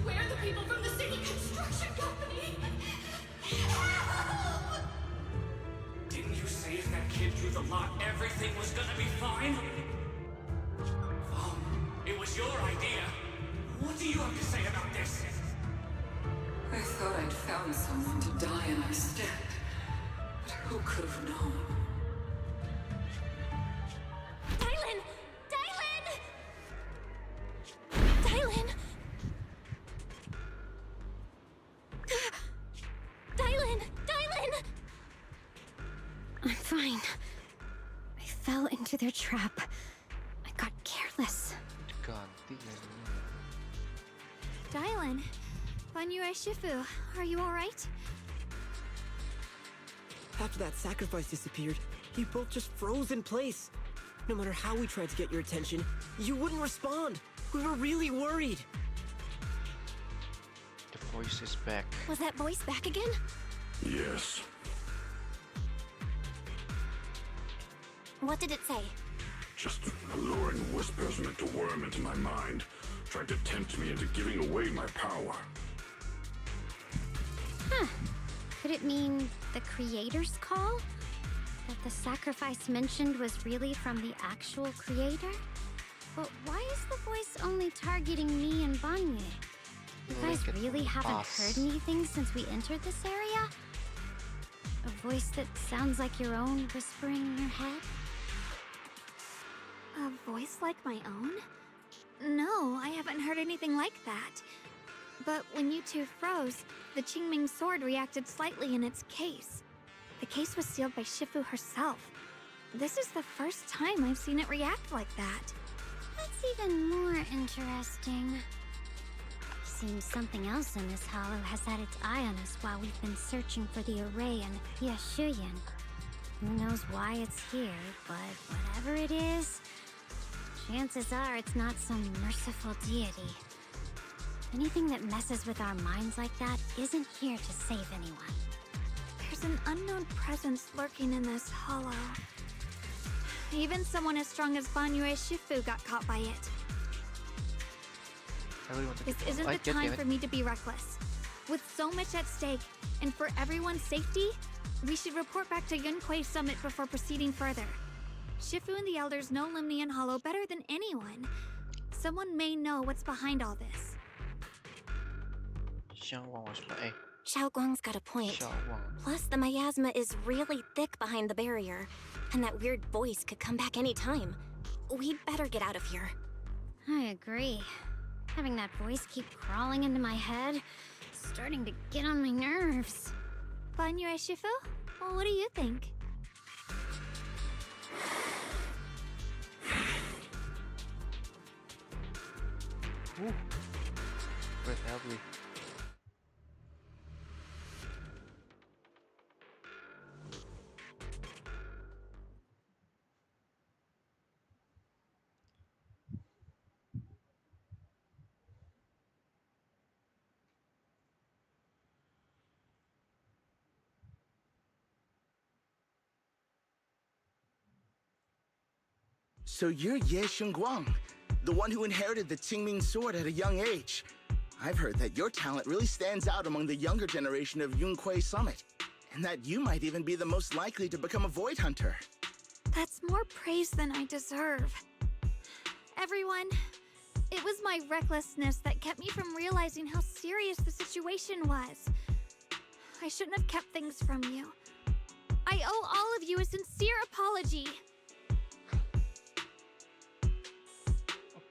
Where are the people from the city construction company? Help! Didn't you say if that kid drew the lot, everything was gonna be fine? Oh, it was your idea. What do you have to say about this? I thought I'd found someone to die in my stead, but who could have known? Dylan! Dylan! Dylan! Dylan! I'm fine. I fell into their trap. I got careless. Dylan, Banyue Shifu, are you alright? After that sacrifice disappeared, you both just froze in place. No matter how we tried to get your attention, you wouldn't respond. We were really worried. The voice is back. Was that voice back again? Yes. What did it say? Just alluring whispers meant to worm into my mind, trying to tempt me into giving away my power. Huh. Could it mean the creator's call? That the sacrifice mentioned was really from the actual creator? But why is the voice only targeting me and Banyue? You guys really haven't heard anything since we entered this area? A voice that sounds like your own whispering in your head? A voice like my own? No, I haven't heard anything like that. But when you two froze, the Qingming sword reacted slightly in its case. The case was sealed by Shifu herself. This is the first time I've seen it react like that. That's even more interesting. Seems something else in this hollow has had its eye on us while we've been searching for the array and Yashuyan. Who knows why it's here, but whatever it is, chances are it's not some merciful deity. Anything that messes with our minds like that isn't here to save anyone. There's an unknown presence lurking in this hollow. Even someone as strong as Banyue Shifu got caught by it. This isn't the time for me to be reckless. With so much at stake, and for everyone's safety, we should report back to Yunquei Summit before proceeding further. Shifu and the elders know Limnian Hollow better than anyone. Someone may know what's behind all this. Xiaoguang's got a point. Plus, the miasma is really thick behind the barrier, and that weird voice could come back any time. We'd better get out of here. I agree. Having that voice keep crawling into my head is starting to get on my nerves. Banyue Shifu? Well, what do you think? Ooh. Breath heavily. So you're Ye Shengguang, the one who inherited the Qingming sword at a young age. I've heard that your talent really stands out among the younger generation of Yunquei Summit, and that you might even be the most likely to become a Void Hunter. That's more praise than I deserve. Everyone, it was my recklessness that kept me from realizing how serious the situation was. I shouldn't have kept things from you. I owe all of you a sincere apology.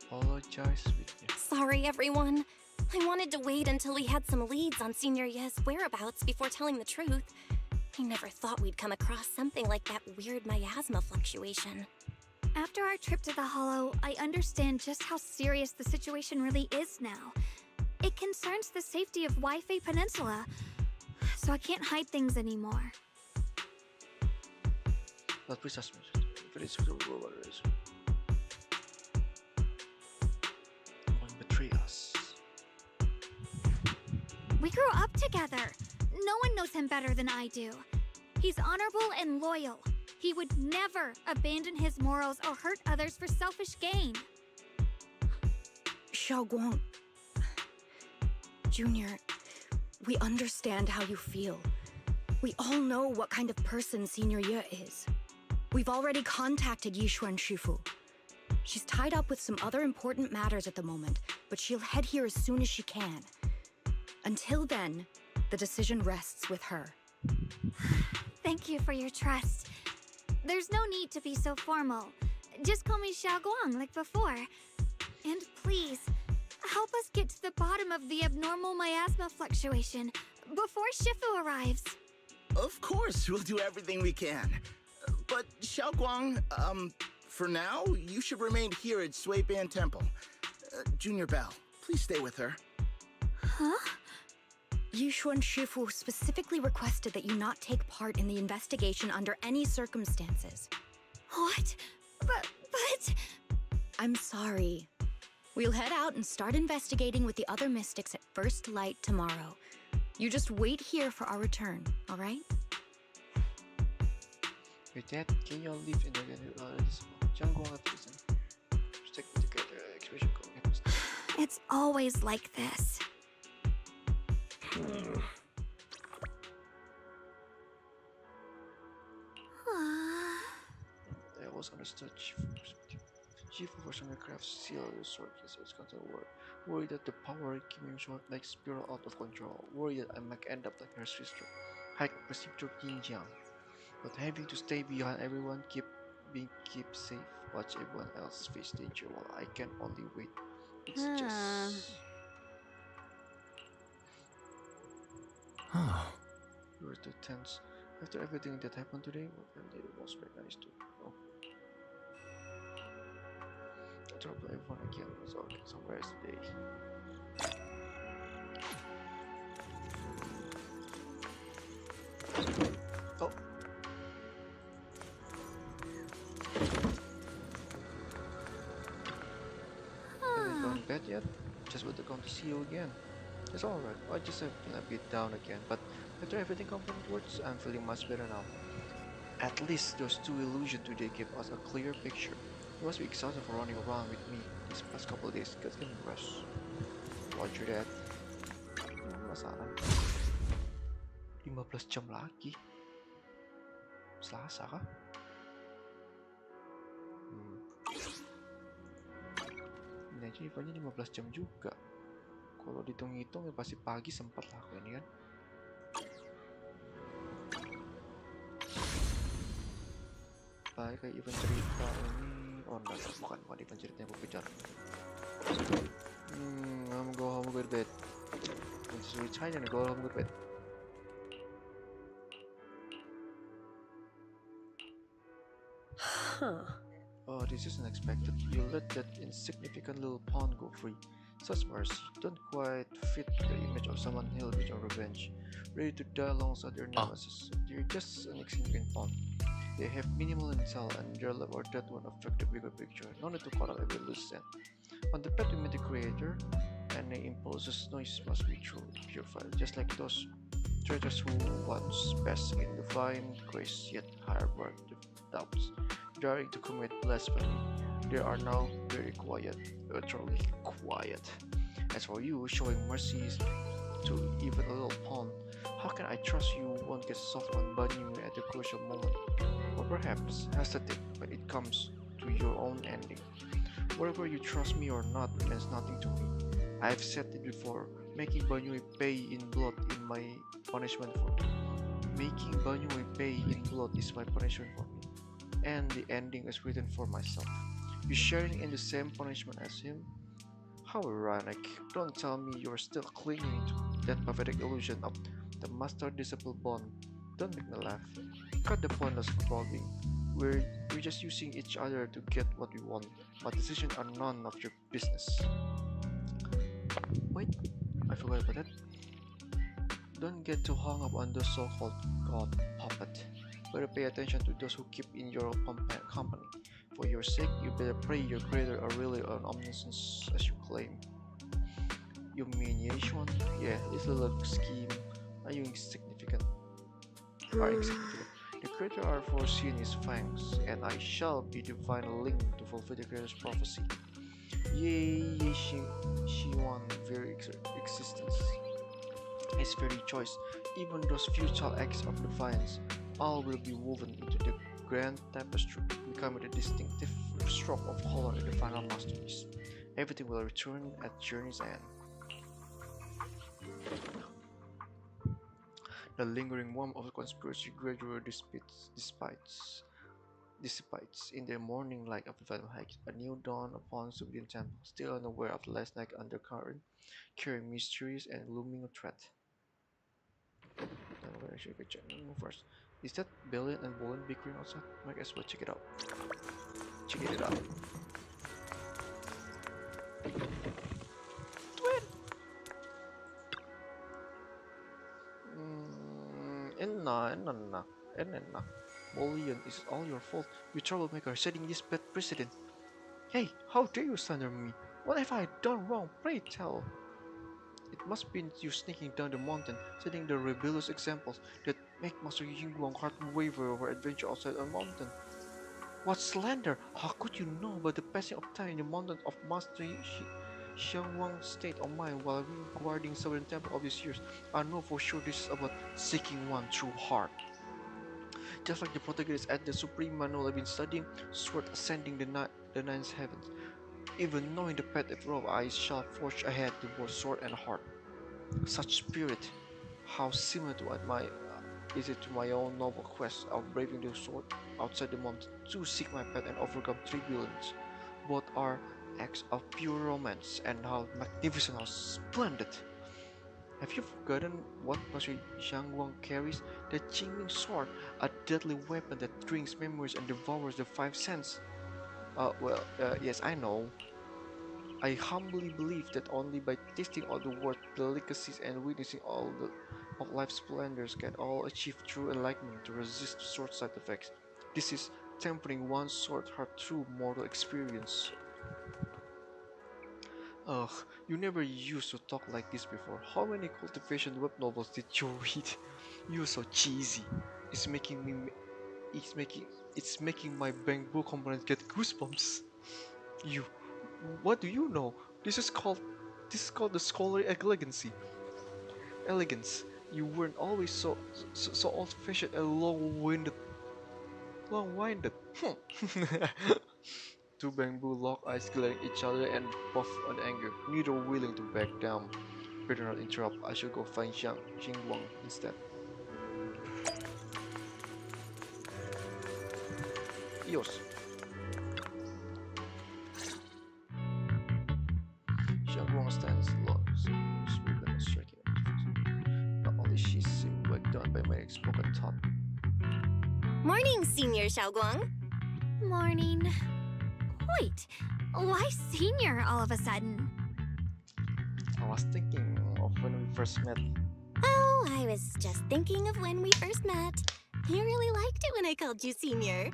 Apologize with you. Sorry, everyone. I wanted to wait until we had some leads on Senior Ye's whereabouts before telling the truth. I never thought we'd come across something like that weird miasma fluctuation. After our trip to the Hollow, I understand just how serious the situation really is now. It concerns the safety of Waifei Peninsula, so I can't hide things anymore. But please ask me. Betray us. We grew up together. No one knows him better than I do. He's honorable and loyal. He would never abandon his morals or hurt others for selfish gain. Xiaoguang, Junior, we understand how you feel. We all know what kind of person Senior Ye is. We've already contacted Yishuan Shifu. She's tied up with some other important matters at the moment, but she'll head here as soon as she can. Until then, the decision rests with her. Thank you for your trust. There's no need to be so formal. Just call me Xiaoguang like before. And please, help us get to the bottom of the abnormal miasma fluctuation before Shifu arrives. Of course, we'll do everything we can. But Xiaoguang, for now, you should remain here at Suiban Temple. Junior Bell, please stay with her. Huh? Yushuan Shifu specifically requested that you not take part in the investigation under any circumstances. What? But... I'm sorry. We'll head out and start investigating with the other mystics at first light tomorrow. You just wait here for our return, alright? With that, can you all live in the stick together, expression commitment. It's always like this. I was understood Chief of Personal Crafts seal the sword as it's going to work. Worried that the power keeping sword like spiral out of control. Worried that I might end up like her sister. Hike Preceptor Yin Jiang. But having to stay behind everyone, keep safe, watch everyone else face danger while I can only wait. It's just... You were too tense. After everything that happened today, what am I the most recognized to? Oh. I trouble everyone again, so I'll get some rest today. Oh. Haven't gone to bed yet? Just want to come to see you again. It's alright, I just have been a bit down again, but after everything comes towards, I'm feeling much better now. At least those two illusions today gave us a clear picture. You must be exhausted for running around with me these past couple of days. Get some rest. Roger that. Masalah. 15 jam lagi. Selasa kah? Ini aja eventnya 15 jam juga. Kalau dihitung-hitung ya pasti pagi sempat lah aku ini kan. Baik kayak event cerita ini. Oh enggak, bukan event cerita yang aku kejar. I'm go home, go to bed. It's really China, go home, go to bed. Oh, this is unexpected. You let that insignificant little pawn go free. Such mercy don't quite fit the image of someone hell-bent on revenge, ready to die alongside their nemesis. They're just an insignificant pawn. They have minimal intel, and their life or death won't affect the bigger picture. No need to cut out every loose end. On the path to meet the creator, any impulses noise must be truly purified, just like those traitors who once basked in divine grace yet harbored doubts, daring to commit blasphemy. They are now very quiet, utterly quiet. As for you, showing mercy to even a little pawn, how can I trust you won't get soft on Banyu at the crucial moment? Or perhaps hesitate when it comes to your own ending. Whether you trust me or not means nothing to me. I've said it before, making Banyu pay in blood is my punishment for me. Making Banyu pay in blood is my punishment for me. And the ending is written for myself. You sharing in the same punishment as him? How ironic. Don't tell me you're still clinging to that pathetic illusion of the master-disciple bond. Don't make me laugh. Cut the pointless probing. We're just using each other to get what we want. My decisions are none of your business. Wait, I forgot about that. Don't get too hung up on the so-called god puppet. Better pay attention to those who keep in your company. For your sake, you better pray your creator are really an omniscience as you claim. You mean Yeshuan? Yeah, this little scheme. Are you insignificant? The creator are foreseen his fangs, and I shall be the final link to fulfill the creator's prophecy. Yea, Yeshuan very existence. His very choice, even those futile acts of defiance, all will be woven into the grand tapestry, becoming a distinctive stroke of color in the final masterpiece. Everything will return at journey's end. The lingering warmth of the conspiracy gradually dissipates. In the morning light of the final hike, a new dawn upon Subian Temple, still unaware of last night's undercurrent, carrying mysterious and looming threat. Then where should I check first? Is that Billion and Bolin bickering outside? Might as well check it out. Check it out. Enna. Bollion, it's all your fault. You troublemaker setting this bad precedent. Hey, how dare you slander me? What have I done wrong? Pray tell. It must be you sneaking down the mountain, setting the rebellious examples that make Master Yingguang heart waver over adventure outside a mountain. What slander? How could you know about the passing of time in the mountain of Master Xiangwang's state of mind while guarding Southern Temple all these years? I know for sure this is about seeking one true heart. Just like the protagonists at the Supreme Manual have been studying, sword ascending the ninth heavens. Even knowing the path of road, I shall forge ahead towards sword and heart. Such spirit, how similar to is it to my own noble quest of braving the sword outside the mountain to seek my path and overcome tribulations. Both are acts of pure romance, and how magnificent, how splendid! Have you forgotten what Master Xiangguang carries? The Qingming sword, a deadly weapon that drinks memories and devours the five senses. Yes, I know. I humbly believe that only by tasting all the world's delicacies and witnessing all of life's splendors can all achieve true enlightenment to resist sword side effects. This is tempering one's sword heart through mortal experience. Ugh, you never used to talk like this before. How many cultivation web novels did you read? You're so cheesy. It's making my bamboo components get goosebumps. What do you know? This is called the scholarly elegancy. Elegance. You weren't always so old-fashioned and long-winded. Two bamboo lock eyes glaring at each other and puff on anger, neither willing to back down. Better not interrupt. I should go find Xingguang instead. Yours. Xiangguang stands lost, sweet and striking. Not only she seemed weighed down by my spoken thought. Morning, Senior Xiaoguang. Morning. Wait, why senior all of a sudden? I was thinking of when we first met. Oh, I was just thinking of when we first met. You really liked it when I called you senior.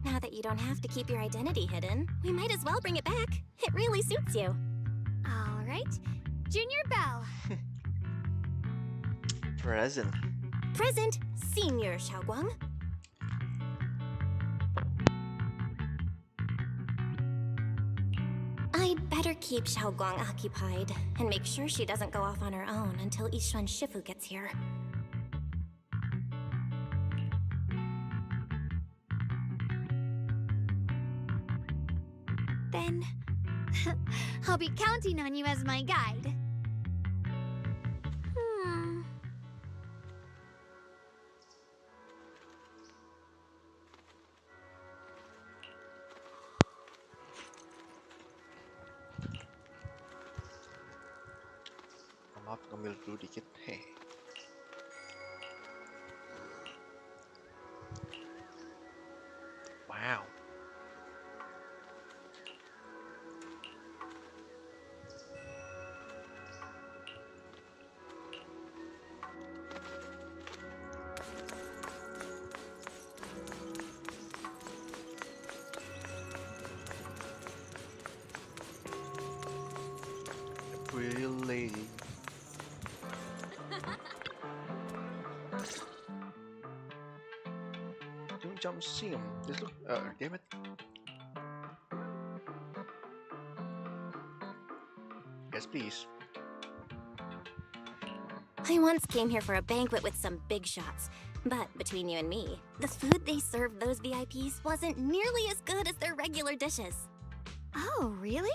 Now that you don't have to keep your identity hidden, we might as well bring it back. It really suits you. All right, Junior Bell. Present. Present, Senior Xiaoguang. I'd better keep Xiaoguang occupied and make sure she doesn't go off on her own until Yishuan Shifu gets here. Then I'll be counting on you as my guide. Maaf, ngambil dulu dikit. Heh. Wow. A pretty lady. Don't jump see him. Just look. Damn it. Yes, please. I once came here for a banquet with some big shots. But between you and me, the food they served those VIPs wasn't nearly as good as their regular dishes. Oh, really?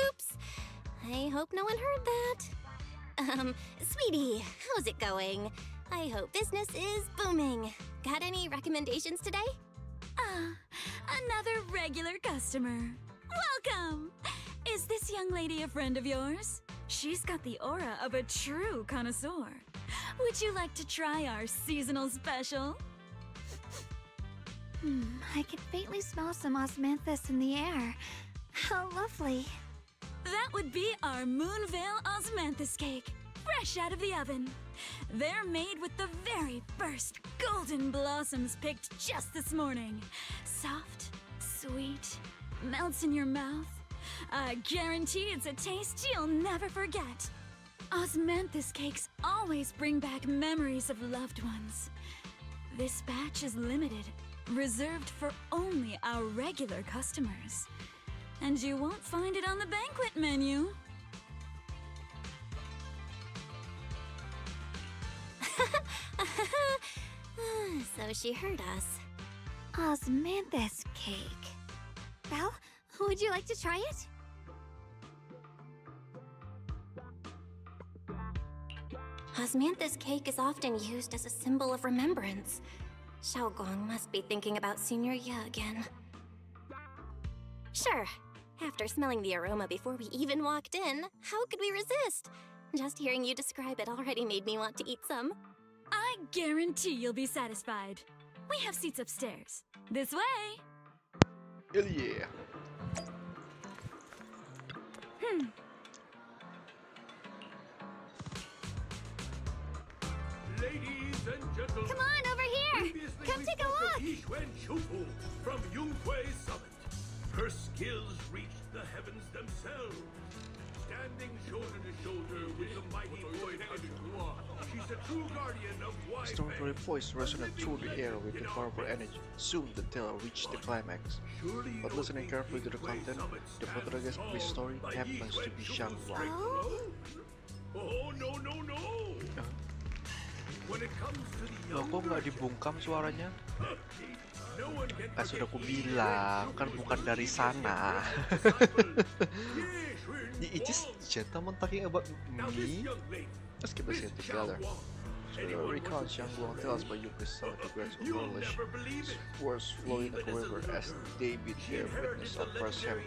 Oops! hope no one heard that. Sweetie, how's it going? I hope business is booming. Got any recommendations today? Another regular customer. Welcome! Is this young lady a friend of yours? She's got the aura of a true connoisseur. Would you like to try our seasonal special? I can faintly smell some osmanthus in the air. How lovely. That would be our Moonvale Osmanthus cake, fresh out of the oven. They're made with the very first golden blossoms picked just this morning. Soft, sweet, melts in your mouth. I guarantee it's a taste you'll never forget. Osmanthus cakes always bring back memories of loved ones. This batch is limited, reserved for only our regular customers. And you won't find it on the banquet menu. So she heard us. Osmanthus cake. Well, would you like to try it? Osmanthus cake is often used as a symbol of remembrance. Xiaogong must be thinking about Senior Ye again. Sure. After smelling the aroma before we even walked in, how could we resist? Just hearing you describe it already made me want to eat some. I guarantee you'll be satisfied. We have seats upstairs. This way! Hell yeah! Ladies and gentlemen, Come on, over here! Come take a look! Yixuan Shufu from Yunhui Summit. Her skills reached the heavens themselves. Standing shoulder to shoulder with the mighty void Enggak, she's a true guardian of wide Stormtrooper voice resonated through the air with the powerful energy. Soon the tale reached the climax. But listening carefully to the content, the protagonist of this story happens to be Xianglong. Oh no no no! When it comes to the Loh, kok nggak dibungkam suaranya? Kan sudah aku bilang, kan bukan dari sana. It's just gentleman talking about me. Let's keep this together. So recall Xianglong tells by Yunhui Summit the great knowledge. Words flowing like a river as they beat their witness of firsthand.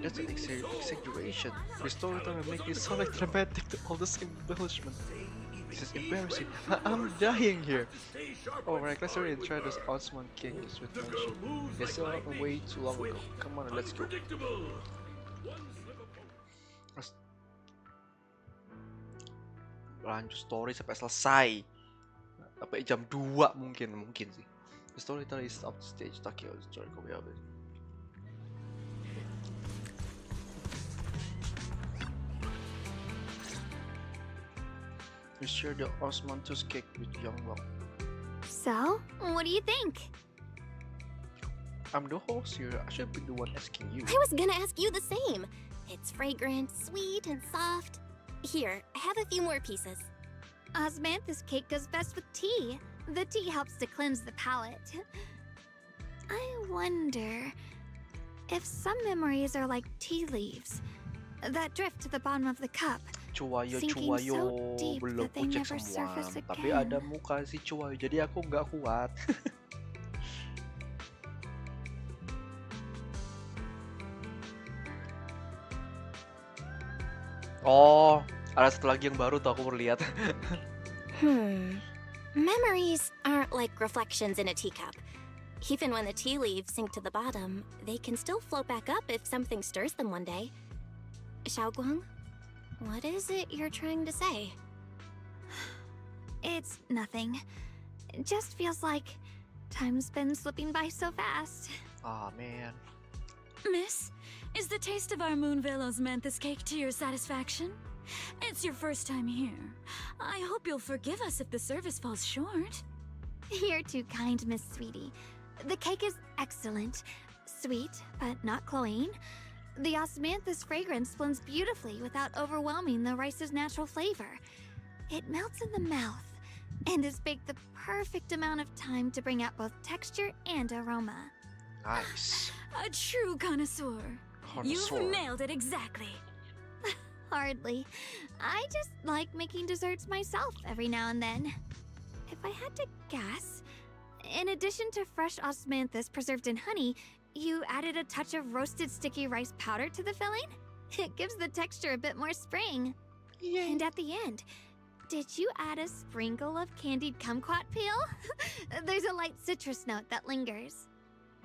That's an exaggeration. The storyteller making it sound like dramatic to all this embellishment. This is embarrassing. I'm dying here. Oh, right, let's already try this Osman King is with mention. They still out way too long ago. Come on, let's go. Lanjut story sampai selesai. Sampai jam 2 mungkin sih. The storyteller is up the stage talking about the story of it. We share the osmanthus cake with Xianglong. So, what do you think? I'm the host here. I should be the one asking you. I was gonna ask you the same. It's fragrant, sweet, and soft. Here, have a few more pieces. Osmanthus cake goes best with tea. The tea helps to cleanse the palate. I wonder if some memories are like tea leaves that drift to the bottom of the cup, sinking so deep belum that they ku cek never semua, surface tapi again. ada muka si Cuayo, jadi aku nggak kuat. Oh, ada satu lagi yang baru tuh aku baru lihat. Memories aren't like reflections in a teacup. Even when the tea leaves sink to the bottom, they can still float back up if something stirs them one day. Xiaoguang, what is it you're trying to say? It's nothing. It just feels like time's been slipping by so fast. Ah, man. Miss, is the taste of our Moonvale Osmanthus cake to your satisfaction? It's your first time here. I hope you'll forgive us if the service falls short. You're too kind, Miss Sweetie. The cake is excellent. Sweet, but not cloying. The osmanthus fragrance blends beautifully without overwhelming the rice's natural flavor. It melts in the mouth and is baked the perfect amount of time to bring out both texture and aroma. Nice. A true connoisseur. You've nailed it exactly. Hardly. I just like making desserts myself every now and then. If I had to guess, in addition to fresh osmanthus preserved in honey, you added a touch of roasted sticky rice powder to the filling? It gives the texture a bit more spring. Yay. And at the end, did you add a sprinkle of candied kumquat peel? There's a light citrus note that lingers.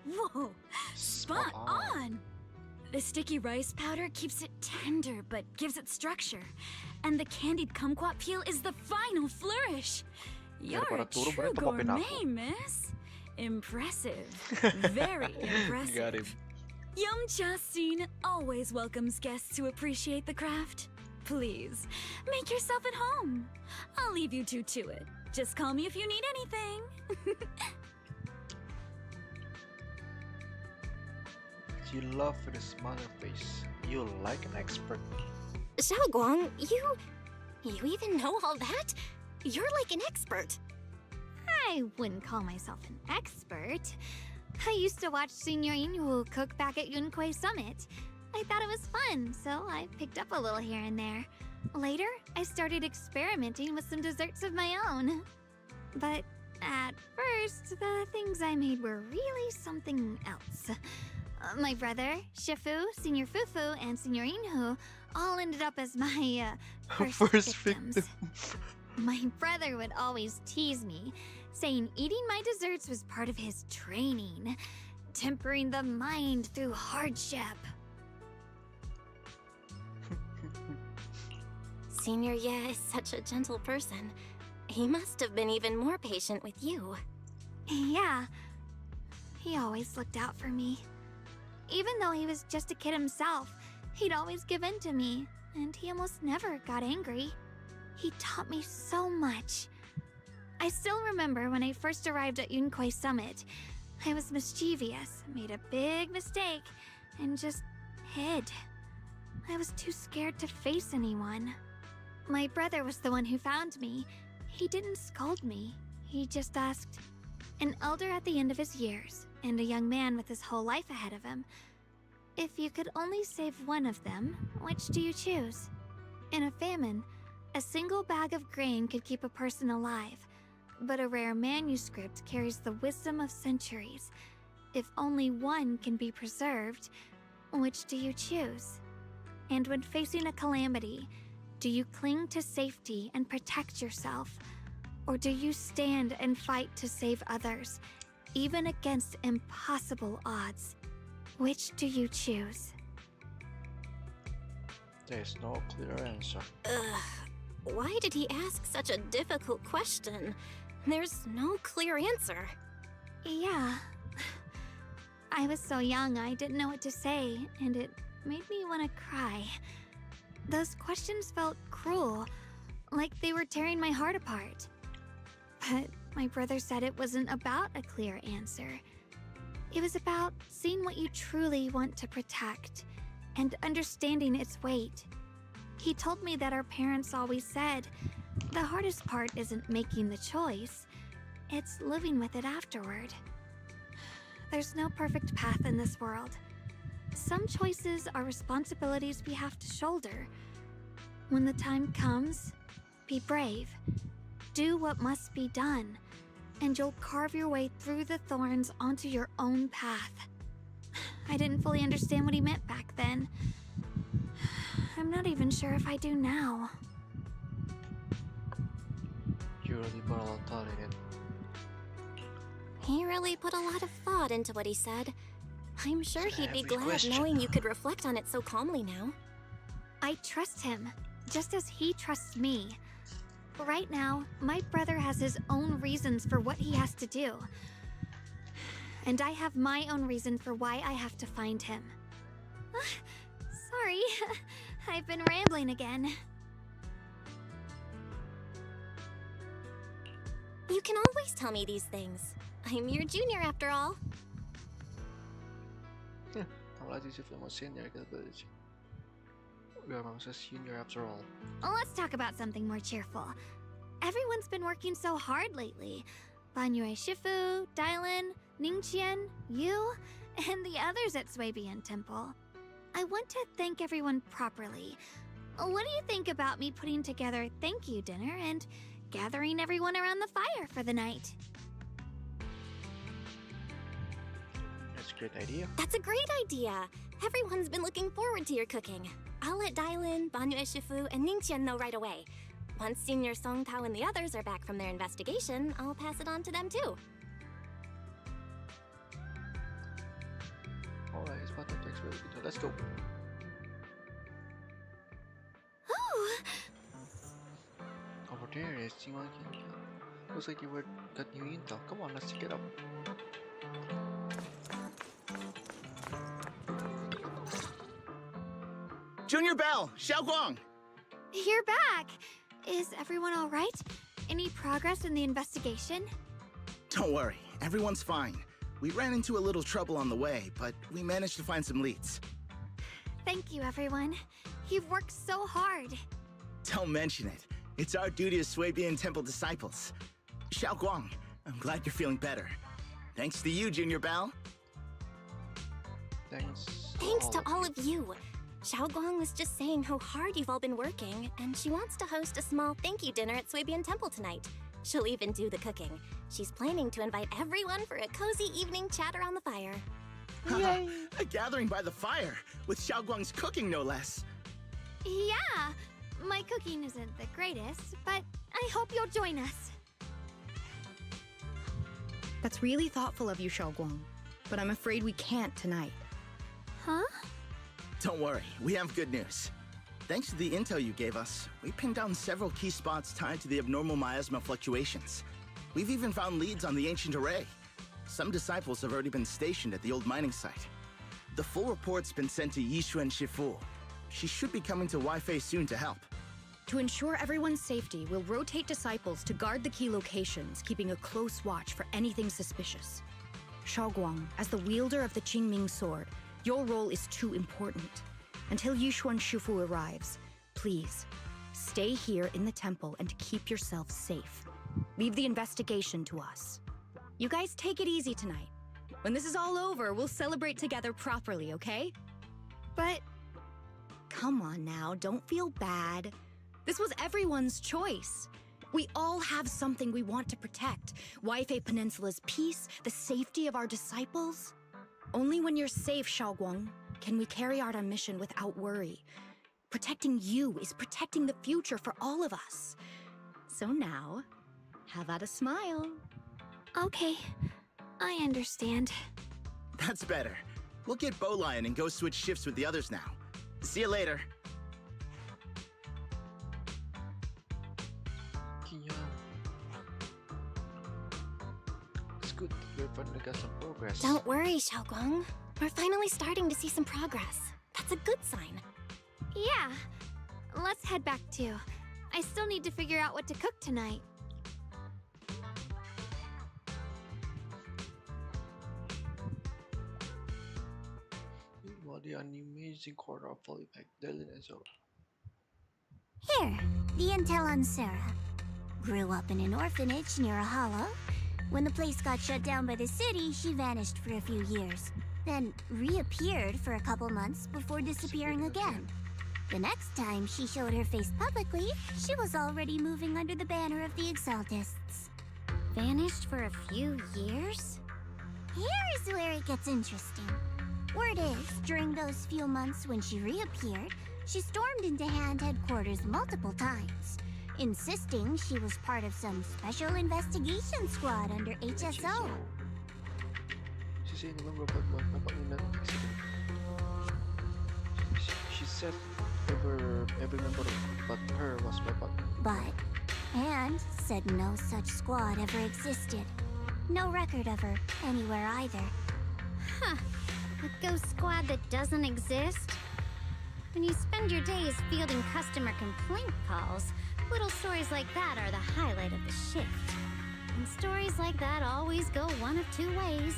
Whoa, spot on! The sticky rice powder keeps it tender but gives it structure. And the candied kumquat peel is the final flourish. You're a true gourmet, miss. Impressive. Very impressive. Got him. Yumcha Scene always welcomes guests who appreciate the craft. Please, make yourself at home. I'll leave you two to it. Just call me if you need anything. You love with a smile on your face. You like an expert. Xiaoguang, you even know all that? You're like an expert. I wouldn't call myself an expert. I used to watch Senior Inhu cook back at Yunquay Summit. I thought it was fun, so I picked up a little here and there. Later, I started experimenting with some desserts of my own. But at first, the things I made were really something else. My brother, Shifu, Senior Fufu, and Senior Inhu all ended up as my first victims. My brother would always tease me, saying eating my desserts was part of his training, tempering the mind through hardship. Senior Ye is such a gentle person. He must have been even more patient with you. Yeah, he always looked out for me. Even though he was just a kid himself, he'd always give in to me, and he almost never got angry. He taught me so much. I still remember when I first arrived at Yunquay Summit. I was mischievous, made a big mistake, and just hid. I was too scared to face anyone. My brother was the one who found me. He didn't scold me. He just asked, an elder at the end of his years, and a young man with his whole life ahead of him, if you could only save one of them, which do you choose? In a famine, a single bag of grain could keep a person alive, but a rare manuscript carries the wisdom of centuries. If only one can be preserved, which do you choose? And when facing a calamity, do you cling to safety and protect yourself? Or do you stand and fight to save others, even against impossible odds? Which do you choose? There's no clear answer. Why did he ask such a difficult question? There's no clear answer. Yeah. I was so young I didn't know what to say, and it made me want to cry. Those questions felt cruel, like they were tearing my heart apart. But my brother said it wasn't about a clear answer. It was about seeing what you truly want to protect, and understanding its weight. He told me that our parents always said, the hardest part isn't making the choice, it's living with it afterward. There's no perfect path in this world. Some choices are responsibilities we have to shoulder. When the time comes, be brave. Do what must be done, and you'll carve your way through the thorns onto your own path. I didn't fully understand what he meant back then. I'm not even sure if I do now. You really put a lot of thought in it. He really put a lot of thought into what he said. I'm sure he'd be glad question. knowing you could reflect on it so calmly now. I trust him, just as he trusts me. Right now, my brother has his own reasons for what he has to do. And I have my own reason for why I have to find him. Sorry, I've been rambling again. You can always tell me these things. I'm your junior after all. We are a senior after all. Let's talk about something more cheerful. Everyone's been working so hard lately. Banyue Shifu, Dylan, Ningqian, you, and the others at Swabian Temple. I want to thank everyone properly. what do you think about me putting together thank you dinner and gathering everyone around the fire for the night? That's a great idea. That's a great idea. Everyone's been looking forward to your cooking. I'll let Dylan, Banyue Shifu, and Ningqian know right away. Once Senior Song Tao and the others are back from their investigation, I'll pass it on to them too. Alright, it's about to take really good. Let's go. Over there is Simon. Looks like you got new intel. Come on, let's check it out. Junior Bell, Xiaoguang! You're back! Is everyone alright? Any progress in the investigation? Don't worry, everyone's fine. We ran into a little trouble on the way, but we managed to find some leads. Thank you, everyone. You've worked so hard. Don't mention it. It's our duty as Swabian Temple disciples. Xiaoguang, I'm glad you're feeling better. Thanks to you, Junior Bao. Thanks to all of you. Xiaoguang was just saying how hard you've all been working, and she wants to host a small thank you dinner at Swabian Temple tonight. She'll even do the cooking. She's planning to invite everyone for a cozy evening chat around the fire. Yay! A gathering by the fire, with Xiaoguang's cooking no less. Yeah, my cooking isn't the greatest, but I hope you'll join us. That's really thoughtful of you, Xiaoguang, but I'm afraid we can't tonight. Huh? Don't worry, we have good news. Thanks to the intel you gave us, we pinned down several key spots tied to the abnormal miasma fluctuations. We've even found leads on the ancient array. Some disciples have already been stationed at the old mining site. The full report's been sent to Yishuan Shifu. She should be coming to Wi-Fi soon to help. To ensure everyone's safety, we'll rotate disciples to guard the key locations, keeping a close watch for anything suspicious. Xiaoguang, as the wielder of the Qingming sword, your role is too important. Until Yishuan Shifu arrives, please, stay here in the temple and keep yourself safe. Leave the investigation to us. You guys take it easy tonight. When this is all over, we'll celebrate together properly, okay? But... Come on now, don't feel bad. This was everyone's choice. We all have something we want to protect. Wi-Fi Peninsula's peace, the safety of our disciples. Only when you're safe, Xiaoguang, can we carry out our mission without worry. Protecting you is protecting the future for all of us. So now, how about a smile? Okay, I understand. That's better. We'll get Bowlion and go switch shifts with the others now. See you later. It's good. We're finally got some progress. Don't worry, Xiaoguang. We're finally starting to see some progress. That's a good sign. Yeah. Let's head back too. I still need to figure out what to cook tonight. The amazing quarter of Polypack, Dylan and Zoro. Here, the intel on Sarah. Grew up in an orphanage near a hollow. When the place got shut down by the city, she vanished for a few years. Then reappeared for a couple months before disappearing again. The next time she showed her face publicly, she was already moving under the banner of the Exaltists. Vanished for a few years? Here's where it gets interesting. Word is, during those few months when she reappeared, she stormed into Hand headquarters multiple times, insisting she was part of some special investigation squad under HSO. She said every member but her was weapon. And said no such squad ever existed. No record of her anywhere either. Huh. A ghost squad that doesn't exist? When you spend your days fielding customer complaint calls, little stories like that are the highlight of the shift. And stories like that always go one of two ways.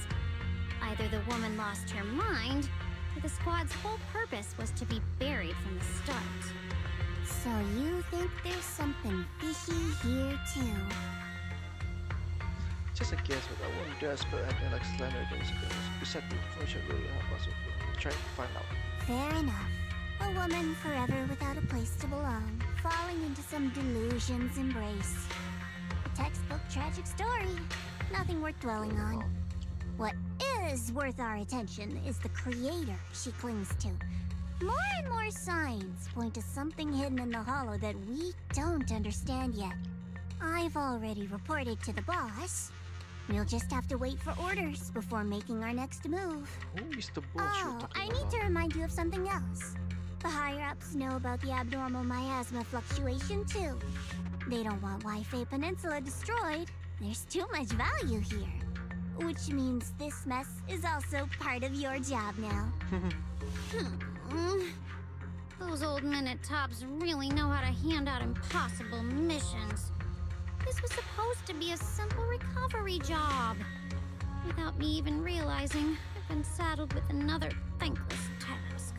Either the woman lost her mind, or the squad's whole purpose was to be buried from the start. So you think there's something fishy here too? Just a guess, but I won't guess, but acting like slender things. We said the information really help us try to find out. Fair enough. A woman forever without a place to belong, falling into some delusion's embrace. A textbook tragic story. Nothing worth dwelling on. What is worth our attention is the creator she clings to. More and more signs point to something hidden in the hollow that we don't understand yet. I've already reported to the boss. We'll just have to wait for orders before making our next move. Who is the boss you're Oh, talking I need about? to remind you of something else. The higher-ups know about the abnormal miasma fluctuation, too. They don't want Wi-Fi Peninsula destroyed. There's too much value here. Which means this mess is also part of your job now. Those old minute tops really know how to hand out impossible missions. This was supposed to be a simple recovery job. Without me even realizing, I've been saddled with another thankless task.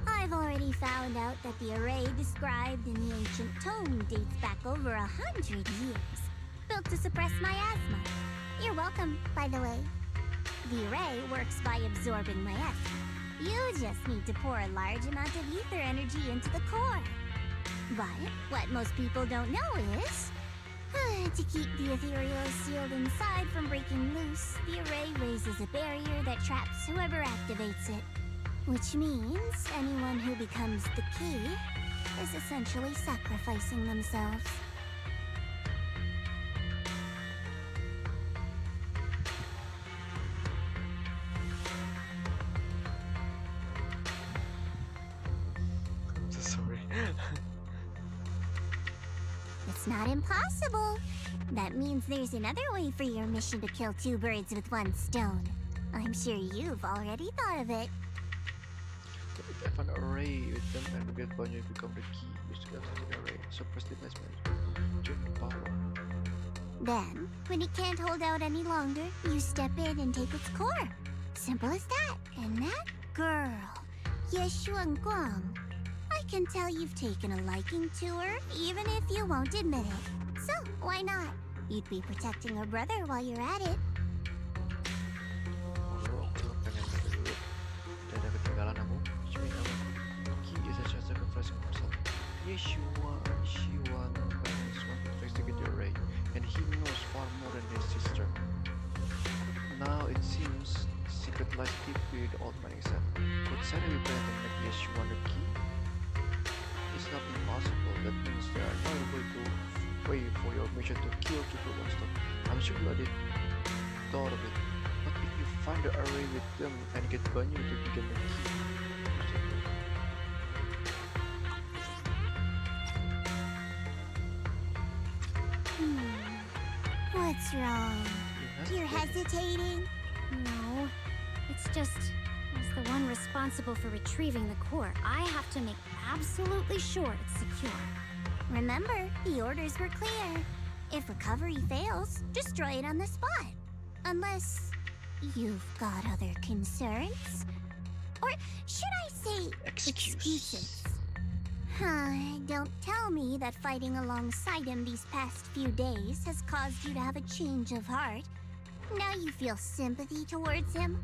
I've already found out that the array described in the ancient tome dates back over 100 years. Built to suppress miasma. You're welcome, by the way. The array works by absorbing miasma. You just need to pour a large amount of ether energy into the core. But what most people don't know is, to keep the ethereal sealed inside from breaking loose, the array raises a barrier that traps whoever activates it. Which means anyone who becomes the key is essentially sacrificing themselves. I'm so sorry. It's not impossible. That means there's another way for your mission to kill two birds with one stone. I'm sure you've already thought of it. Have an array with them and get one you become the key. Use the array. Suppress the investment. Join the power. Then, when it can't hold out any longer, you step in and take its core. Simple as that. And that girl, Yeshuan Guang, I can tell you've taken a liking to her, even if you won't admit it. So, why not? You'd be protecting her brother while you're at it. Dada ketinggalan aku. Cuman aku. Key is a chance to confess himself. Yeshuan is one to investigate the array, and he knows far more than his sister. Now it seems the secret lies deep with the old mining set. Could Sally be better than make Yeshuan the key? It's not impossible. That means there are no way for your mission to kill two birds with one stone. I'm sure you already thought of it. But if you find the array with them and get Banyu to begin the key, What's wrong? You're hesitating? No, it's just, as the one responsible for retrieving the core, I have to make absolutely sure it's secure. Remember, the orders were clear. If recovery fails, destroy it on the spot. Unless you've got other concerns? Or should I say excuses? Don't tell me that fighting alongside him these past few days has caused you to have a change of heart. Now you feel sympathy towards him?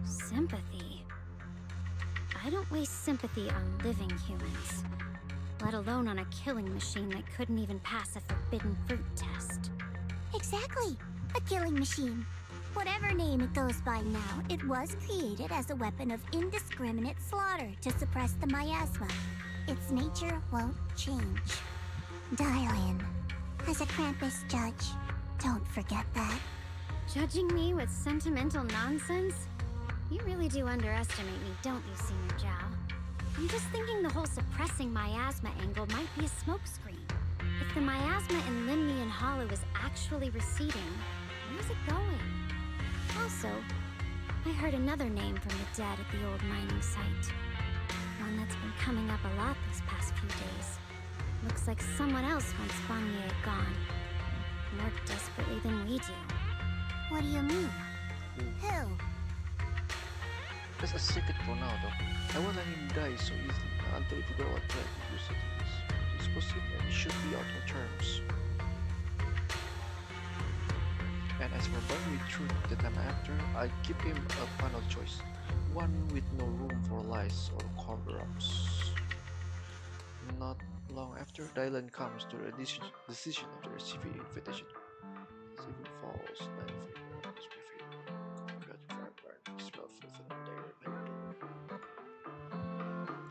Sympathy? I don't waste sympathy on living humans, let alone on a killing machine that couldn't even pass a forbidden fruit test. Exactly, a killing machine. Whatever name it goes by now, it was created as a weapon of indiscriminate slaughter to suppress the miasma. Its nature won't change. Darling, as a Krampus judge, don't forget that. Judging me with sentimental nonsense? You really do underestimate me, don't you, Senior Zhao? I'm just thinking the whole suppressing miasma angle might be a smokescreen. If the miasma in Limnian Hollow is actually receding, where's it going? Also, I heard another name from the dead at the old mining site. One that's been coming up a lot these past few days. Looks like someone else wants Banye gone. More desperately than we do. What do you mean? Who? That's a secret for now, though. I won't let him die so easily until we figure out what threat to use it. It's possible it should be on your terms. And as for Banye Truth that I'm after, I give him a final choice. one with no room for lies or cover-ups. Not long after, Dylan comes to the decision of the receiving invitation. If it falls, then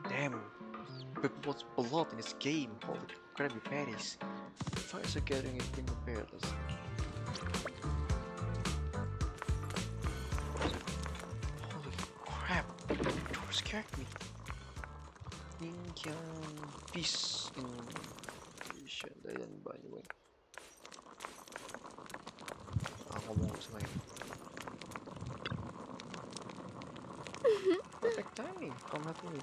damn, but what's blood in this game? Holy Krabby Patties. Fires are getting it in the perilous. Holy crap, door scared me. Peace in Dylan by the way. Ngomong sama ya. Perfect timing. Come help me.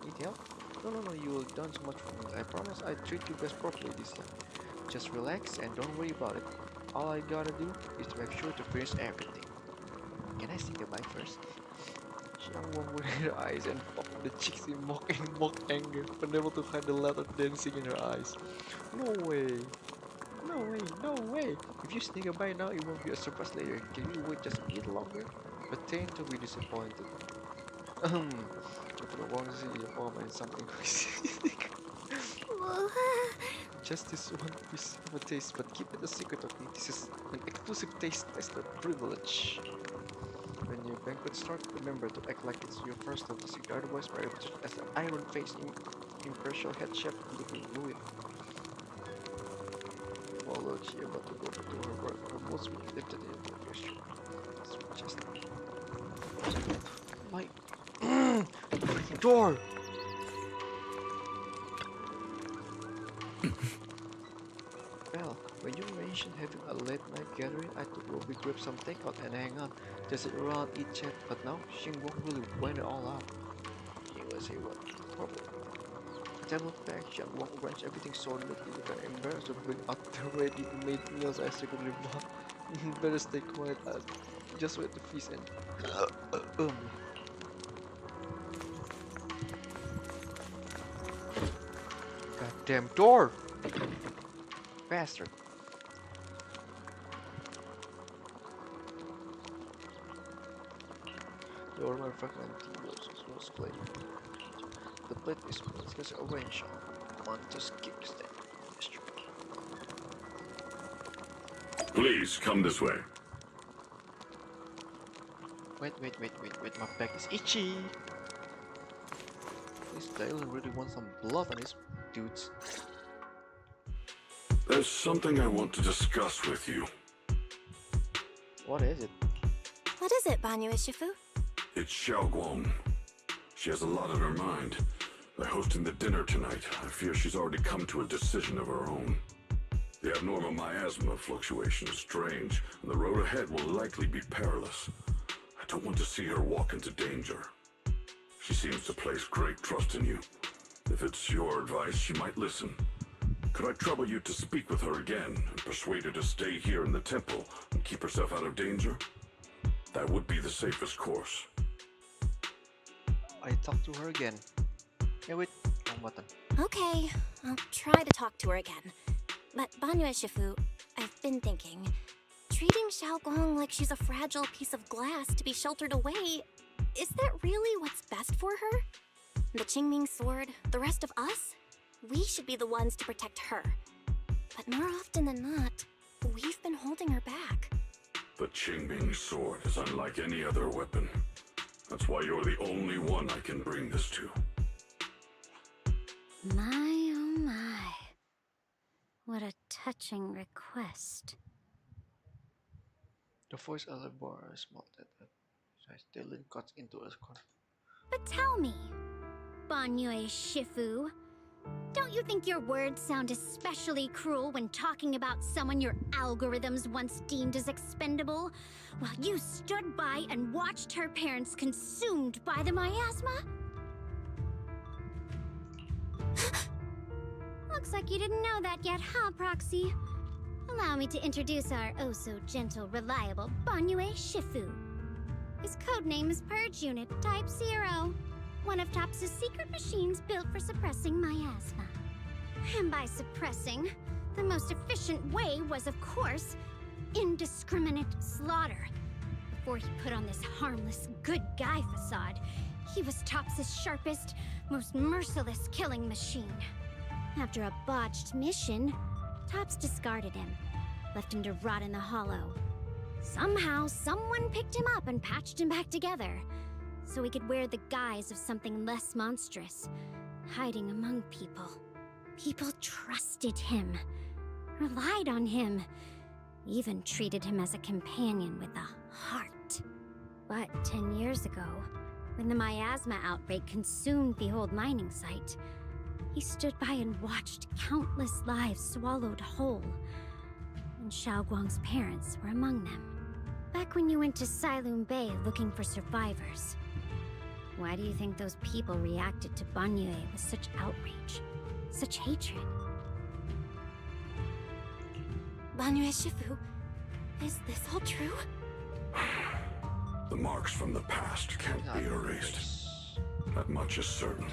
Need help? No, you've done so much for me. I promise I'll treat you guys properly this time. Just relax and don't worry about it. All I gotta do is to make sure to finish everything. Can I say goodbye first? Xiangwang with her eyes and popped the cheeks in mock anger, unable to hide the laughter dancing in her eyes. No way! If you say goodbye now, it won't be a surprise later. Can you wait just a bit longer? Pretend to be disappointed. If you want to see your mom and something just this one piece of a taste, but keep it a secret, okay? This is an exclusive taste tester privilege. When your banquet starts, remember to act like it's your first love. Otherwise, my reputation as an iron-faced impartial head chef will be ruined. Although she about to go to her work, her voice will be lifted in the gesture. Just my freaking door! Well, when you mentioned having a late night gathering, I thought we'll grab some takeout and hang out, just sit around, eat chat, but now Xinguang really went it all out. You will say what? Probably. Table back, Xiangwang arranged everything so neatly that I'm embarrassed to bring out the ready-made meals I secretly bought. Better stay quiet, just wait to feast and Goddamn door! Bastard. The order fucking was played. The plate is arranged on this kickstand. Please come this way. Wait, my back is itchy. This Dylan really wants some blood on his dudes. There's something I want to discuss with you. What is it? What is it, Banyu Ishifu? It's Xiaoguang. She has a lot on her mind. By hosting the dinner tonight, I fear she's already come to a decision of her own. The abnormal miasma fluctuation is strange, and the road ahead will likely be perilous. I don't want to see her walk into danger. She seems to place great trust in you. If it's your advice, she might listen. Could I trouble you to speak with her again and persuade her to stay here in the temple and keep herself out of danger? That would be the safest course. I talk to her again. Hey, wait, wrong button. Okay, I'll try to talk to her again. But Banyu Ishifu, I've been thinking, treating Xiaoguang like she's a fragile piece of glass to be sheltered away, is that really what's best for her? The Qingming sword, the rest of us? We should be the ones to protect her. But more often than not, we've been holding her back. The Qingming sword is unlike any other weapon. That's why you're the only one I can bring this to. My, oh my. What a touching request. The voice of the bar is melted. Dylan cuts into a corner. But tell me, Banyu Shifu, don't you think your words sound especially cruel when talking about someone your algorithms once deemed as expendable, while you stood by and watched her parents consumed by the miasma? Looks like you didn't know that yet, huh, Proxy? Allow me to introduce our oh-so-gentle, reliable Banyu Shifu. His codename is Purge Unit Type 0, one of TOPS' secret machines built for suppressing miasma. And by suppressing, the most efficient way was, of course, indiscriminate slaughter. before he put on this harmless, good guy facade, he was Tops's sharpest, most merciless killing machine. After a botched mission, Tops discarded him, left him to rot in the hollow. Somehow, someone picked him up and patched him back together, so he could wear the guise of something less monstrous, hiding among people. People trusted him, relied on him, even treated him as a companion with a heart. But 10 years ago, when the miasma outbreak consumed the old mining site, he stood by and watched countless lives swallowed whole. And Xiaoguang's parents were among them. Back when you went to Silum Bay looking for survivors, why do you think those people reacted to Banyue with such outrage, such hatred? Banyue Shifu, is this all true? The marks from the past can't be erased. That much is certain.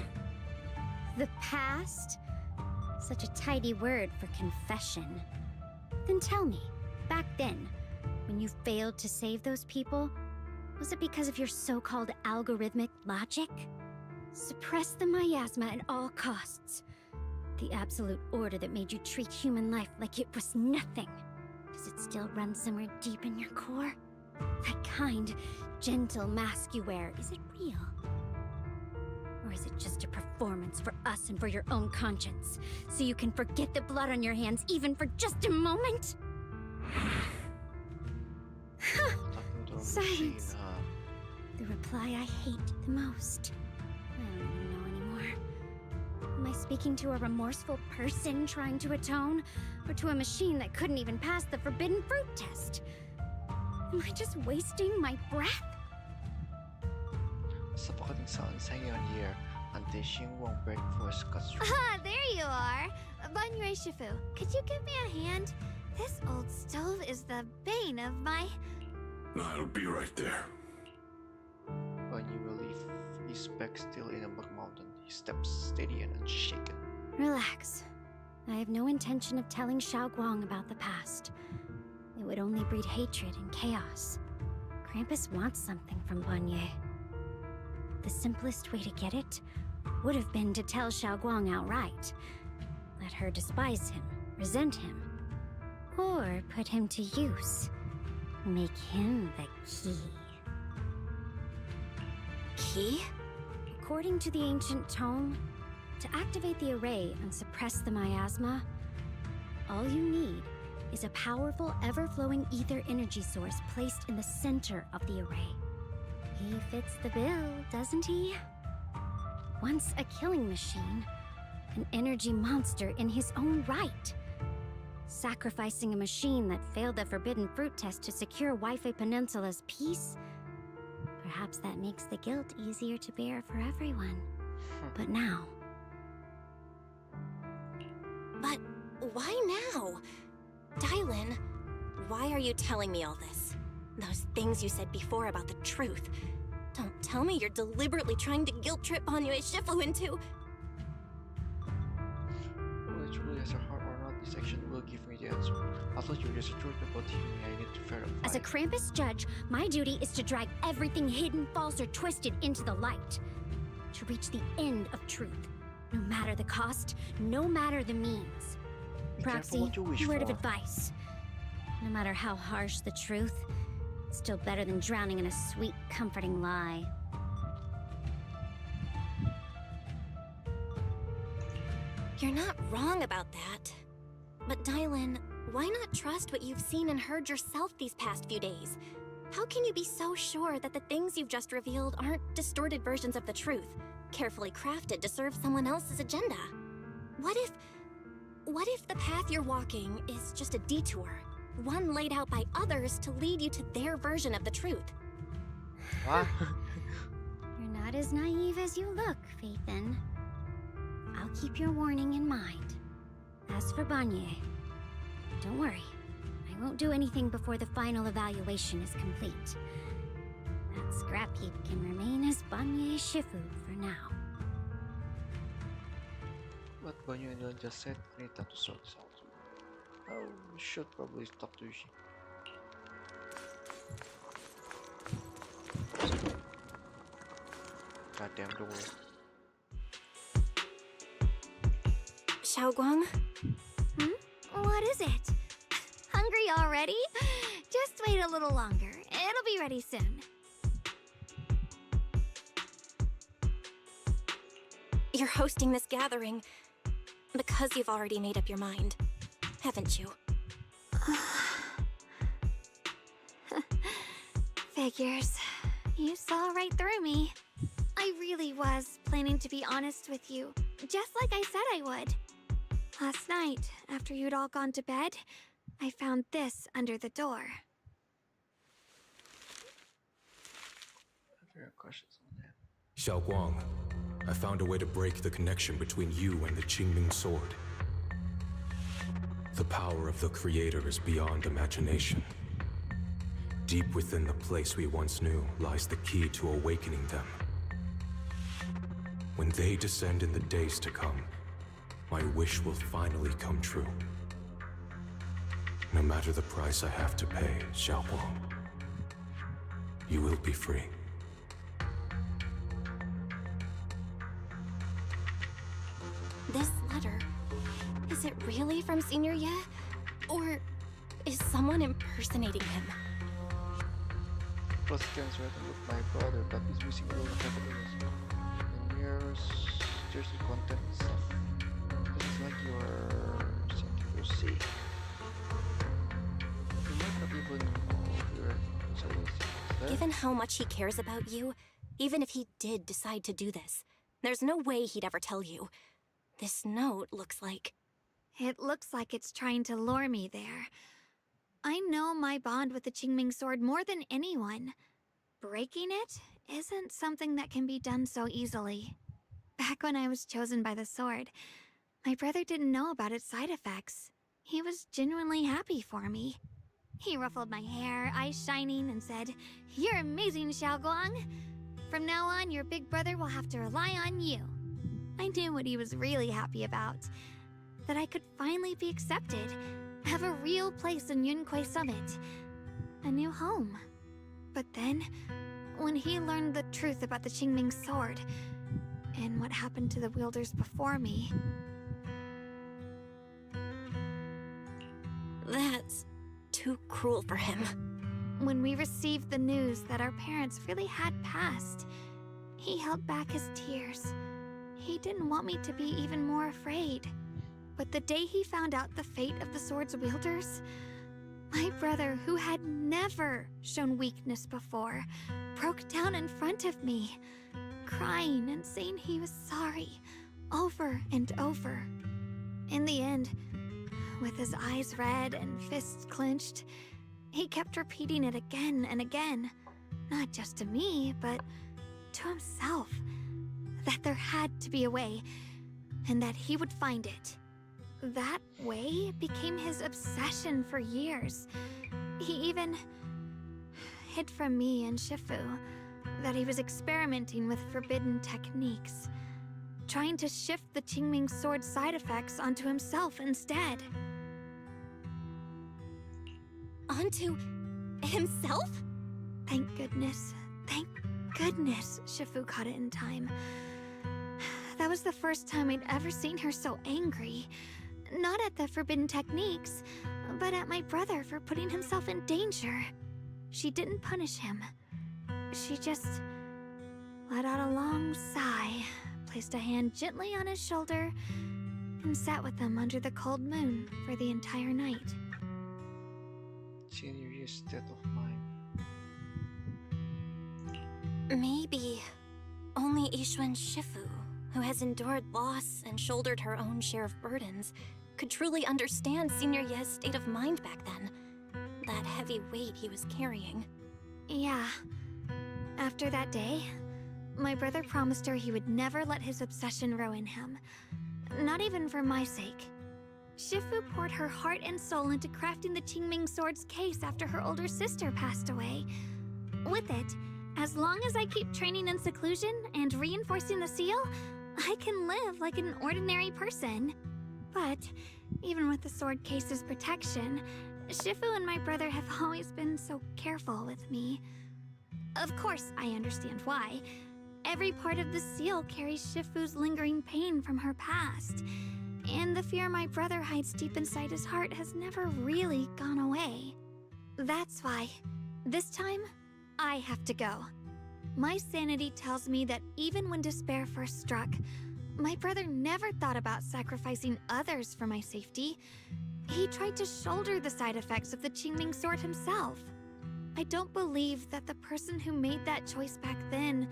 The past? Such a tidy word for confession. Then tell me, back then, when you failed to save those people, was it because of your so-called algorithmic logic? Suppress the miasma at all costs. The absolute order that made you treat human life like it was nothing. Does it still run somewhere deep in your core? That kind, gentle mask you wear, is it real? Or is it just a performance for us and for your own conscience, so you can forget the blood on your hands even for just a moment? Silence. The reply I hate the most. I don't even know anymore. Am I speaking to a remorseful person trying to atone, or to a machine that couldn't even pass the forbidden fruit test? Am I just wasting my breath? Sapakating sound hanging on here until Xinguang breakfast cuts through. Ah, there you are! Banyue Shifu, could you give me a hand? This old stove is the bane of my... I'll be right there. When you will leave his back still in a black mountain, he steps steady and unshaken. Relax. I have no intention of telling Xiaoguang about the past. It would only breed hatred and chaos. Krampus wants something from Banyue. The simplest way to get it would have been to tell Xiaoguang outright. Let her despise him, resent him, or put him to use. Make him the key. Key? According to the ancient tome, to activate the array and suppress the miasma, all you need is a powerful, ever-flowing ether energy source placed in the center of the array. He fits the bill, doesn't he? Once a killing machine, an energy monster in his own right. Sacrificing a machine that failed the forbidden fruit test to secure Wi-Fi Peninsula's peace? Perhaps that makes the guilt easier to bear for everyone. But now... But why now? Dylan, why are you telling me all this? Those things you said before about the truth. Don't tell me you're deliberately trying to guilt-trip Banyue Shifu into... Whether it truly has a heart or not, this action will give me the answer. I thought you were just truth about him. I need to verify. As a Krampus judge, my duty is to drag everything hidden, false, or twisted into the light. To reach the end of truth. No matter the cost, no matter the means. Proxy, word of advice. No matter how harsh the truth, it's still better than drowning in a sweet, comforting lie. You're not wrong about that. But Dylan, why not trust what you've seen and heard yourself these past few days? How can you be so sure that the things you've just revealed aren't distorted versions of the truth, carefully crafted to serve someone else's agenda? What if the path you're walking is just a detour, one laid out by others to lead you to their version of the truth? What? You're not as naive as you look, Phaethon. I'll keep your warning in mind. As for Banyue, don't worry. I won't do anything before the final evaluation is complete. That scrap heap can remain as Banyue Shifu for now. What Banyu and Dylan just said, I need time to sort this out. Oh, we should probably talk to Yushi. Goddamn door. Xiaoguang? What is it? Hungry already? Just wait a little longer. It'll be ready soon. You're hosting this gathering because you've already made up your mind, haven't you? Figures. You saw right through me. I really was planning to be honest with you, just like I said I would. Last night, after you'd all gone to bed, I found this under the door. Xiaoguang, I found a way to break the connection between you and the Qingming sword. The power of the Creator is beyond imagination. Deep within the place we once knew lies the key to awakening them. When they descend in the days to come, my wish will finally come true. No matter the price I have to pay, Xiaoguang, you will be free. This letter, is it really from Senior Ye? Or is someone impersonating him? Plus scans written with my brother, but he's missing a lot of evidence. And here's the content stuff. This is like your something you see. You might not even know if you're there. Given how much he cares about you, even if he did decide to do this, there's no way he'd ever tell you. This note looks like... It looks like it's trying to lure me there. I know my bond with the Qingming sword more than anyone. Breaking it isn't something that can be done so easily. Back when I was chosen by the sword, my brother didn't know about its side effects. He was genuinely happy for me. He ruffled my hair, eyes shining, and said, "You're amazing, Xiaoguang. From now on, your big brother will have to rely on you." I knew what he was really happy about. That I could finally be accepted, have a real place in Yunquei Summit, a new home. But then, when he learned the truth about the Qingming sword, and what happened to the wielders before me... That's too cruel for him. When we received the news that our parents really had passed, he held back his tears. He didn't want me to be even more afraid. But the day he found out the fate of the sword's wielders, my brother, who had never shown weakness before, broke down in front of me, crying and saying he was sorry, over and over. In the end, with his eyes red and fists clenched, he kept repeating it again and again, not just to me, but to himself, that there had to be a way, and that he would find it. That way became his obsession for years. He even hid from me and Shifu that he was experimenting with forbidden techniques, trying to shift the Qingming sword side effects onto himself instead. Onto himself? Thank goodness Shifu caught it in time. That was the first time I'd ever seen her so angry. Not at the forbidden techniques, but at my brother for putting himself in danger. She didn't punish him. She just let out a long sigh, placed a hand gently on his shoulder, and sat with him under the cold moon for the entire night. Serious state of mind. Maybe only Yixuan Shifu, who has endured loss and shouldered her own share of burdens, could truly understand Senior Ye's state of mind back then. That heavy weight he was carrying. Yeah. After that day, my brother promised her he would never let his obsession ruin him. Not even for my sake. Shifu poured her heart and soul into crafting the Qingming sword's case after her older sister passed away. With it, as long as I keep training in seclusion and reinforcing the seal, I can live like an ordinary person. But, even with the sword case's protection, Shifu and my brother have always been so careful with me. Of course, I understand why. Every part of the seal carries Shifu's lingering pain from her past. And the fear my brother hides deep inside his heart has never really gone away. That's why, this time, I have to go. My sanity tells me that even when despair first struck, my brother never thought about sacrificing others for my safety. He tried to shoulder the side effects of the Qingming sword himself. I don't believe that the person who made that choice back then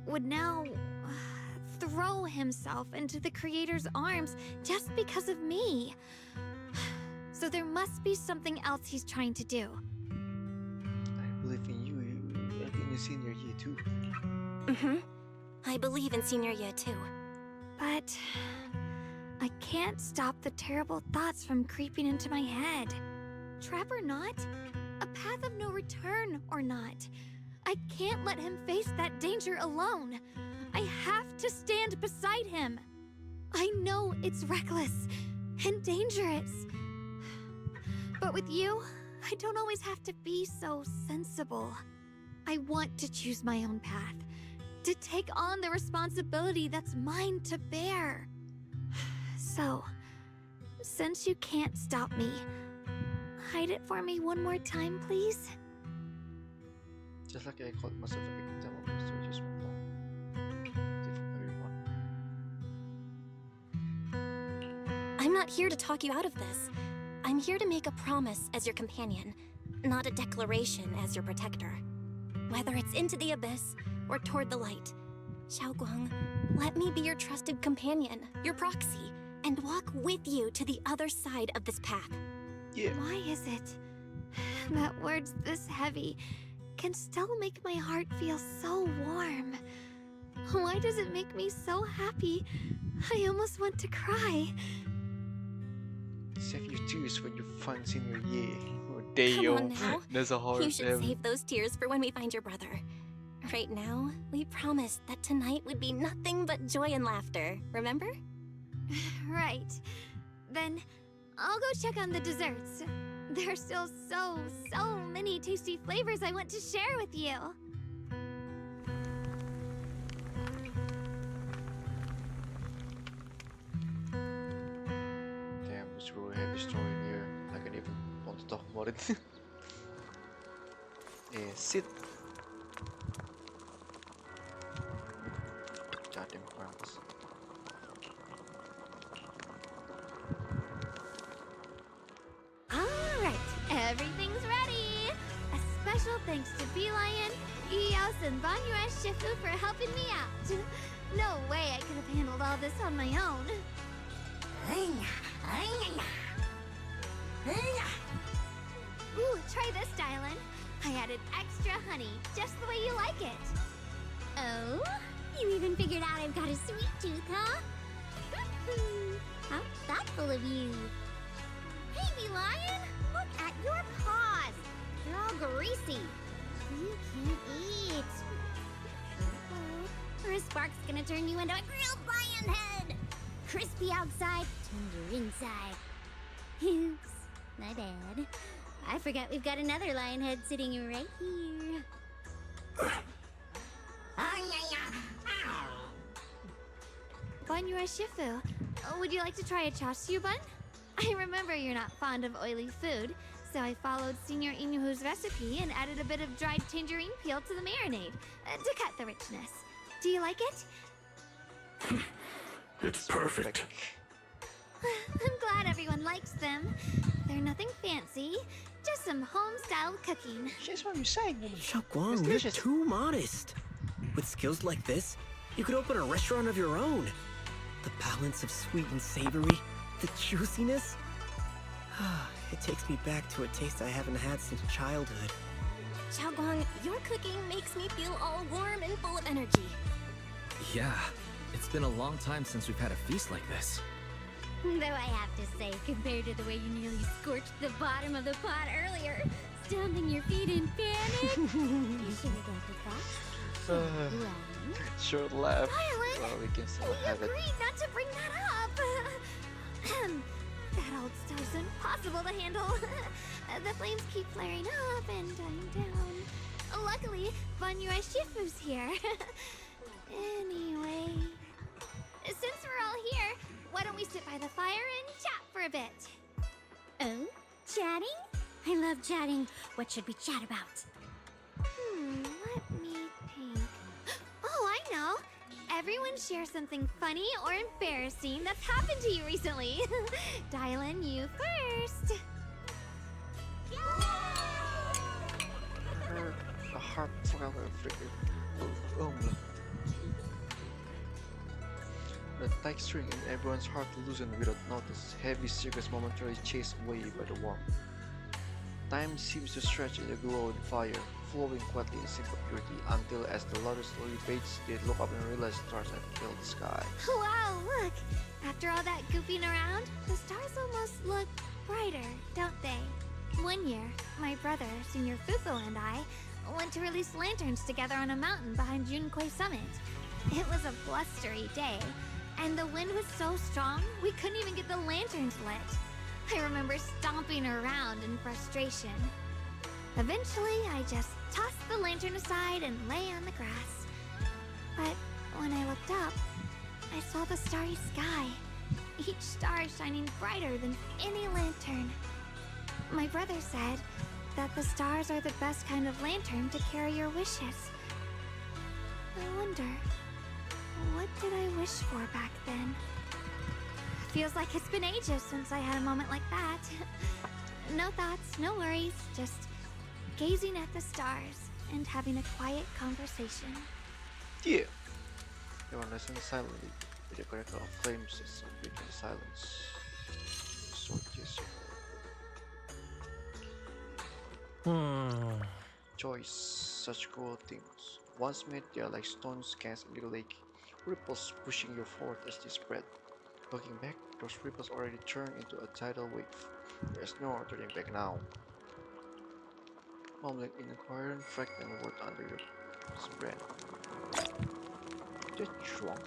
would now throw himself into the Creator's arms just because of me. So there must be something else he's trying to do. I believe in you. I think in senior year too. I believe in senior year too. But I can't stop the terrible thoughts from creeping into my head. Trap or not, a path of no return or not, I can't let him face that danger alone. I have to stand beside him. I know it's reckless and dangerous. But with you, I don't always have to be so sensible. I want to choose my own path, to take on the responsibility that's mine to bear. So, since you can't stop me, hide it for me one more time, please? Just like I called myself a victim of my just one everyone. I'm not here to talk you out of this. I'm here to make a promise as your companion, not a declaration as your protector. Whether it's into the abyss or toward the light, Xiaoguang, let me be your trusted companion, your proxy, and walk with you to the other side of this path. Yeah. Why is it that words this heavy can still make my heart feel so warm? Why does it make me so happy? I almost want to cry. Save your tears when you find senior year. Or Dayo. Come on now. There's a hard You should save those tears for when we find your brother. Right now, we promised that tonight would be nothing but joy and laughter, remember? Right. Then I'll go check on the desserts. There are still so many tasty flavors I want to share with you. Damn, it's a really heavy story in here. I can even want to talk about it. Sit. Goddamn crowds. Alright, everything's ready! A special thanks to Beelion, Eos, and Banyuesh Shifu for helping me out. No way I could have handled all this on my own. Ooh, try this, Dylan. I added extra honey, just the way you like it. Oh? You even figured out I've got a sweet tooth, huh? How thoughtful of you. Hey, Beelion! Look at your paws! They're all greasy. You can't eat. Or a spark's gonna turn you into a grilled lion head! Crispy outside, tender inside. Oops, my bad. I forgot we've got another lion head sitting right here. Banyuesh Shifu, would you like to try a chashu bun? I remember you're not fond of oily food, so I followed Senior Inuhu's recipe and added a bit of dried tangerine peel to the marinade to cut the richness. Do you like it? It's perfect. I'm glad everyone likes them. They're nothing fancy, just some home-style cooking. That's what you're saying. Xiaoguang, you're too modest. With skills like this, you could open a restaurant of your own. The balance of sweet and savory, the juiciness. It takes me back to a taste I haven't had since childhood. Xiaoguang, your cooking makes me feel all warm and full of energy. Yeah, it's been a long time since we've had a feast like this. Though I have to say, compared to the way you nearly scorched the bottom of the pot earlier, stomping your feet in panic, you should have got the fast. Short laugh. Violet, Well, we can still we have it. agreed not to bring that up. That old stove's impossible to handle. The flames keep flaring up and dying down. Luckily, Banyuesh Shifu's here. Anyway, since we're all here, why don't we sit by the fire and chat for a bit? Oh? Chatting? I love chatting. What should we chat about? Let me think. Oh, I know! Everyone share something funny or embarrassing that's happened to you recently. Dylan, you first. A heart forever freaking. Oh, the tight string in everyone's heart loosened without notice. Heavy secrets momentarily chased away by the warmth. Time seems to stretch in the glow of the fire, flowing quietly in simple purity, until as the light slowly fades, they look up and realize stars have filled the sky. Wow, look! After all that goofing around, the stars almost look brighter, don't they? One year, my brother, Senior Fufu, and I went to release lanterns together on a mountain behind Yunkui Summit. It was a blustery day, and the wind was so strong we couldn't even get the lanterns lit. I remember stomping around in frustration. Eventually, I just tossed the lantern aside and lay on the grass. But when I looked up, I saw the starry sky, each star shining brighter than any lantern. My brother said that the stars are the best kind of lantern to carry your wishes. I wonder, what did I wish for back then? Feels like it's been ages since I had a moment like that. No thoughts, no worries, just gazing at the stars and having a quiet conversation. Yeah. Everyone listens silently with the crackle of flames as breaking the silence. So yes. Choice, such cool things. Once made, they are like stones cast into the lake, ripples pushing you forward as they spread. Looking back, those ripples already turned into a tidal wave. There's no turning back now. Mumbling incoherent fragment word under your breath. Just shrunk.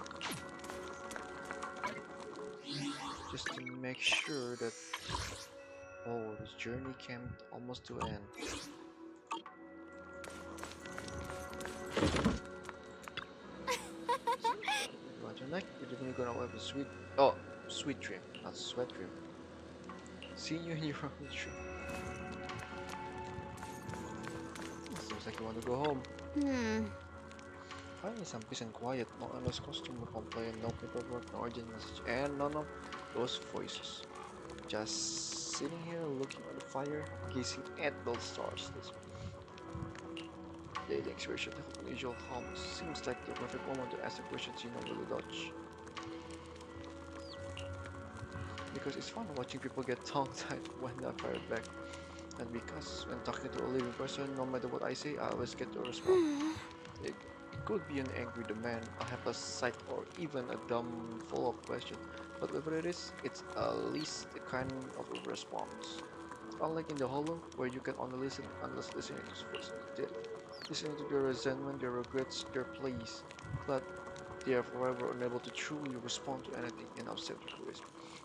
Just to make sure that this journey came almost to an end. You want your neck? You're definitely gonna have a sweet dream, not sweat dream. Seeing you in your own dream. Seems like you want to go home. Finally some peace and quiet, no endless customer complaint, no paperwork, no urgent message, and none of those voices. Just sitting here looking at the fire, gazing at those stars. Daily expression of unusual calm seems like the perfect moment to ask the questions you normally dodge. Because it's fun watching people get tongue-tied when they're fired back. And because when talking to a living person, no matter what I say, I always get a response. It could be an angry demand, a helpless sight, or even a dumb follow-up question. But whatever it is, it's at least the kind of a response. Unlike in the Hollow, where you can only listen unless listening is forced to listening to their resentment, their regrets, their pleas, but they are forever unable to truly respond to anything in upset ways.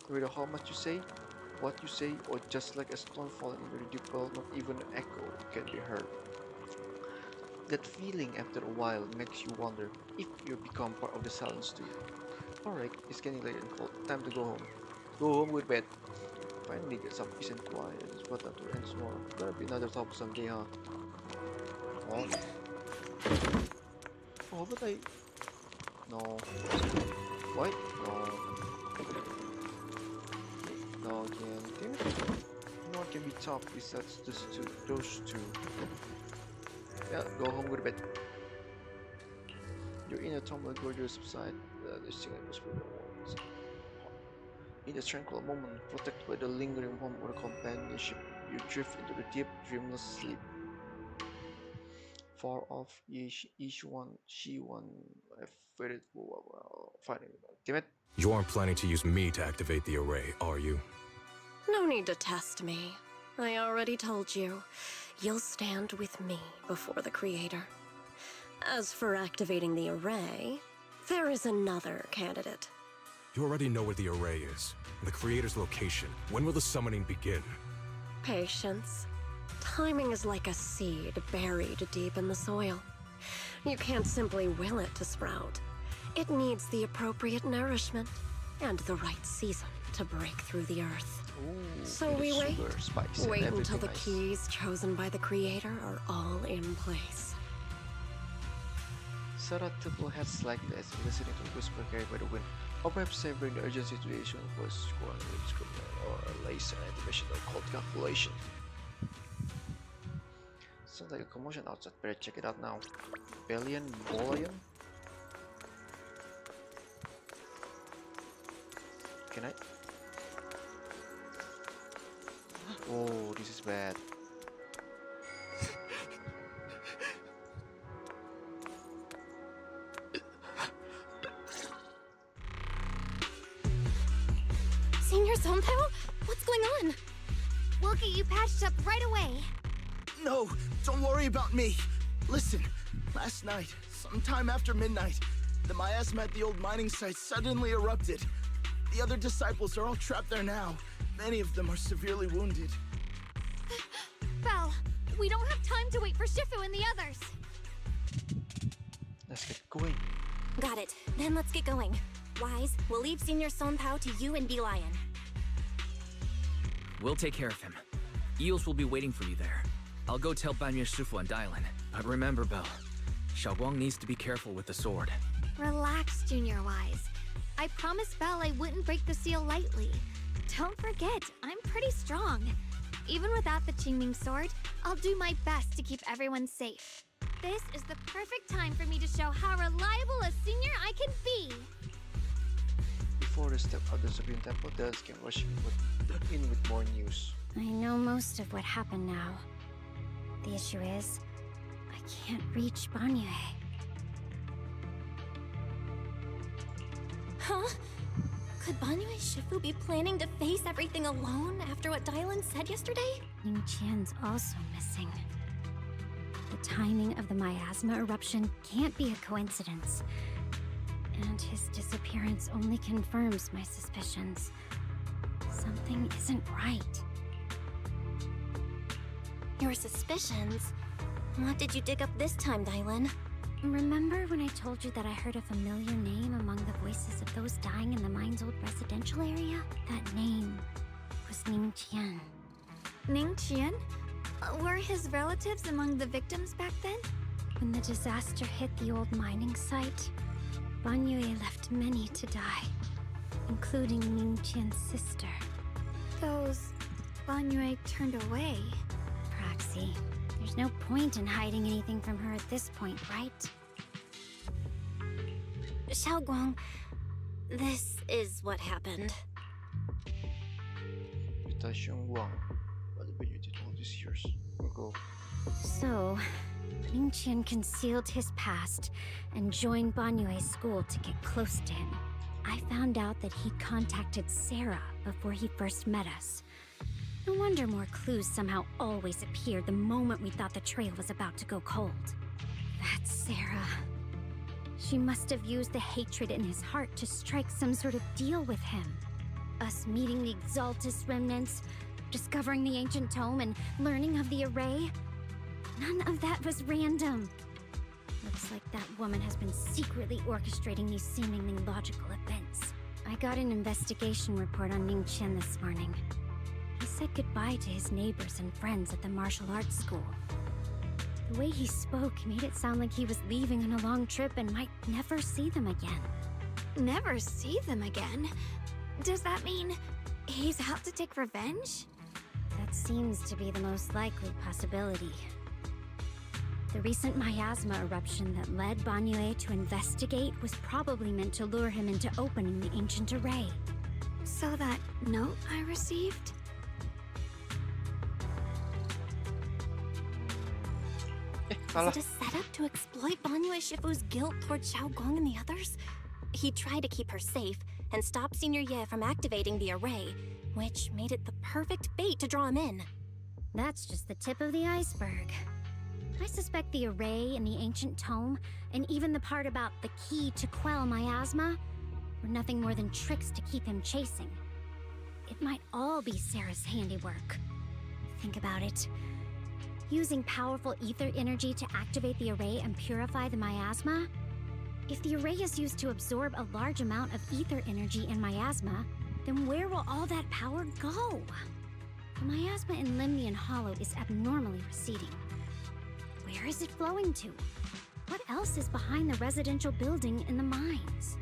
No matter how much you say, what you say, or just like a stone falling into the deep well, not even an echo can be heard. That feeling after a while makes you wonder if you become part of the silence too. Alright, it's getting late and cold. Time to go home. Go home with bed. Finally get some peace and quiet. It's what after ends more. Gonna be another top someday, huh? Oh, but I... No. What? No. No again. Damn it. No one can be top besides those two. Yeah, go home, go to bed. Your inner tumult gorgeous subside. The singing was for the warnings. In a tranquil moment, protected by the lingering warmth of the companionship, you drift into the deep, dreamless sleep. Far off, each one, she one, I faded while fighting. Damn it. You aren't planning to use me to activate the array, are you? No need to test me. I already told you. You'll stand with me before the Creator. As for activating the array, there is another candidate. You already know where the array is, and the Creator's location. When will the summoning begin? Patience. Timing is like a seed buried deep in the soil. You can't simply will it to sprout. It needs the appropriate nourishment and the right season to break through the earth. Ooh, So with we the wait. sugar, spice, and Wait until everything the nice. keys chosen by the creator are all in place. Sarah took heads like this, listening to whisper carried by the wind, or perhaps savoring the urgent situation was scoring with scribbling or a laser animation or cold calculation. Sounds like a commotion outside. Better check it out now. Bolian? Can I? Oh, this is bad. Senior Zonpao? What's going on? We'll get you patched up right away. No, don't worry about me. Listen, last night, sometime after midnight, the miasma at the old mining site suddenly erupted. The other disciples are all trapped there now. Many of them are severely wounded. Belle, we don't have time to wait for Shifu and the others. Let's get going. Got it. Then let's get going. Wise, we'll leave Senior Zonpao to you and Lion. We'll take care of him. Eels will be waiting for you there. I'll go tell Banyue Shifu and Dylan. But remember, Belle, Xiaoguang needs to be careful with the sword. Relax, Junior Wise. I promised Belle I wouldn't break the seal lightly. Don't forget, I'm pretty strong. Even without the Qingming sword, I'll do my best to keep everyone safe. This is the perfect time for me to show how reliable a senior I can be. Before they step out of the Supreme Temple, Dallas came rushing in with more news. I know most of what happened now. The issue is, I can't reach Banyue. Huh? Could Banyue Shifu be planning to face everything alone after what Dylan said yesterday? Ning Qian's also missing. The timing of the miasma eruption can't be a coincidence. And his disappearance only confirms my suspicions. Something isn't right. Your suspicions? What did you dig up this time, Dylan? Remember when I told you that I heard a familiar name among the voices of those dying in the mine's old residential area? That name was Ning Qian. Ning Qian? Were his relatives among the victims back then? When the disaster hit the old mining site, Banyue left many to die, including Ning Qian's sister. Those Banyue turned away. Praxi, there's no point in hiding anything from her at this point, right? Xiaoguang, this is what happened. Without Xiongguang, what have you did all these years? We'll go. So, Ning Qian concealed his past and joined Banyue's school to get close to him. I found out that he contacted Sarah before he first met us. No wonder more clues somehow always appeared the moment we thought the trail was about to go cold. That's Sarah. She must have used the hatred in his heart to strike some sort of deal with him. Us meeting the Exaltus remnants, discovering the ancient tome, and learning of the array. None of that was random. Looks like that woman has been secretly orchestrating these seemingly logical events. I got an investigation report on Ning Qian this morning. He said goodbye to his neighbors and friends at the martial arts school. The way he spoke made it sound like he was leaving on a long trip and might never see them again. Never see them again? Does that mean he's out to take revenge? That seems to be the most likely possibility. The recent miasma eruption that led Banyue to investigate was probably meant to lure him into opening the ancient array. So that note I received? Was it a setup to exploit Banyue Shifu's guilt towards Xiaoguang and the others? He tried to keep her safe and stop Senior Ye from activating the array, which made it the perfect bait to draw him in. That's just the tip of the iceberg. I suspect the array and the ancient tome, and even the part about the key to quell miasma, were nothing more than tricks to keep him chasing. It might all be Sarah's handiwork. Think about it. using powerful ether energy to activate the array and purify the miasma? If the array is used to absorb a large amount of ether energy in miasma, then where will all that power go? The miasma in Limnian Hollow is abnormally receding. Where is it flowing to? What else is behind the residential building in the mines?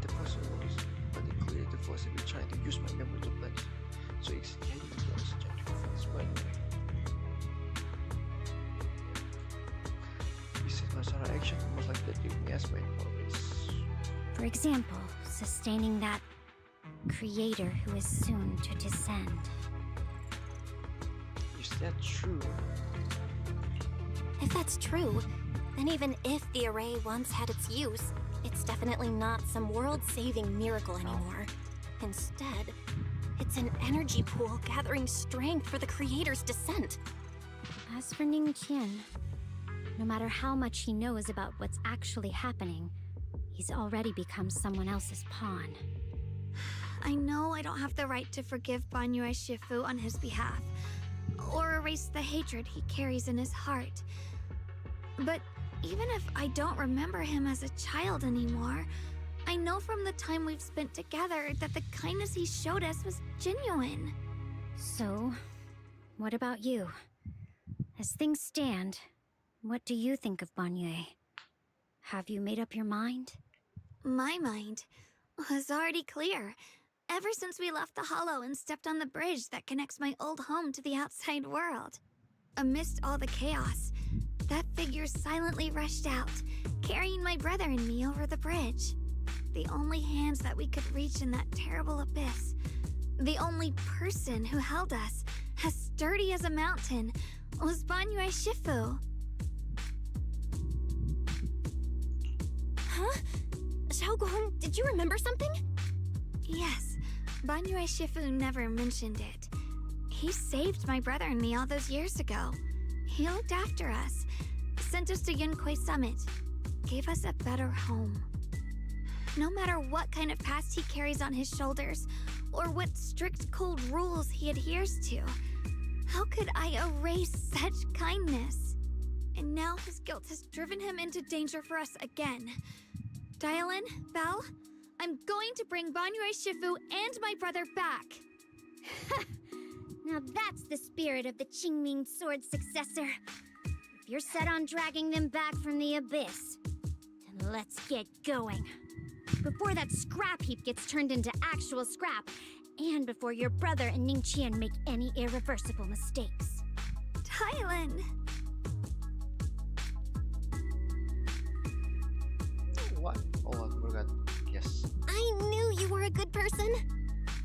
The person was, but it clearly the voice had been trying to use my memory to blend. So it's heading towards the defense by the way. Besides my action, most likely that gave me as my progress. For example, sustaining that creator who is soon to descend. Is that true? If that's true, then even if the array once had its use, it's definitely not some world-saving miracle anymore. Instead, it's an energy pool gathering strength for the creator's descent. As for Ningqian, no matter how much he knows about what's actually happening, he's already become someone else's pawn. I know I don't have the right to forgive Banyue Shifu on his behalf, or erase the hatred he carries in his heart. But even if I don't remember him as a child anymore, I know from the time we've spent together that the kindness he showed us was genuine. So, what about you? As things stand, what do you think of Banyue? Have you made up your mind? My mind was already clear, ever since we left the Hollow and stepped on the bridge that connects my old home to the outside world. Amidst all the chaos, that figure silently rushed out, carrying my brother and me over the bridge. The only hands that we could reach in that terrible abyss. The only person who held us, as sturdy as a mountain, was Banyue Shifu. Huh? Xiaoguang, did you remember something? Yes, Banyue Shifu never mentioned it. He saved my brother and me all those years ago. He looked after us, sent us to Yunquay Summit, gave us a better home. No matter what kind of past he carries on his shoulders, or what strict cold rules he adheres to, how could I erase such kindness? And now his guilt has driven him into danger for us again. Dialin, Belle, I'm going to bring Banyue Shifu and my brother back. Now that's the spirit of the Qingming Sword successor. If you're set on dragging them back from the abyss, then let's get going. Before that scrap heap gets turned into actual scrap, and before your brother and Ningqian make any irreversible mistakes. Dialin! What? Oh, I forgot. Yes. I knew you were a good person.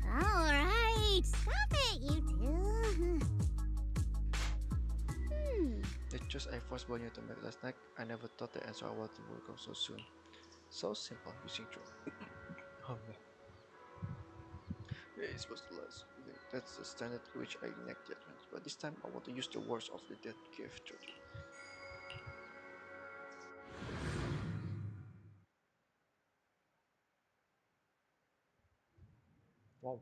Alright, stop it, you two. The choice I forced Bonnie to make last night, I never thought the answer I wanted would come so soon. So simple, using truth. Oh no. Yeah, it's supposed to last. That's the standard to which I enact the advance, but this time I want to use the words of the dead gift to do. Wow.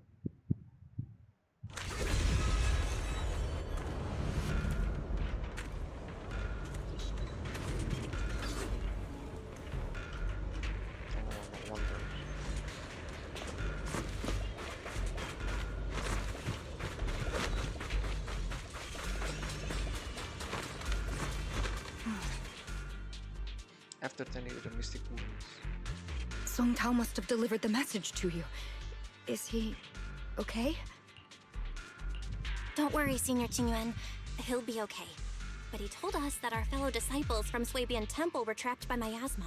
After tending to the mystic wounds. Song Tao must have delivered the message to you. Is he okay? Don't worry, Senior Qingyuan. He'll be okay. But he told us that our fellow disciples from Swabian Temple were trapped by miasma.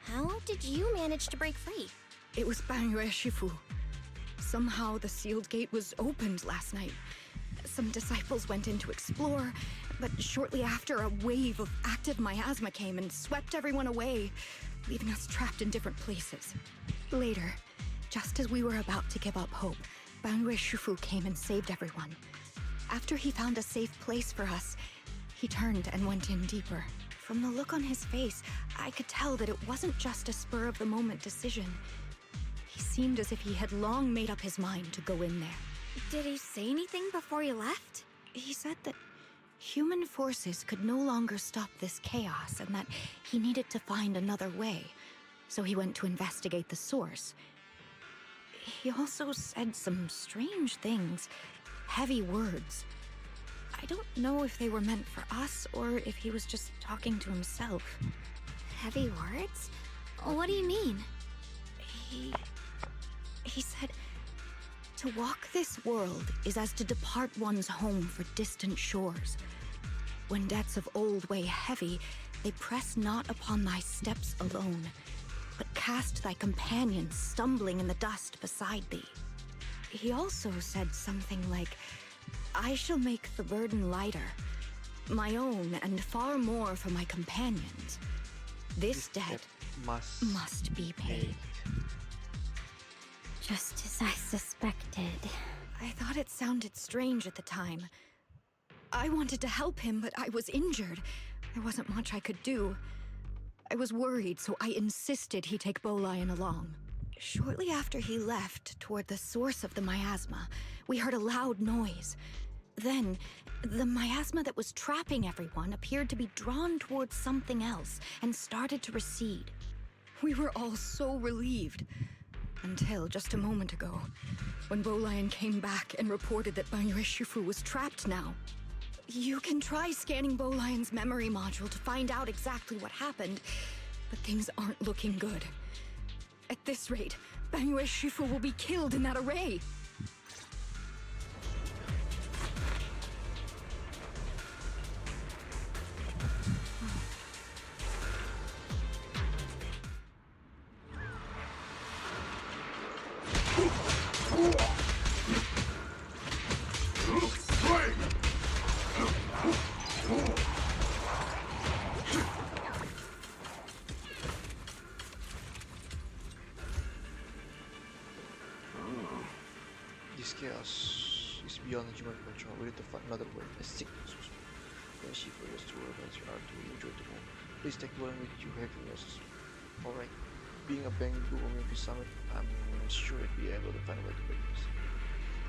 How did you manage to break free? It was Banyue Shifu. Somehow the sealed gate was opened last night. Some disciples went in to explore, but shortly after, a wave of active miasma came and swept everyone away, leaving us trapped in different places. Later, just as we were about to give up hope, Banyue Shifu came and saved everyone. After he found a safe place for us, he turned and went in deeper. From the look on his face, I could tell that it wasn't just a spur-of-the-moment decision. He seemed as if he had long made up his mind to go in there. Did he say anything before he left? He said that human forces could no longer stop this chaos and that he needed to find another way, so he went to investigate the source. He also said some strange things, heavy words. I don't know if they were meant for us or if he was just talking to himself. Heavy words? What do you mean? He said, to walk this world is as to depart one's home for distant shores. When debts of old weigh heavy, they press not upon thy steps alone, but cast thy companions stumbling in the dust beside thee. He also said something like, I shall make the burden lighter, my own and far more for my companions. This debt must be paid. Just as I suspected. I thought it sounded strange at the time. I wanted to help him, but I was injured. There wasn't much I could do. I was worried, so I insisted he take Bolian along. Shortly after he left, toward the source of the miasma, we heard a loud noise. Then, the miasma that was trapping everyone appeared to be drawn towards something else and started to recede. We were all so relieved. Until just a moment ago, when Bolian came back and reported that Banyue Shifu was trapped now. You can try scanning Bolian's memory module to find out exactly what happened, but things aren't looking good. At this rate, Banyue Shifu will be killed in that array. This chaos is beyond human control. We need to find another way. A sickness. When Shifu was to organize your art to enjoy the moment. Please take the one with you happiness. Alright. Being a Banggu community summit, I'm sure it'd be able to find a way to break this.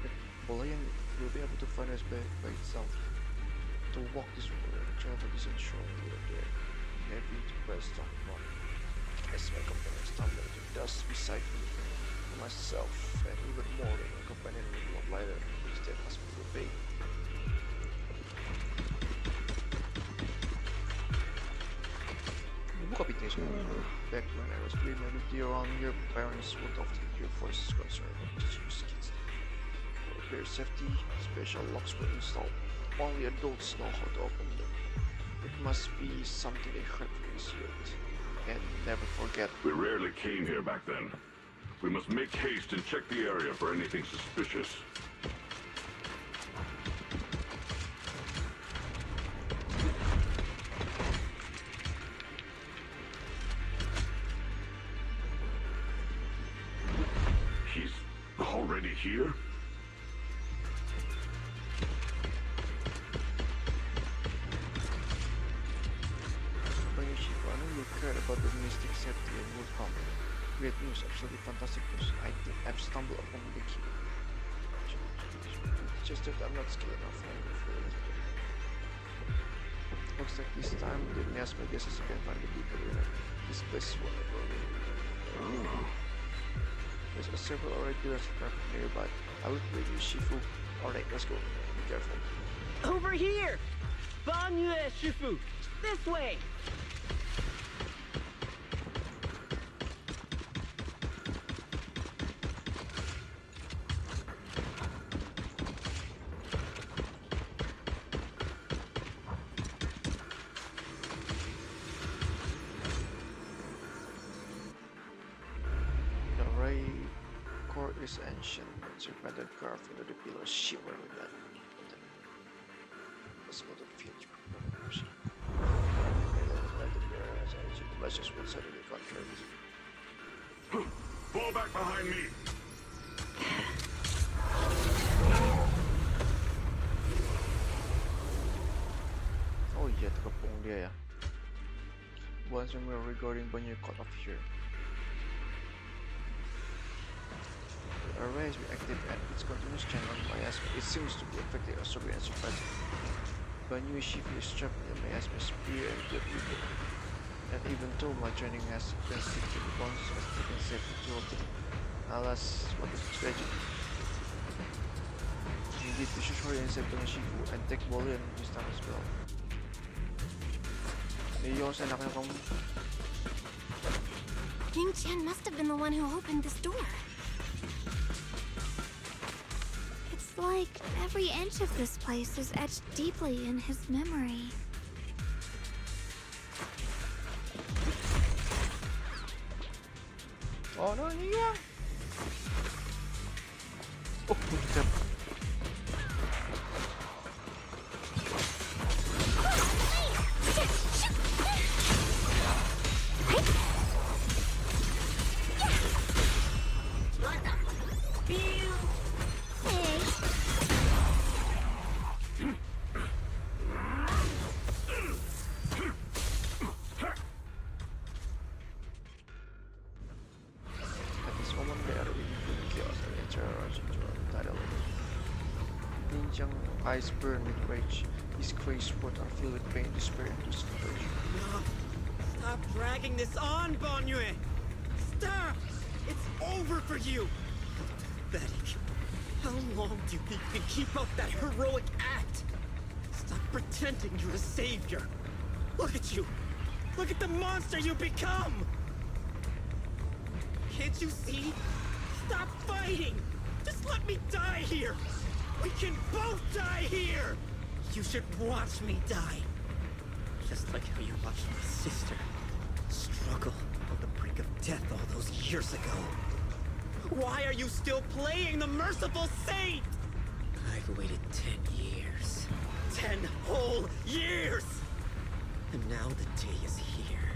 But Bolian will be able to find us by itself. To walk this world and travel this shore without there. Happy to press down one. As my companion stumbled into dust beside me. Myself, and even more than a companion with one lighter, which that must be obeyed. Buka pintunya semua. Back when I was playing my duty around here, parents would often hear voices concerning mischievous kids. For their safety, special locks were installed. Only adults know how to open them. It must be something they heard from this youth. And never forget. We rarely came here back then. We must make haste and check the area for anything suspicious. He's already here? Banyue Shifu, I know you care about the mystic safety and wood combat. Great news, absolutely fantastic news. I think I've stumbled upon the key. It's just that I'm not skilled enough for it. Looks like this time the miasma guesses you can find the deeper inner. This place is wonderful. Oh. There's several irregulars trapped nearby. I will bring you Shifu. Alright, let's go. Be careful. Over here! Banyue Shifu! This way! Is ancient, serpented carved into the pillars shimmering with light. The smooth future. The legends will suddenly contract. Fall back behind me! Oh iya, terkepung dia ya. Once we were regarding Banyue caught off here. array is active and its continuous channel miasma. It seems to be affecting absorbing and suppressing. Banyu Shifu is trapped in the miasma spear and blood river. And even though my training has been sticking to bonds, I still can save the two of them. Alas, what is tragedy? You need to shoot her and save Banyu Shifu and take Wally and use time as well. Yos, enaknya kamu. Ning Qian must have been the one who opened this door. It's like every inch of this place is etched deeply in his memory. Oh no, yeah. Oh, bukan. Eyes burn with rage. His crazed words are filled with pain, despair, and desperation. No! Stop dragging this on, Banyue! Stop! It's over for you! Pathetic. How long do you think you can keep up that heroic act? Stop pretending you're a savior. Look at you! Look at the monster you become! Can't you see? Stop fighting! Just let me die here! We can both die here! You should watch me die. Just like how you watched my sister struggle on the brink of death all those years ago. Why are you still playing the merciful saint? I've waited 10 years. 10 whole years! And now the day is here.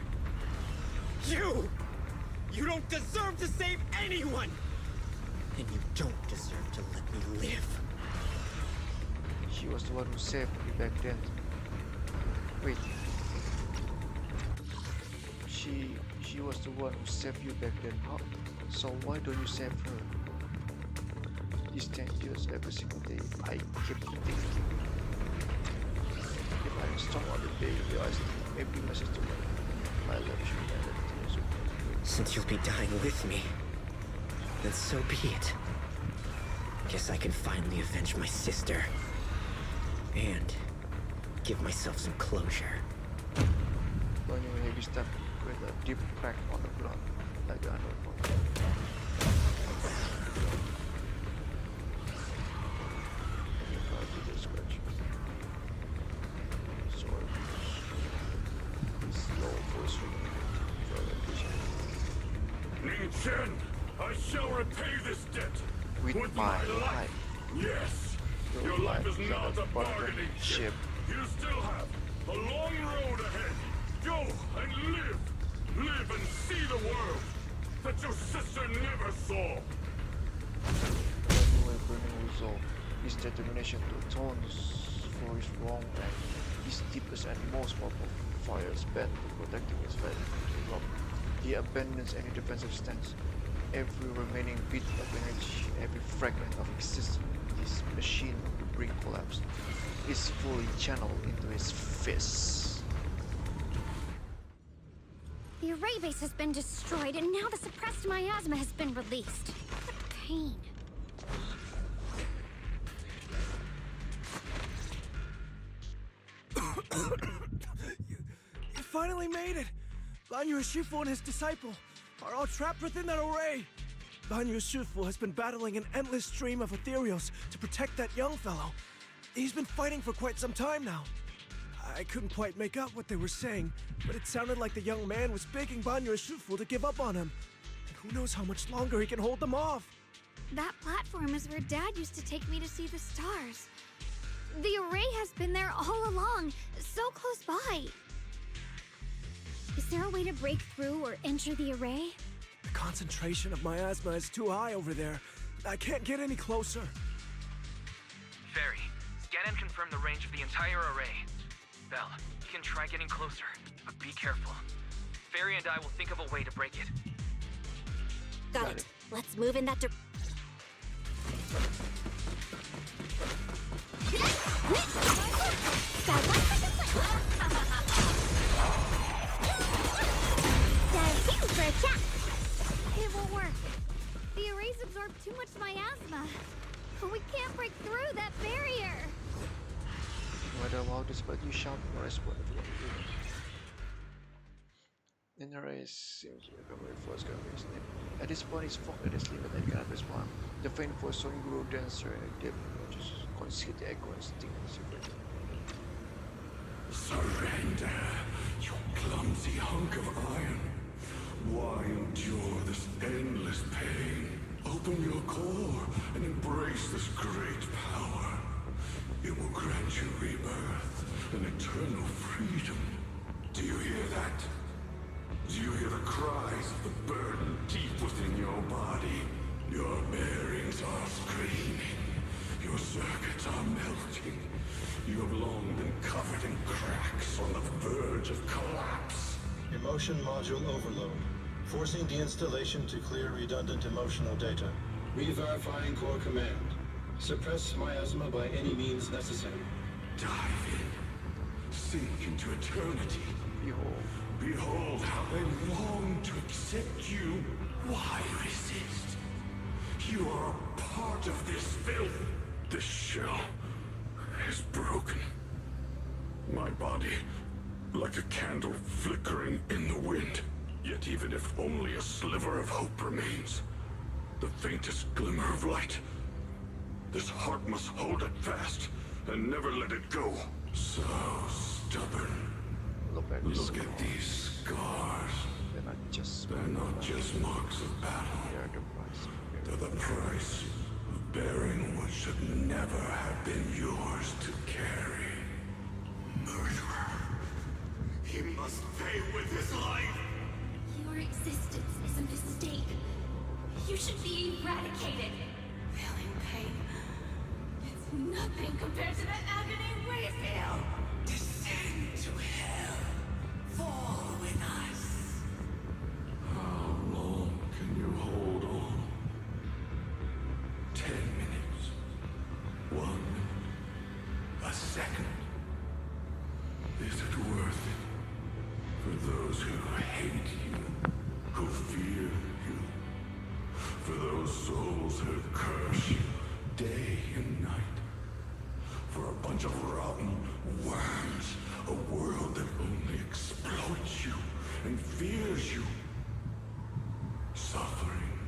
You don't deserve to save anyone! And you don't deserve to let me live. She was the one who saved me back then. Wait. She was the one who saved you back then. How? So why don't you save her? These 10 years every single day I kept thinking. If I install on the day you realize maybe my sister my life should end at tears. Since you'll be dying with me, then so be it. Guess I can finally avenge my sister. And give myself some closure. When you heavy step with a deep crack on the ground, like the underground. Slow voice Ning Chen, I shall repay this debt with my life. Yes. Your life is not a bargaining chip. You still have a long road ahead. Go and live. Live and see the world that your sister never saw. Anyway, burning resolve, his determination to atone for his wrong and his deepest and most powerful fire is bent to protecting his family. He abandons any defensive stance. Every remaining bit of energy, every fragment of existence, his machine on the brink collapse, is fully channeled into his fists. The array base has been destroyed, and now the suppressed miasma has been released. What pain. You finally made it! Banyu Shifu and his disciple are all trapped within that array. Banyu Shifu has been battling an endless stream of ethereals to protect that young fellow. He's been fighting for quite some time now. I couldn't quite make out what they were saying, but it sounded like the young man was begging Banyu Shifu to give up on him. And who knows how much longer he can hold them off. That platform is where Dad used to take me to see the stars. The array has been there all along, so close by. Is there a way to break through or enter the array? The concentration of miasma is too high over there. I can't get any closer. Fairy, scan and confirm the range of the entire array. Belle, you can try getting closer, but be careful. Fairy and I will think of a way to break it. Got it. Let's move in that direction. It won't work. The arrays absorb too much miasma. We can't break through that barrier. No matter how despite you shout, no response to what you do. In the race seems to recover force carries name. At this point its fog is limited and cannot respond. The faint voice soon grew denser and deep just concealed the echo and sting secretly. Surrender, you clumsy hunk of iron. Why endure this endless pain? Open your core and embrace this great power. It will grant you rebirth and eternal freedom. Do you hear that? Do you hear the cries of the burden deep within your body? Your bearings are screaming. Your circuits are melting. You have long been covered in cracks on the verge of collapse. Emotion module overload. Forcing deinstallation to clear redundant emotional data. Re-verifying core command. Suppress miasma by any means necessary. Dive in. Sink into eternity. Behold how they long to accept you. Why resist? You are a part of this filth. This shell is broken. My body, like a candle flickering in the wind. Yet even if only a sliver of hope remains, the faintest glimmer of light, this heart must hold it fast and never let it go. So stubborn. Look at these scars. They're not just marks of battle. They're the price of bearing what should never have been yours to carry. Murderer. He must pay with his life. Your existence is a mistake. You should be eradicated. Feeling pain. It's nothing compared to the agony we feel. Descend to hell. Fall with us. How long can you hold on? 10 minutes. 1 minute. A second. Is it worth it? For those who hate you, who fear you, for those souls who curse you day and night, for a bunch of rotten worms, a world that only exploits you and fears you, suffering,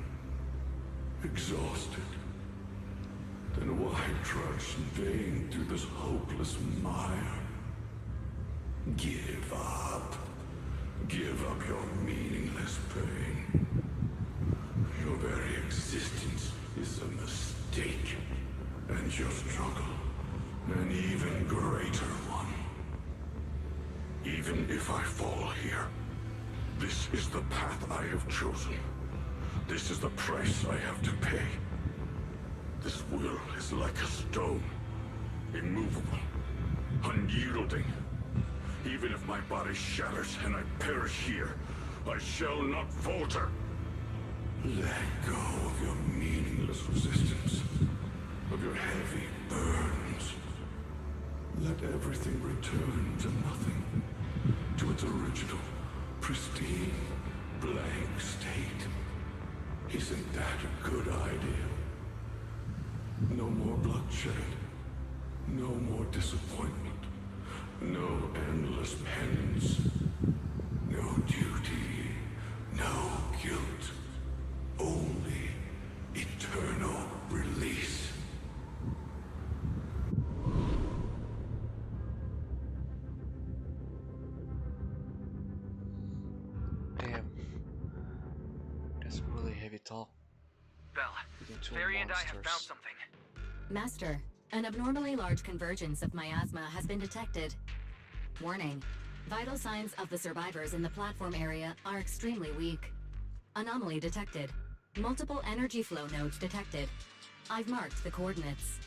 exhausted, then why trudge in vain through this hopeless mire? Give up. Give up your meaningless pain. Your very existence is a mistake, and your struggle, an even greater one. Even if I fall here, this is the path I have chosen. This is the price I have to pay. This will is like a stone, immovable, unyielding. Even if my body shatters and I perish here, I shall not falter. Let go of your meaningless resistance, of your heavy burdens. Let everything return to nothing, to its original, pristine, blank state. Isn't that a good idea? No more bloodshed, no more disappointment. No endless penance, no duty, no guilt, only eternal release. Damn. That's really heavy talk. Belle, Barry and I have found something. Master, an abnormally large convergence of miasma has been detected. Warning. Vital signs of the survivors in the platform area are extremely weak. Anomaly detected. Multiple energy flow nodes detected. I've marked the coordinates.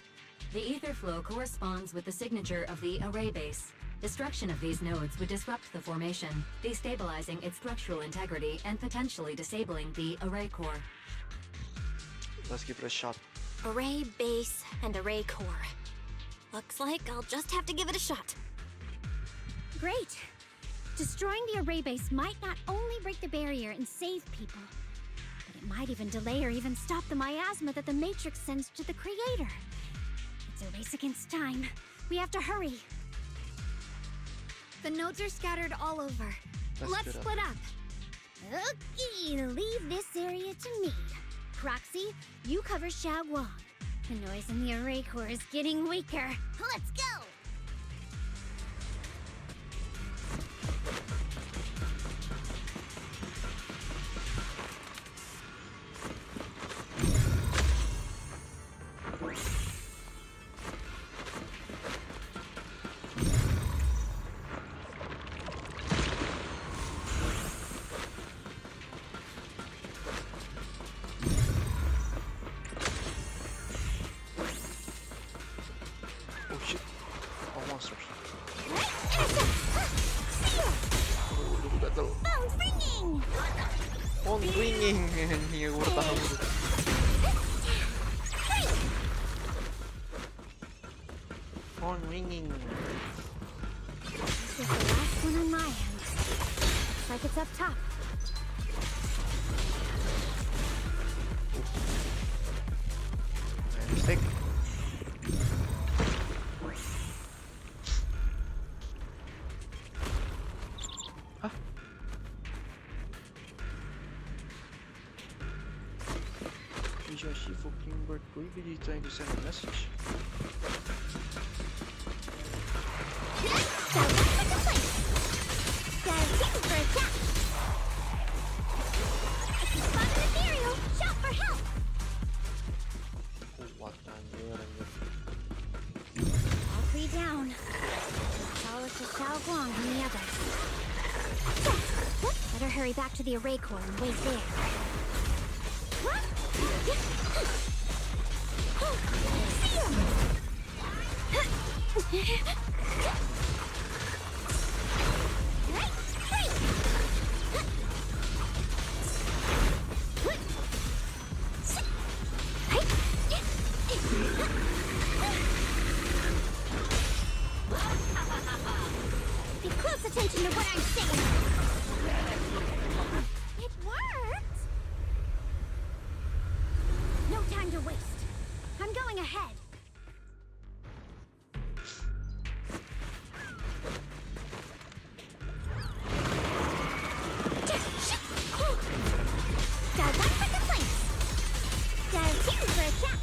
The ether flow corresponds with the signature of the array base. Destruction of these nodes would disrupt the formation, destabilizing its structural integrity and potentially disabling the array core. Let's give it a shot. Array base and array core. Looks like I'll just have to give it a shot. Great. Destroying the array base might not only break the barrier and save people, but it might even delay or even stop the miasma that the Matrix sends to the Creator. It's a race against time. We have to hurry. The nodes are scattered all over. Let's split up. Okay, leave this area to me. Proxy, you cover Xiaoguang. The noise in the array core is getting weaker. Let's go! This is the last one on my end. Looks like it's up top. Mistake. Huh? Is your Shifu Kingbird quickly trying to send a message? Better hurry back to the array core and wait there. Pay close attention to what I'm saying. It worked! No time to waste. I'm going ahead. Dial 1 for the place. Dial 2 for a chat.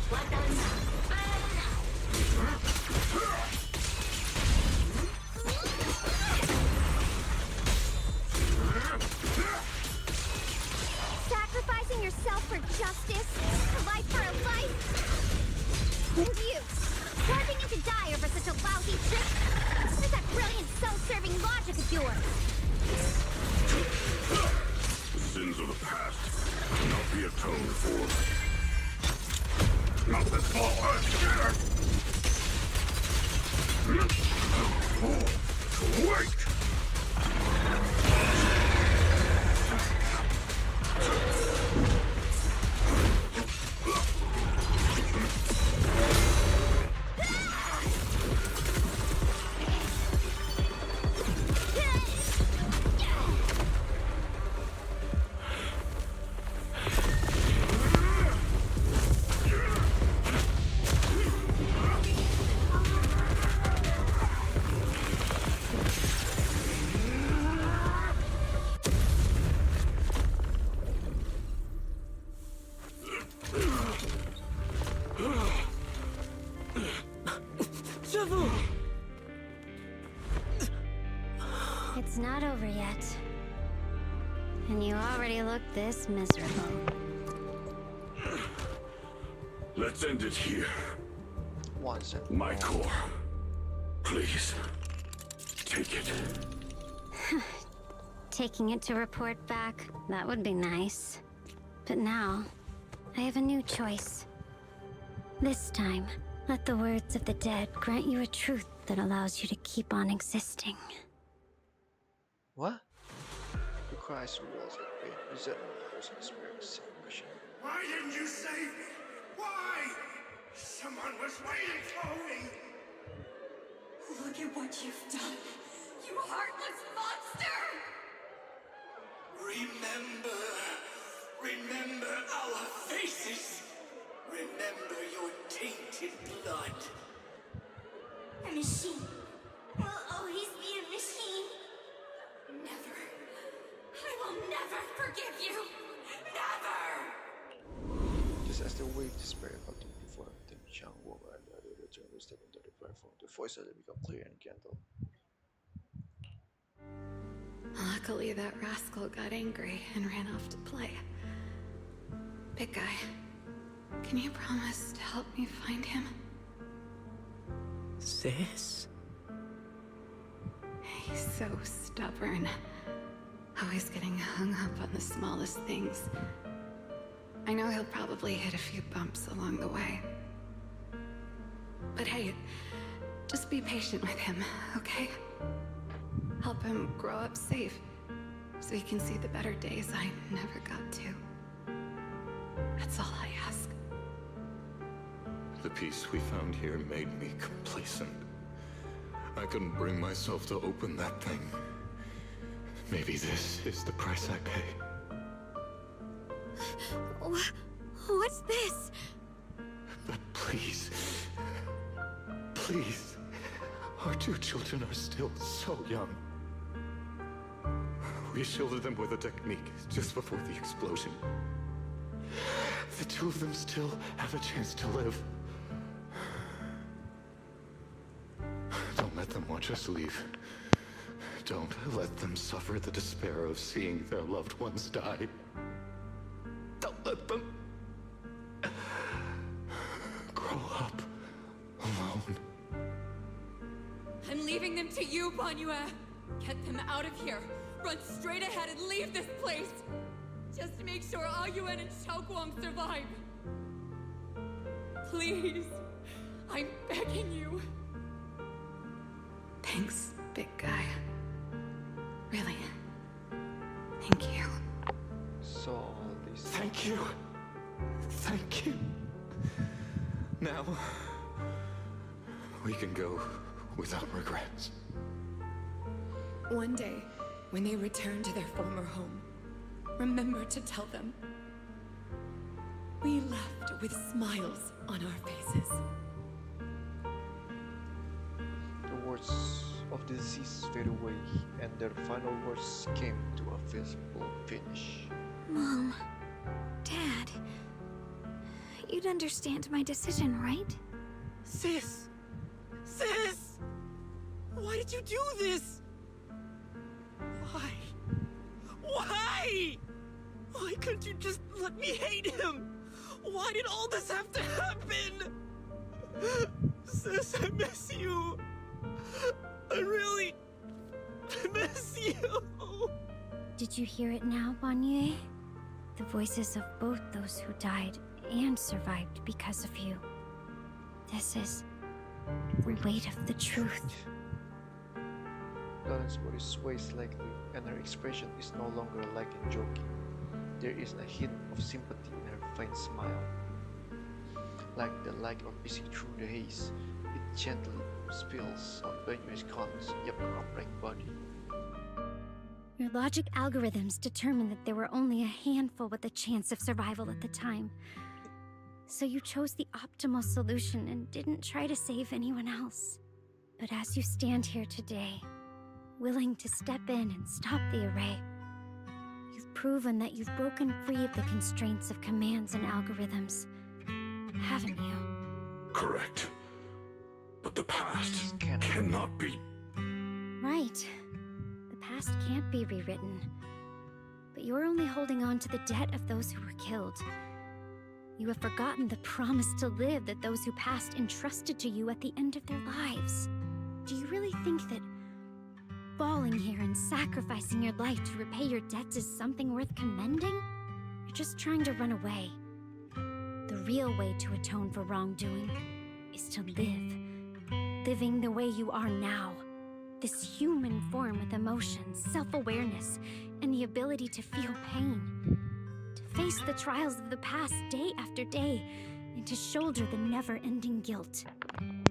Sacrificing yourself for justice? A life for a life? And you, swerving into die over such a lousy trick? Where's that brilliant self-serving logic of yours? The sins of the past cannot be atoned for. Not this ball Wait! It's not over yet. And you already look this miserable. Let's end it here. Once my core. Please. Take it. Taking it to report back, that would be nice. But now, I have a new choice. This time, let the words of the dead grant you a truth that allows you to keep on existing. What? The Christ was at pain, resentment, personal spirit, salvation. Why didn't you save me? Why? Someone was waiting for me! Look at what you've done, you heartless monster! Remember our faces! Remember your tainted blood! A machine will always be a machine. Never. I will never forgive you! Never! Just as the wave despair about to before them, Chang Wong and the other journalists step into the platform. The voices have become clear and gentle. Luckily, that rascal got angry and ran off to play. Big guy, can you promise to help me find him? Sis? He's so stubborn. Always getting hung up on the smallest things. I know he'll probably hit a few bumps along the way. But hey, just be patient with him, okay? Help him grow up safe, so he can see the better days I never got to. That's all I ask. The peace we found here made me complacent. I couldn't bring myself to open that thing. Maybe this is the price I pay. What's this? But please, please, our two children are still so young. We shielded them with a technique just before the explosion. The two of them still have a chance to live. Don't let them watch us leave. Don't let them suffer the despair of seeing their loved ones die. Don't let them grow up alone. I'm leaving them to you, Banyue. Get them out of here. Run straight ahead and leave this place. Just to make sure Ayuan and Xiaoguang survive. Please. I'm begging you. Thanks, big guy. Really. Thank you. So all this. Thank you. Thank you. Now, we can go without regrets. One day, when they return to their former home, remember to tell them we left with smiles on our faces. The words of the disease fade away, and their final words came to a visible finish. Mom, Dad, you'd understand my decision, right? Sis! Sis! Why did you do this? Why? Why? Why couldn't you just let me hate him? Why did all this have to happen? Sis, I miss you. I really miss you. Did you hear it now, Banyue? The voices of both those who died and survived because of you. This is the weight of the truth. Lauren's body sways slightly, and her expression is no longer like in joking. There is a hint of sympathy in her faint smile. Like the light of piercing through the haze, it gently spills on Banyue's calm yet upright body. Your logic algorithms determined that there were only a handful with a chance of survival at the time. So you chose the optimal solution and didn't try to save anyone else. But as you stand here today, willing to step in and stop the array, you've proven that you've broken free of the constraints of commands and algorithms, haven't you? Correct. But the past cannot be. Right. The past can't be rewritten. But you're only holding on to the debt of those who were killed. You have forgotten the promise to live that those who passed entrusted to you at the end of their lives. Do you really think that falling here and sacrificing your life to repay your debts is something worth commending? You're just trying to run away. The real way to atone for wrongdoing is to live. Living the way you are now. This human form with emotions, self-awareness, and the ability to feel pain. To face the trials of the past day after day, and to shoulder the never-ending guilt.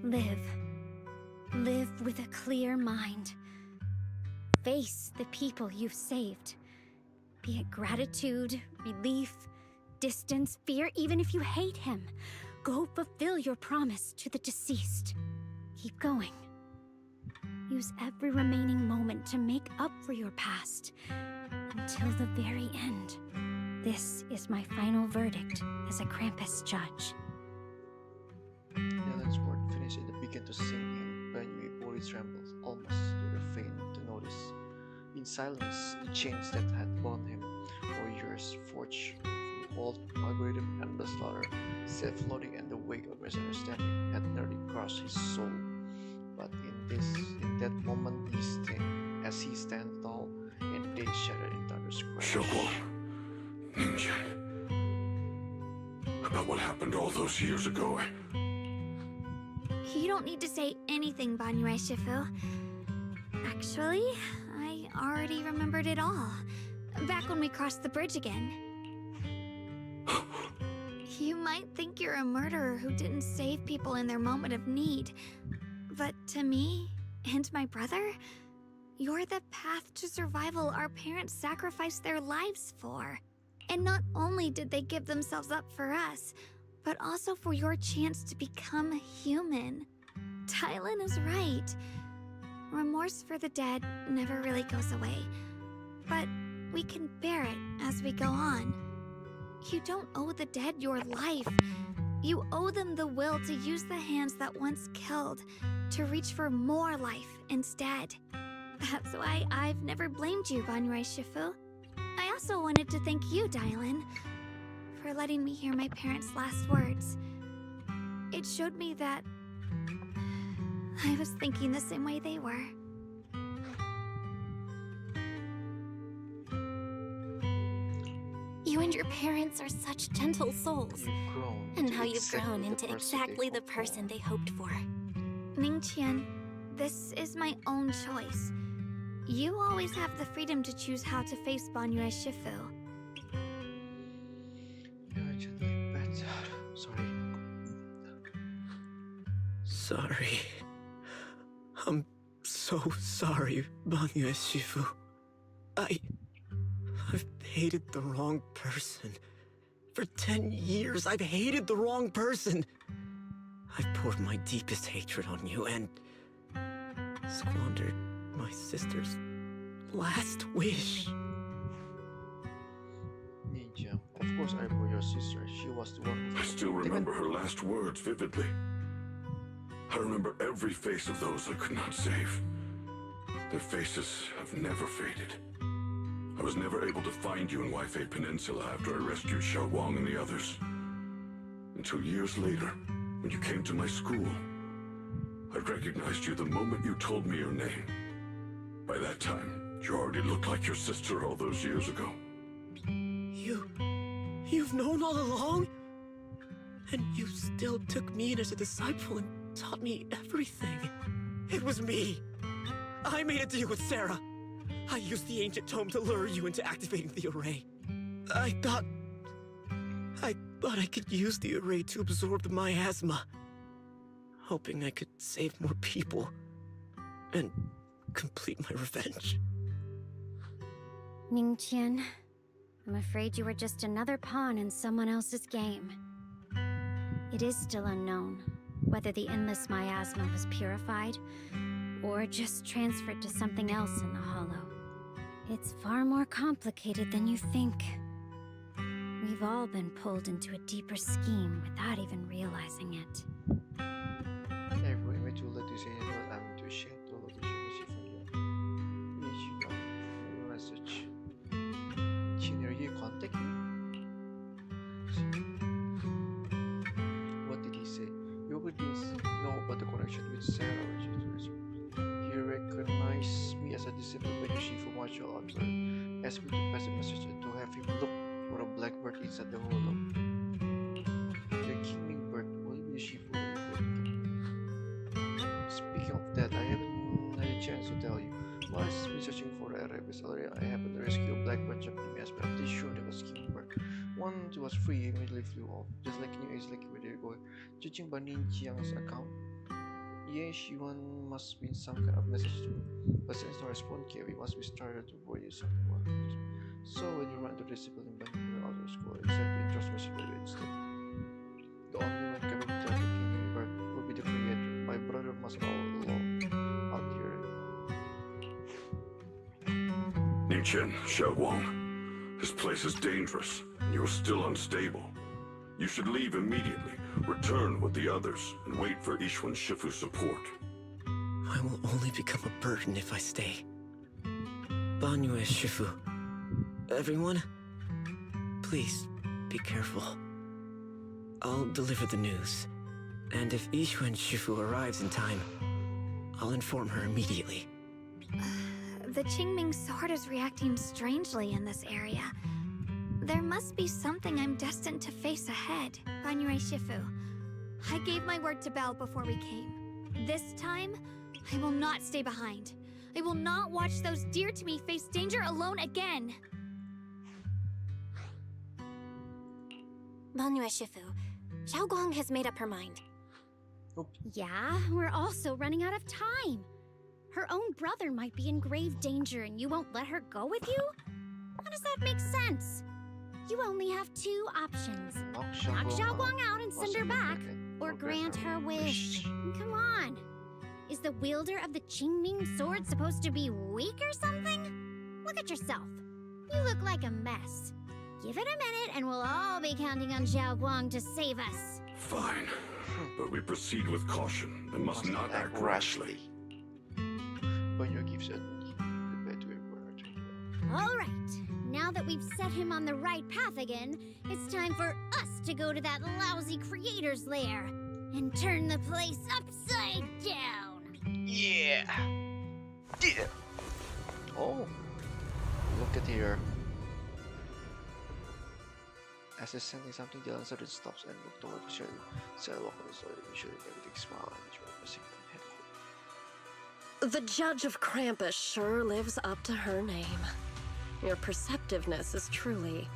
Live. Live with a clear mind. Face the people you've saved. Be it gratitude, relief, distance, fear, even if you hate him. Go fulfill your promise to the deceased. Keep going. Use every remaining moment to make up for your past. Until the very end. This is my final verdict as a Krampus judge. Dylan's word finished and began to sink in. Banyue body trembled, almost to the faint to notice. In silence, the chains that had bound him for years, forged from old algorithm and the slaughter, self-loathing and the wake of misunderstanding, had nearly crushed his soul. But in that moment, as he stands tall, and they shattered in thunderous crash. Xiaoguang, Ningqian, about what happened all those years ago. You don't need to say anything, Banyue Shifu. Actually, I already remembered it all. Back when we crossed the bridge again. You might think you're a murderer who didn't save people in their moment of need. But to me, and my brother, you're the path to survival our parents sacrificed their lives for. And not only did they give themselves up for us, but also for your chance to become human. Dylan is right. Remorse for the dead never really goes away. But we can bear it as we go on. You don't owe the dead your life. You owe them the will to use the hands that once killed to reach for more life instead. That's why I've never blamed you, Banyue Shifu. I also wanted to thank you, Dylan, for letting me hear my parents' last words. It showed me that I was thinking the same way they were. You and your parents are such gentle souls. And how you've grown into exactly the person they hoped for. Ningqian, this is my own choice. You always have the freedom to choose how to face Banyue Shifu. Sorry. I'm so sorry, Banyue Shifu. I've hated the wrong person. For 10 years, I've hated the wrong person. I've poured my deepest hatred on you and squandered my sister's last wish. Ninja, of course I bore your sister. She was the one who... I still remember her last words vividly. I remember every face of those I could not save. Their faces have never faded. I was never able to find you in Waifei Peninsula after I rescued Xiaoguang and the others. Until years later, when you came to my school, I recognized you the moment you told me your name. By that time, you already looked like your sister all those years ago. You've known all along? And you still took me in as a disciple and taught me everything. It was me. I made a deal with Sarah. I used the ancient tome to lure you into activating the array. I thought I could use the array to absorb the miasma, hoping I could save more people and complete my revenge. Ningqian, I'm afraid you were just another pawn in someone else's game. It is still unknown whether the endless miasma was purified or just transferred to something else in the Hollow. It's far more complicated than you think. We've all been pulled into a deeper scheme without even realizing it. Every image will let you say what I'm to share to look at you message. Can you contact me? What did he say? You already know about the connection with Sarah. He recognized me as a disciple by the chief of martial arts. Asked me to pass a message and to have him look for a blackbird inside the hollow. The kingbird will be the chief of Speaking of that, I haven't had a chance to tell you. While I've been searching for the Arabis area, I happened to rescue a black like bunch of enemies, but I'm pretty sure that was teamwork. Once it was free, immediately flew off, just like new age, like where they were going. Judging by Nin Chiang's account, yeah, Shiwan must be some kind of message too. But since no response came, we must be started to worry something more. So when you run to discipline by the other school, it's like the introspection instead. The only one capable of taking birth will be the creator. My brother must all along out here. Ningqian, Xiaoguang, this place is dangerous, and you're still unstable. You should leave immediately, return with the others, and wait for Yixuan Shifu's support. I will only become a burden if I stay. Banyue Shifu, everyone, please be careful. I'll deliver the news, and if Yixuan Shifu arrives in time, I'll inform her immediately. The Qingming sword is reacting strangely in this area. There must be something I'm destined to face ahead. Banyue Shifu, I gave my word to Belle before we came. This time, I will not stay behind. I will not watch those dear to me face danger alone again. Banyue Shifu, Xiaoguang has made up her mind. Yeah, we're also running out of time. Her own brother might be in grave danger and you won't let her go with you? How does that make sense? You only have two options. Knock Xiaoguang out and send her back, or grant her wish. Come on. Is the wielder of the Qingming sword supposed to be weak or something? Look at yourself. You look like a mess. Give it a minute and we'll all be counting on Xiaoguang to save us. Fine, but we proceed with caution and must not act rashly. Banyo gives it goodbye to everyone. All right. Now that we've set him on the right path again, it's time for us to go to that lousy creator's lair and turn the place upside down. Yeah. Yeah. Oh. Look at here. As if sending something, the uncertain stops and look toward the shadow. Sidewalk so usually everything smile and each one pressing my head. The Judge of Krampus sure lives up to her name. Your perceptiveness is truly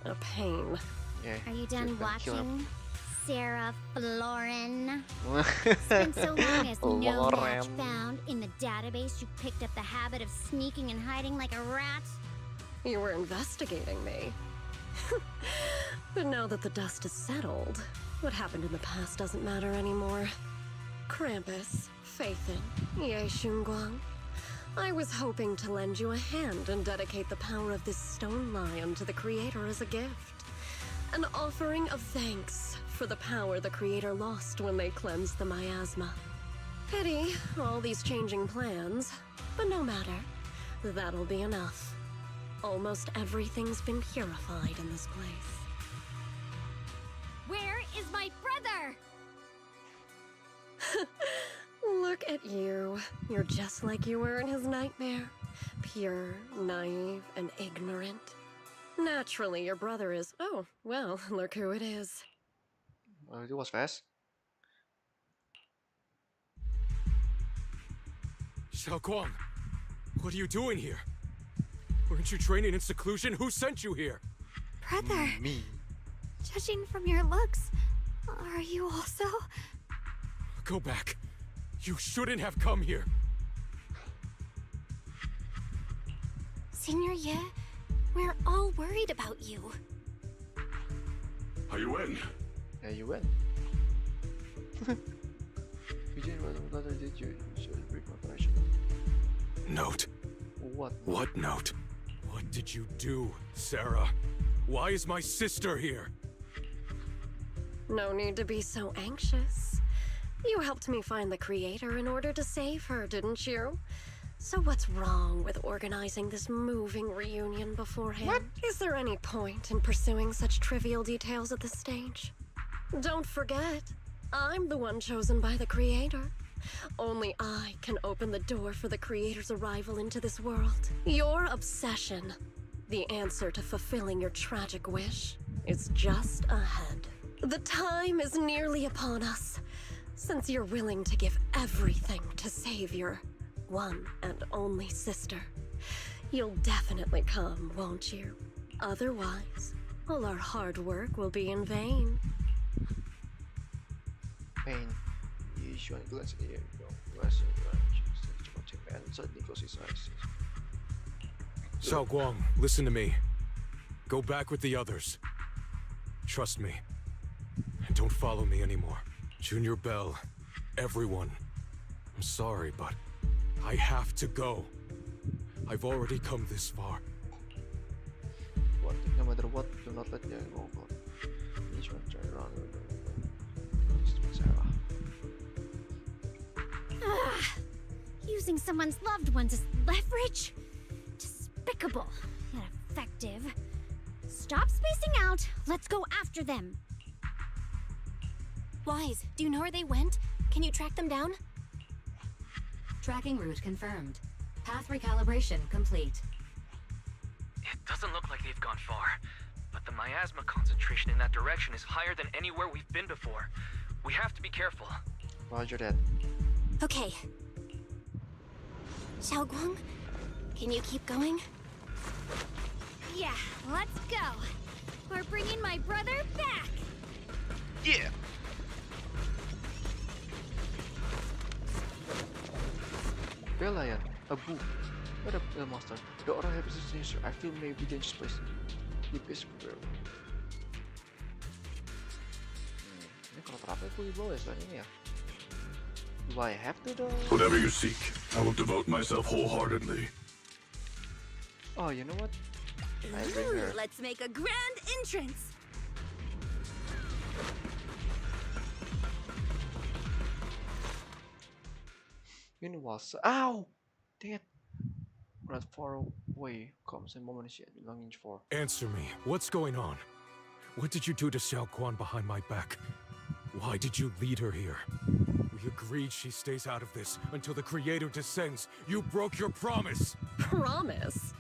a pain. Yeah. Are you done watching, Sarah Florin? It's been so long as no match found in the database you picked up the habit of sneaking and hiding like a rat? You were investigating me. But now that the dust is settled, what happened in the past doesn't matter anymore. Krampus, Faithin, Ye Xunguang. I was hoping to lend you a hand and dedicate the power of this stone lion to the Creator as a gift. An offering of thanks for the power the Creator lost when they cleansed the miasma. Pity, all these changing plans, but no matter. That'll be enough. Almost everything's been purified in this place. Where is my brother? Look at you. You're just like you were in his nightmare. Pure, naive, and ignorant. Naturally, your brother is... Oh, well, look who it is. It was fast. Xiaoguang, what are you doing here? Weren't you training in seclusion? Who sent you here? Brother. Me. Judging from your looks, are you also... Go back. You shouldn't have come here. Senior Ye, we're all worried about you. Are you in? Yeah, you win. Note. What? What note? What did you do, Sarah? Why is my sister here? No need to be so anxious. You helped me find the Creator in order to save her, didn't you? So what's wrong with organizing this moving reunion beforehand? What? Is there any point in pursuing such trivial details at this stage? Don't forget, I'm the one chosen by the Creator. Only I can open the door for the Creator's arrival into this world. Your obsession, the answer to fulfilling your tragic wish, is just ahead. The time is nearly upon us. Since you're willing to give everything to save your one and only sister, You'll definitely come, won't you? Otherwise, all our hard work will be in vain. Pain. Usually glance here. Lesson man suddenly close his eyes. Xiao Guang, listen to me. Go back with the others. Trust me. And don't follow me anymore. Junior Bell, everyone. I'm sorry, but I have to go. I've already come this far. One thing, no matter what, do not let them go. Each one turn around. Using someone's loved ones as leverage? Despicable. Ineffective. Stop spacing out. Let's go after them. Wise, do you know where they went? Can you track them down? Tracking route confirmed. Path recalibration complete. It doesn't look like they've gone far, but the miasma concentration in that direction is higher than anywhere we've been before. We have to be careful. Roger that. Okay. Xiao Guang, can you keep going? Yeah, let's go. We're bringing my brother back. Yeah. Belayan, a book. What a monster. The aura happens to sinister. I feel maybe dangerous place. Deep is prepared. Ini kalau terapi aku dibawa ya selain ini ya. Do I have to though? Whatever you seek, I will devote myself wholeheartedly. Oh, you know what? I bring her. Let's make a grand entrance. Universe. Ow! Dang it. Not far away comes a moment she had been longing for. Answer me. What's going on? What did you do to Xiao Guan behind my back? Why did you lead her here? We agreed she stays out of this until the Creator descends. You broke your promise! Promise?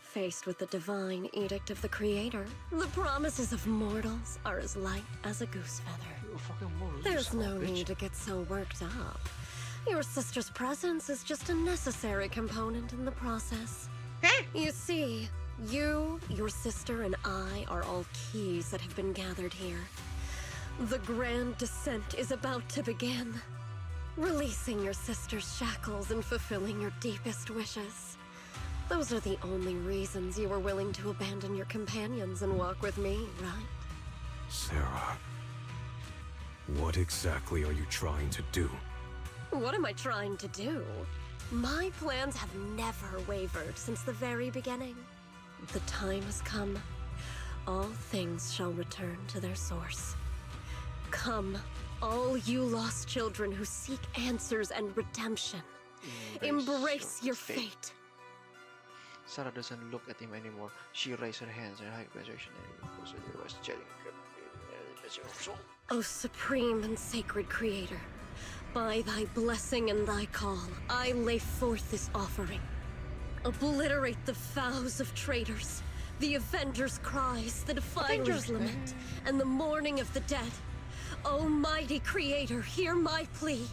Faced with the divine edict of the Creator, the promises of mortals are as light as a goose feather. There's no need to get so worked up. Your sister's presence is just a necessary component in the process. You see, you, your sister, and I are all keys that have been gathered here. The grand descent is about to begin. Releasing your sister's shackles and fulfilling your deepest wishes. Those are the only reasons you were willing to abandon your companions and walk with me, right? Sarah, what exactly are you trying to do? What am I trying to do? My plans have never wavered since the very beginning. The time has come. All things shall return to their source. Come, all you lost children who seek answers and redemption. Embrace your fate. Sarah doesn't look at him anymore. She raised her hands in high graduation and was chatting. O supreme and sacred Creator, by thy blessing and thy call, I lay forth this offering. Obliterate the vows of traitors, the avengers' cries, the defilers' lament, and the mourning of the dead. Almighty Creator, hear my plea.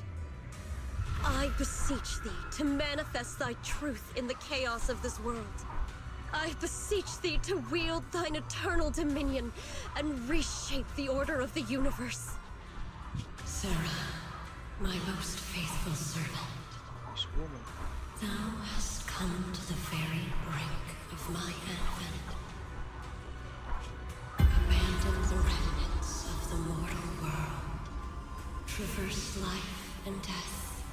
I beseech thee to manifest thy truth in the chaos of this world. I beseech thee to wield thine eternal dominion and reshape the order of the universe. Sarah, my most faithful servant, thou hast come to the very brink of my advent. Abandon the remnants of the mortal world. Traverse life and death,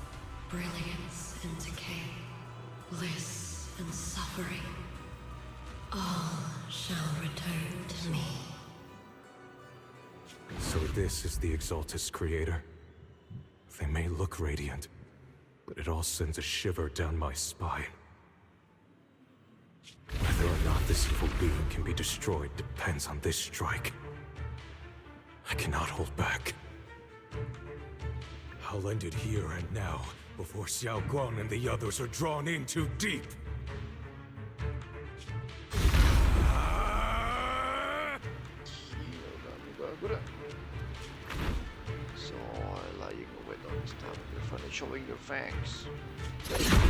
brilliance and decay, bliss and suffering. All shall return to me. So this is the Exaltus Creator. They may look radiant, but it all sends a shiver down my spine. Whether or not this evil being can be destroyed depends on this strike. I cannot hold back. I'll end it here and now, before Xiao Guan and the others are drawn in too deep. So lying away on this time, you're finally showing your fangs.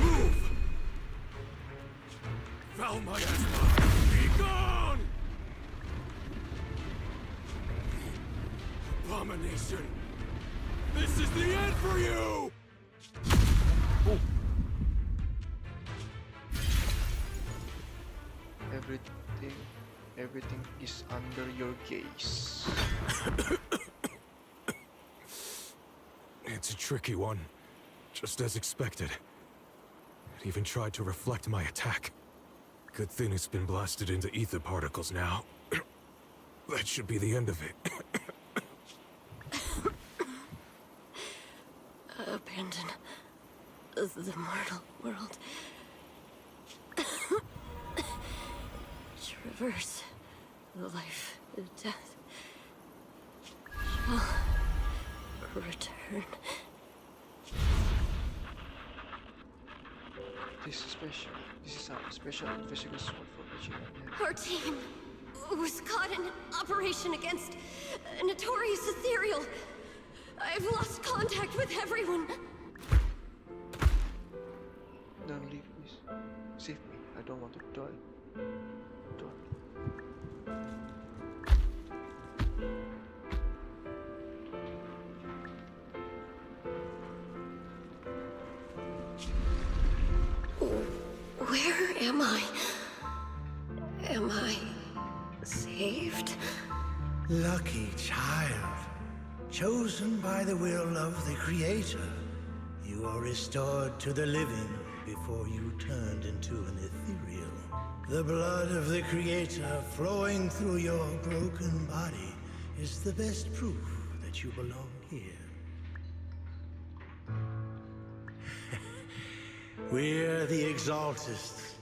Move! Foul miasma! Be gone! Abomination! This is the end for you! Everything is under your gaze. It's a tricky one, just as expected. It even tried to reflect my attack. Good thing it's been blasted into ether particles now. That should be the end of it. Abandon the mortal world. Traverse life, death. Shall return. This is special. This is our special invisible sword for Vegeta. Our team was caught in operation against a notorious ethereal. I've lost contact with everyone. Don't leave, please. Save me. I don't want to die. Don't. Where am I? Am I saved? Lucky child. Chosen by the will of the Creator, you are restored to the living before you turned into an ethereal. The blood of the Creator flowing through your broken body is the best proof that you belong here. We're the Exaltists.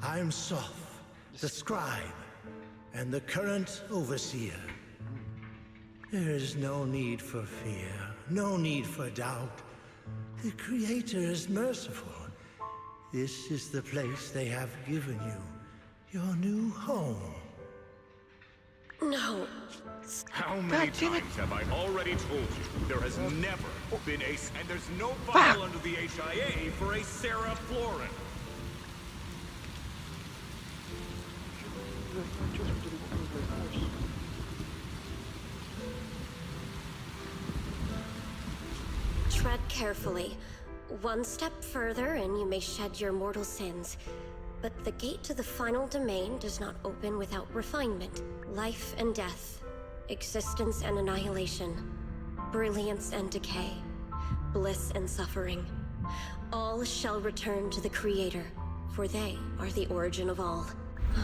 I'm Soph, the Scribe, and the current Overseer. There is no need for fear, no need for doubt. The Creator is merciful. This is the place they have given you, your new home. No. How many times have I already told you there has never been a... And there's no file under the HIA for a Sarah Florin. Tread carefully. One step further and you may shed your mortal sins. But the gate to the final domain does not open without refinement. Life and death, existence and annihilation, brilliance and decay, bliss and suffering. All shall return to the Creator, for they are the origin of all.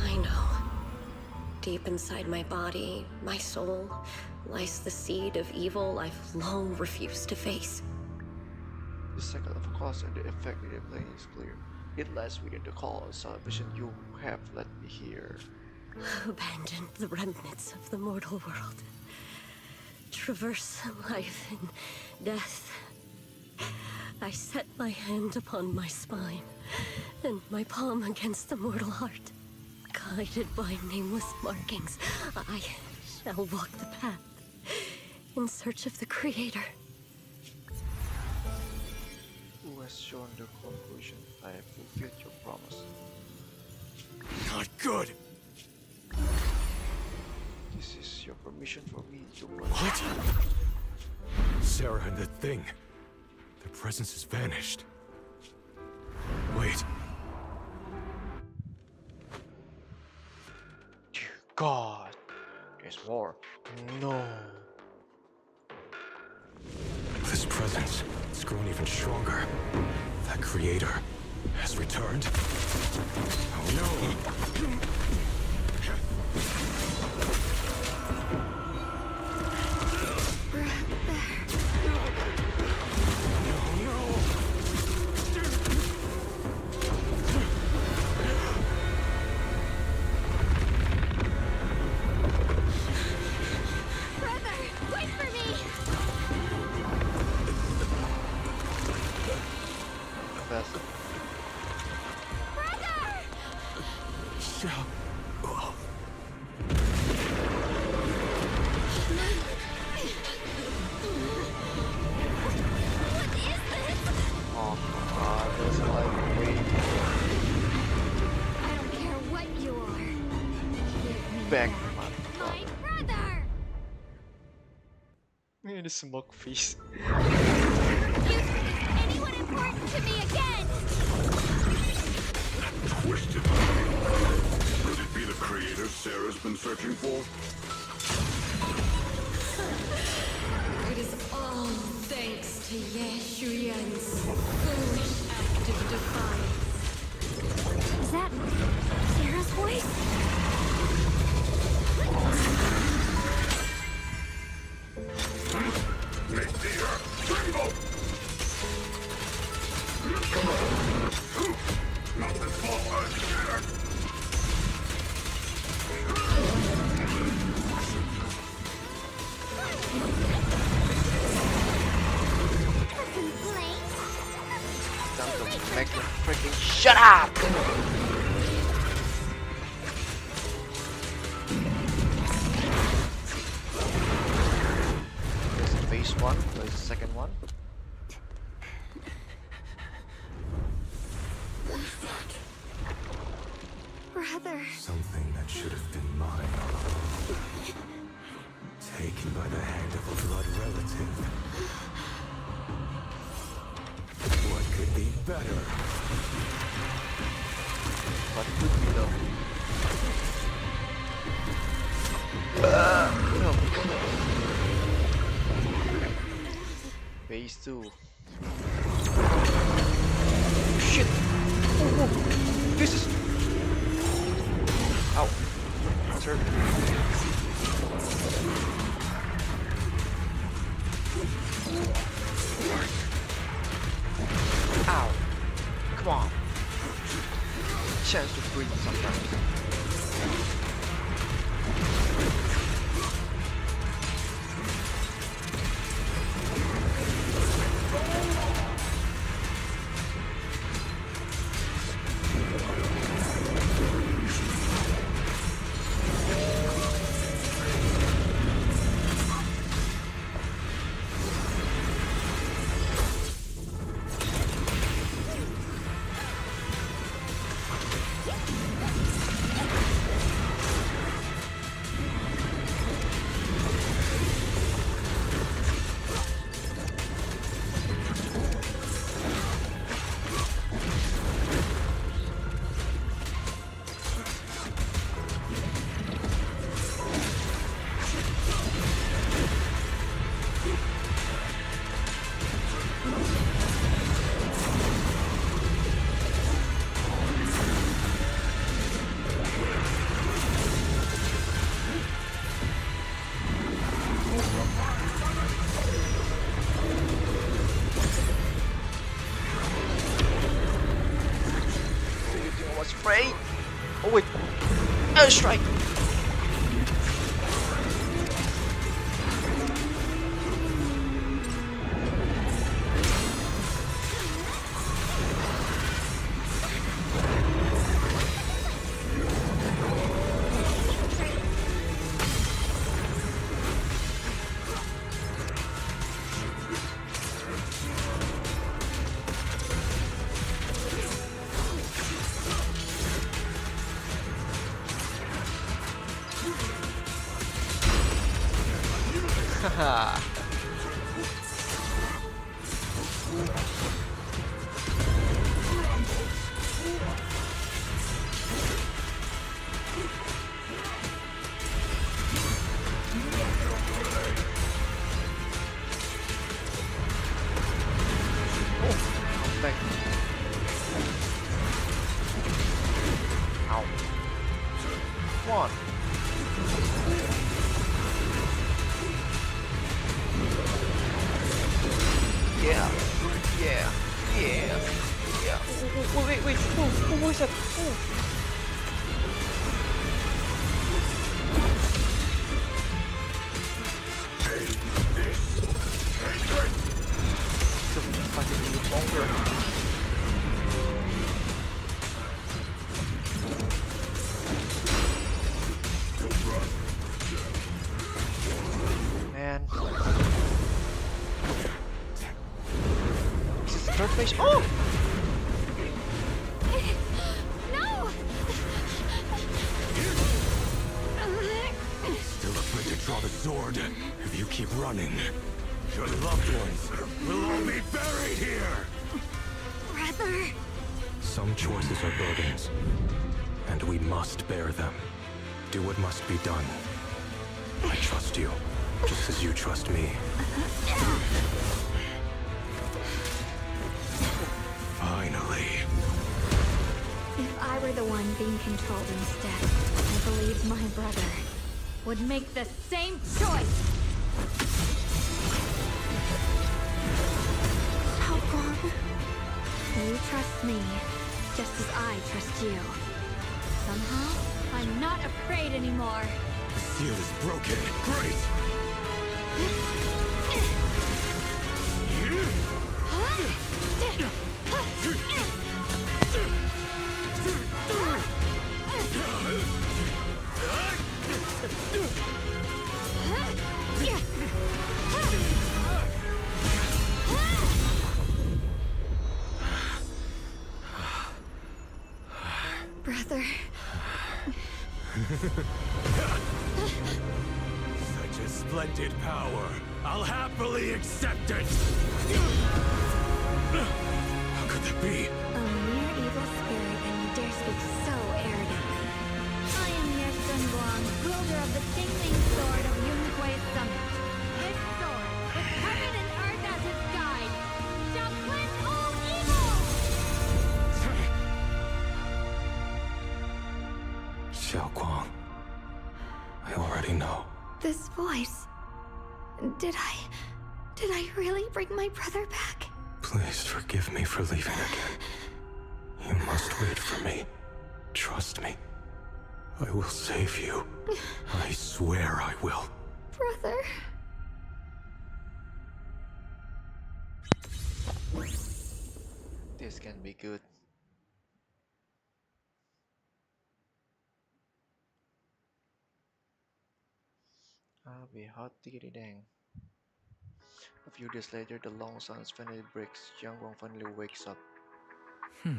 I know. Deep inside my body, my soul, lies the seed of evil I've long refused to face. The cycle of cause and the effect in the plane is clear. It lies within the cause, salvation you have led me here. Abandon the remnants of the mortal world. Traverse life and death. I set my hand upon my spine, and my palm against the mortal heart. Guided by nameless markings, I shall walk the path in search of the Creator. Who has shown the conclusion? I have fulfilled your promise. Not good! This is your permission for me to run. What? Sarah and the thing. Their presence has vanished. Wait. God, there's more. No. This presence, it's grown even stronger. That Creator has returned. Oh no! back. My brother! Ini smoke face. Anyone important to me again? Twisted. Could it be the creator Sarah's been searching for? It is all thanks to Yeshuyan's foolish act of defiance. Is that Sarah's voice? Make the earth tremble! Not this forward here! Time to make them freaking shut up! There's phase one, there's the second one. Brother. Something that should have been mine all along. Taken by the hand of a blood relative. What could be better? What could be though? No. Phase 2. Shit! Oh, this is... Ow. Sir. Ow. Come on. Chance to breathe sometimes. Spray. Oh wait. Airstrike. Haha. Back. Ow. Come on. Yeah. Yeah. Yeah. Yeah. Oh, wait. Oh, what is that? Oh. Longer. Man. Is this the third place? Oh! No! sword. If you keep running, your loved ones will all be buried here! Brother! Some choices are burdens, and we must bear them. Do what must be done. I trust you, just as you trust me. Finally. If I were the one being controlled instead, I believe my brother would make the same choice! Xiaoguang, you trust me, just as I trust you. Somehow, I'm not afraid anymore. The seal is broken. Great! Brother. Such a splendid power. I'll happily accept it. How could that be? A mere evil spirit, and you dare speak so arrogantly. I am Ye Zenguang, wielder of the Qingling Sword of Yunhui Summit. This sword, with heaven and earth as its guide, shall cleanse all evil! Xiaoguang, I already know. This voice... Did I really bring my brother back? Please forgive me for leaving again. You must wait for me. Trust me. I will save you. I swear I will. Brother... This can be good. I'll be hot diggity dang. A few days later, the long silence finally breaks. Xiaoguang finally wakes up. I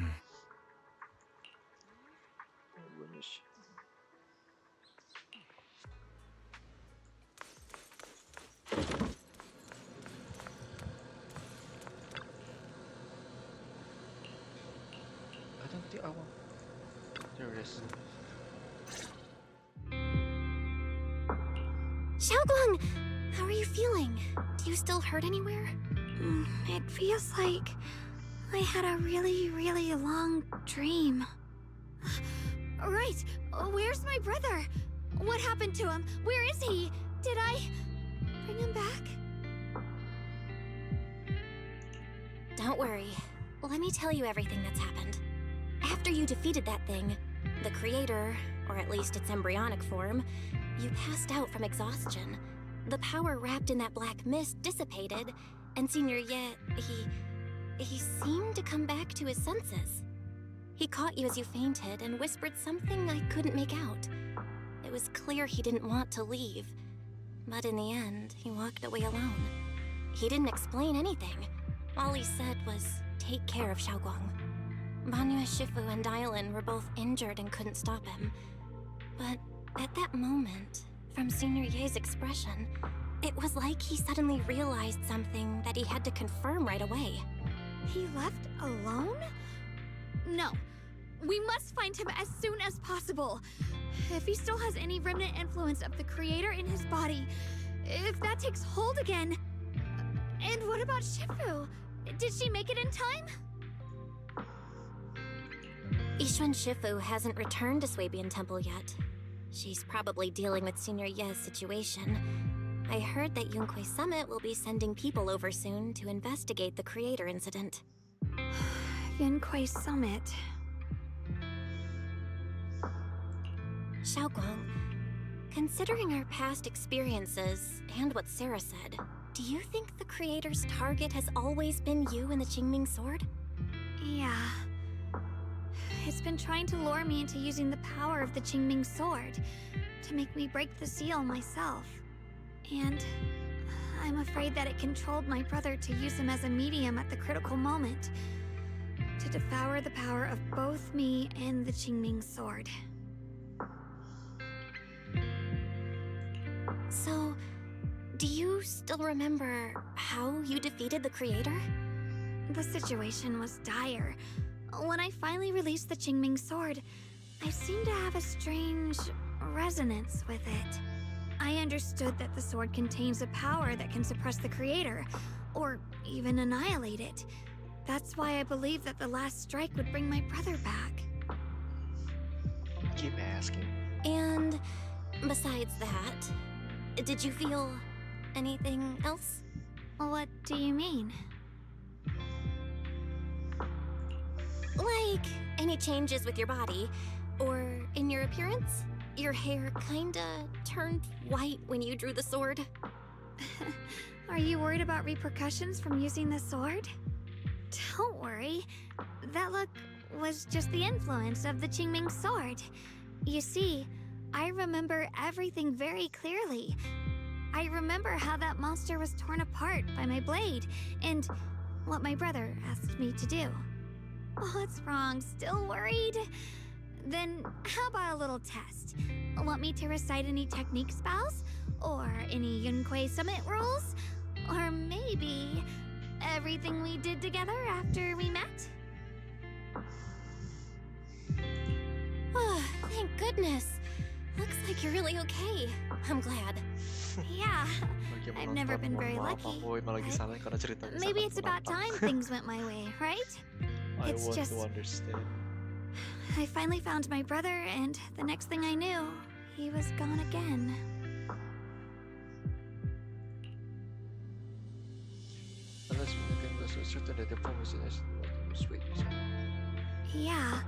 don't think I want. There it is. Xiaoguang, how are you feeling? Do you still hurt anywhere? It feels like I had a really, really long dream. Right, where's my brother? What happened to him? Where is he? Did I bring him back? Don't worry. Let me tell you everything that's happened. After you defeated that thing, the creator, or at least its embryonic form, you passed out from exhaustion. The power wrapped in that black mist dissipated, and Senior Ye, he seemed to come back to his senses. He caught you as you fainted and whispered something I couldn't make out. It was clear he didn't want to leave, but in the end, he walked away alone. He didn't explain anything. All he said was, take care of Xiaoguang. Banyue Shifu and Dylan were both injured and couldn't stop him. But at that moment, from Senior Ye's expression, it was like he suddenly realized something that he had to confirm right away. He left alone? No. We must find him as soon as possible. If he still has any remnant influence of the creator in his body, if that takes hold again. And what about Shifu? Did she make it in time? Yixuan Shifu hasn't returned to Swabian Temple yet. She's probably dealing with Senior Ye's situation. I heard that Yunhui Summit will be sending people over soon to investigate the creator incident. Yunhui Summit. Xiaoguang, considering our past experiences and what Sarah said, do you think the creator's target has always been you and the Qingming sword? Yeah. It's been trying to lure me into using the power of the Qingming sword to make me break the seal myself. And I'm afraid that it controlled my brother to use him as a medium at the critical moment, to devour the power of both me and the Qingming sword. So, do you still remember how you defeated the creator? The situation was dire. When I finally released the Qingming sword, I seemed to have a strange resonance with it. I understood that the sword contains a power that can suppress the creator, or even annihilate it. That's why I believed that the last strike would bring my brother back. Keep asking. And besides that, did you feel anything else? What do you mean? Like any changes with your body, or in your appearance? Your hair kinda turned white when you drew the sword. Are you worried about repercussions from using the sword? Don't worry. That look was just the influence of the Qingming sword. You see, I remember everything very clearly. I remember how that monster was torn apart by my blade, and what my brother asked me to do. What's wrong? Still worried? Then how about a little test? Want me to recite any technique spells? Or any Yunquei Summit rules? Or maybe everything we did together after we met? Oh, thank goodness. Looks like you're really okay. I'm glad. Yeah, I've never been very lucky. But maybe it's about time things went my way, right? It's just to understand. I finally found my brother, and the next thing I knew, he was gone again. Yeah.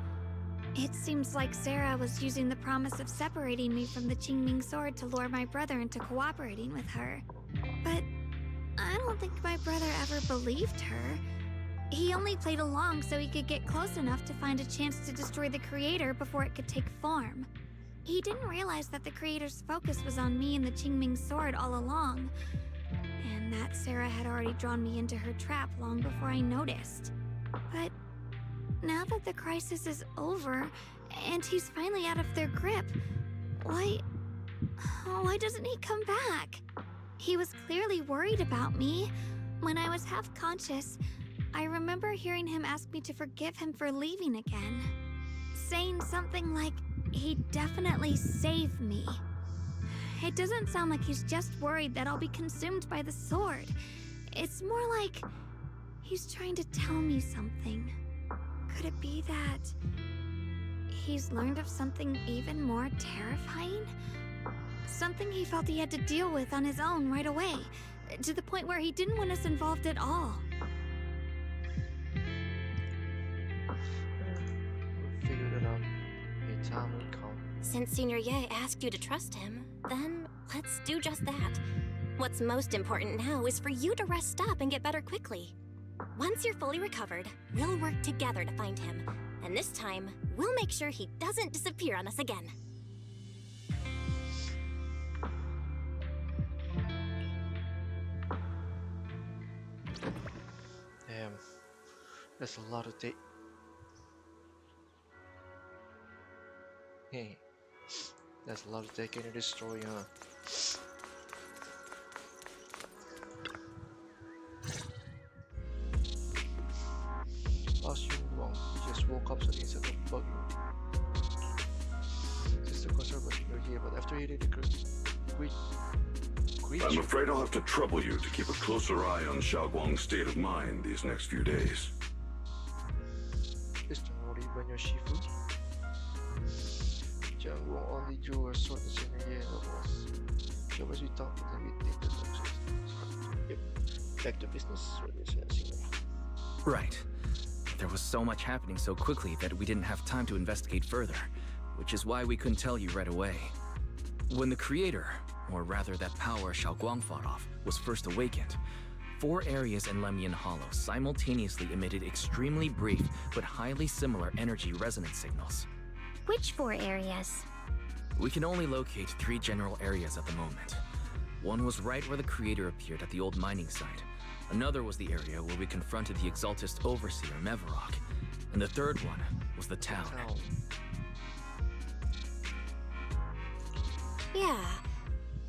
It seems like Sarah was using the promise of separating me from the Qingming sword to lure my brother into cooperating with her. But I don't think my brother ever believed her. He only played along so he could get close enough to find a chance to destroy the creator before it could take form. He didn't realize that the creator's focus was on me and the Qingming sword all along, and that Sarah had already drawn me into her trap long before I noticed. But now that the crisis is over, and he's finally out of their grip, why doesn't he come back? He was clearly worried about me. When I was half conscious, I remember hearing him ask me to forgive him for leaving again, saying something like he'd definitely save me. It doesn't sound like he's just worried that I'll be consumed by the sword. It's more like he's trying to tell me something. Could it be that he's learned of something even more terrifying? Something he felt he had to deal with on his own right away, to the point where he didn't want us involved at all. Figured it out. Your time will come. Since Senior Ye asked you to trust him, then let's do just that. What's most important now is for you to rest up and get better quickly. Once you're fully recovered, we'll work together to find him. And this time, we'll make sure he doesn't disappear on us again. Damn. That's a lot of take. Hey. That's a lot to take into this story, huh? Last Wong, he just woke up suddenly instead of bugging. Just the concern was you're here, but after he did the I'm afraid I'll have to trouble you to keep a closer eye on Xiaoguang's state of mind these next few days. Is Wong Banyo Shifu? Jiang Wong only drew a sword as in a year was. So as we talked with him, we did the Yep. Back to business. Right. There was so much happening so quickly that we didn't have time to investigate further, which is why we couldn't tell you right away. When the creator, or rather that power Xiaoguang fought off, was first awakened, 4 areas in Lemian Hollow simultaneously emitted extremely brief but highly similar energy resonance signals. Which 4 areas? We can only locate 3 general areas at the moment. One was right where the creator appeared at the old mining site. Another was the area where we confronted the Exaltist Overseer, Mevarok. And the third one was the town. Yeah.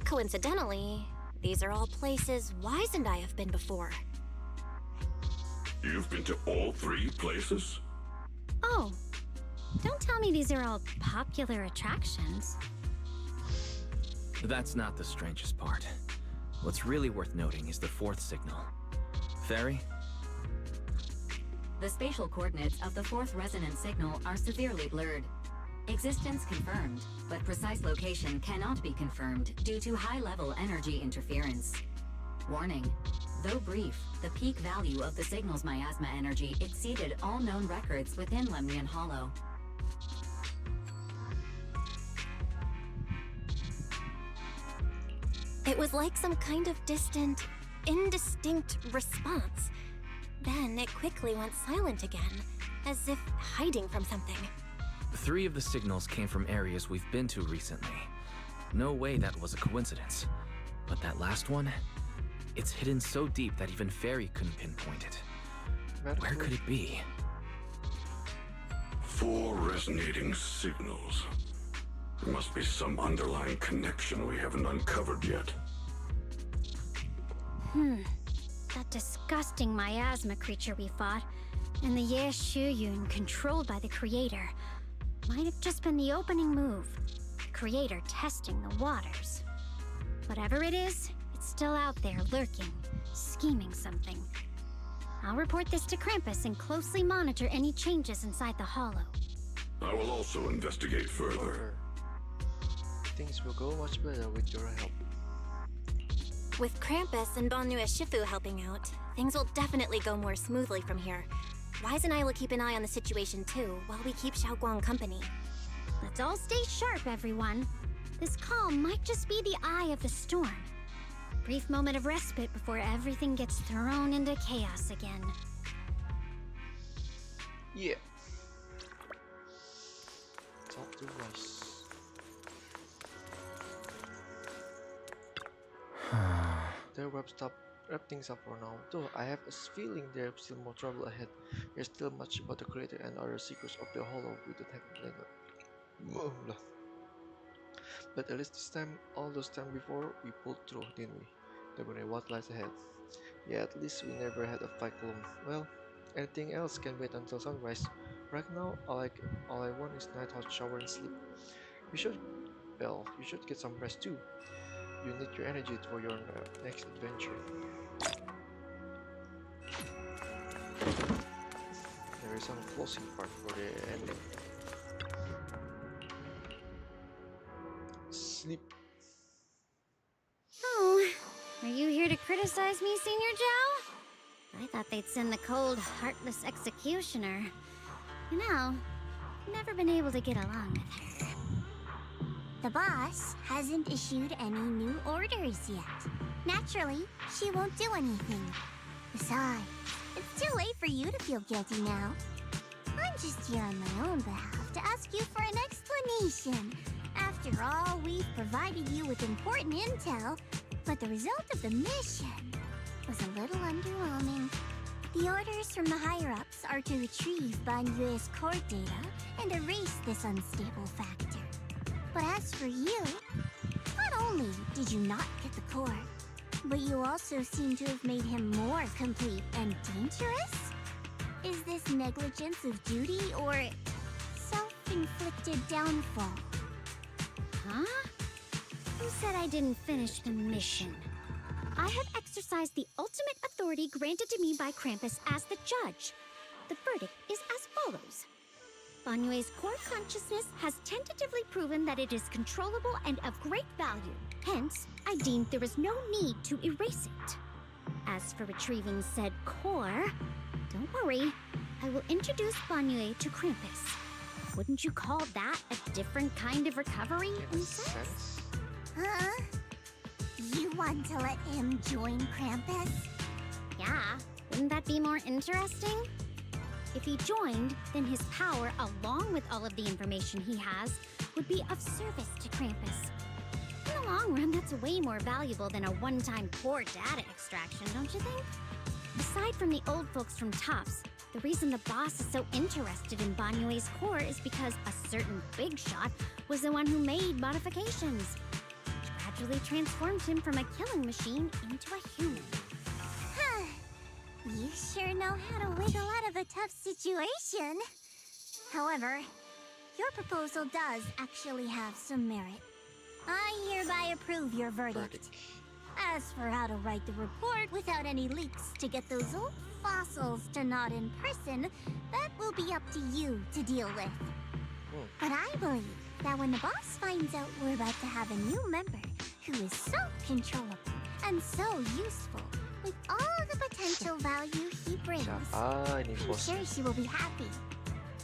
Coincidentally, These are all places Wise and I have been before. You've been to all 3 places? Oh, don't tell me these are all popular attractions. That's not the strangest part. What's really worth noting is the 4th signal. Fairy? The spatial coordinates of the 4th resonance signal are severely blurred. Existence confirmed, but precise location cannot be confirmed due to high-level energy interference. Warning. Though brief, the peak value of the signal's miasma energy exceeded all known records within Lemnian Hollow. It was like some kind of distant, indistinct response. Then it quickly went silent again, as if hiding from something. 3 of the signals came from areas we've been to recently. No way that was a coincidence. But that last one? It's hidden so deep that even Fairy couldn't pinpoint it. Where could it be? 4 resonating signals. There must be some underlying connection we haven't uncovered yet. That disgusting miasma creature we fought, and the Ye Shuyun controlled by the Creator, might have just been the opening move. The Creator testing the waters. Whatever it is, it's still out there lurking, scheming something. I'll report this to Krampus and closely monitor any changes inside the Hollow. I will also investigate further. Things will go much better with your help. With Krampus and Banue Shifu helping out, things will definitely go more smoothly from here. Wise and I will keep an eye on the situation too, while we keep Xiaoguang company. Let's all stay sharp, everyone. This calm might just be the eye of the storm. Brief moment of respite before everything gets thrown into chaos again. Yeah. Talk to Wise. Their wrap things up for now, though I have a feeling there's still more trouble ahead. There's still much about the Creator and other secrets of the Hollow we don't have learned. But at least this time, all those times before, we pulled through, didn't we? Never know what lies ahead. Yeah, at least we never had a fight column. Well, anything else can wait until sunrise. Right now, all I want is night hot shower and sleep. You should get some rest too. You need your energy for your next adventure. There is some closing part for the ending. Sleep. Oh, are you here to criticize me, Senior Zhao? I thought they'd send the cold, heartless executioner. You know, I've never been able to get along with her. The boss hasn't issued any new orders yet. Naturally, she won't do anything. Besides, it's too late for you to feel guilty now. I'm just here on my own behalf to ask you for an explanation. After all, we've provided you with important intel, but the result of the mission was a little underwhelming. The orders from the higher-ups are to retrieve Banyue's core data and erase this unstable factor. But as for you, not only did you not get the core, but you also seem to have made him more complete and dangerous? Is this negligence of duty or self-inflicted downfall? Huh? Who said I didn't finish the mission? I have exercised the ultimate authority granted to me by Krampus as the judge. The verdict is as follows. Banyue's core consciousness has tentatively proven that it is controllable and of great value. Hence, I deemed there is no need to erase it. As for retrieving said core, don't worry. I will introduce Banyue to Krampus. Wouldn't you call that a different kind of recovery in sense? Huh? You want to let him join Krampus? Yeah, wouldn't that be more interesting? If he joined, then his power, along with all of the information he has, would be of service to Krampus. In the long run, that's way more valuable than a one-time core data extraction, don't you think? Aside from the old folks from TOPS, the reason the boss is so interested in Banyue's core is because a certain big shot was the one who made modifications. gradually transformed him from a killing machine into a human. You sure know how to wiggle out of a tough situation. However, your proposal does actually have some merit. I hereby approve your verdict. As for how to write the report without any leaks to get those old fossils to nod in person, that will be up to you to deal with. But I believe that when the boss finds out we're about to have a new member who is so controllable and so useful, with all the potential value he brings, I'm sure she will be happy.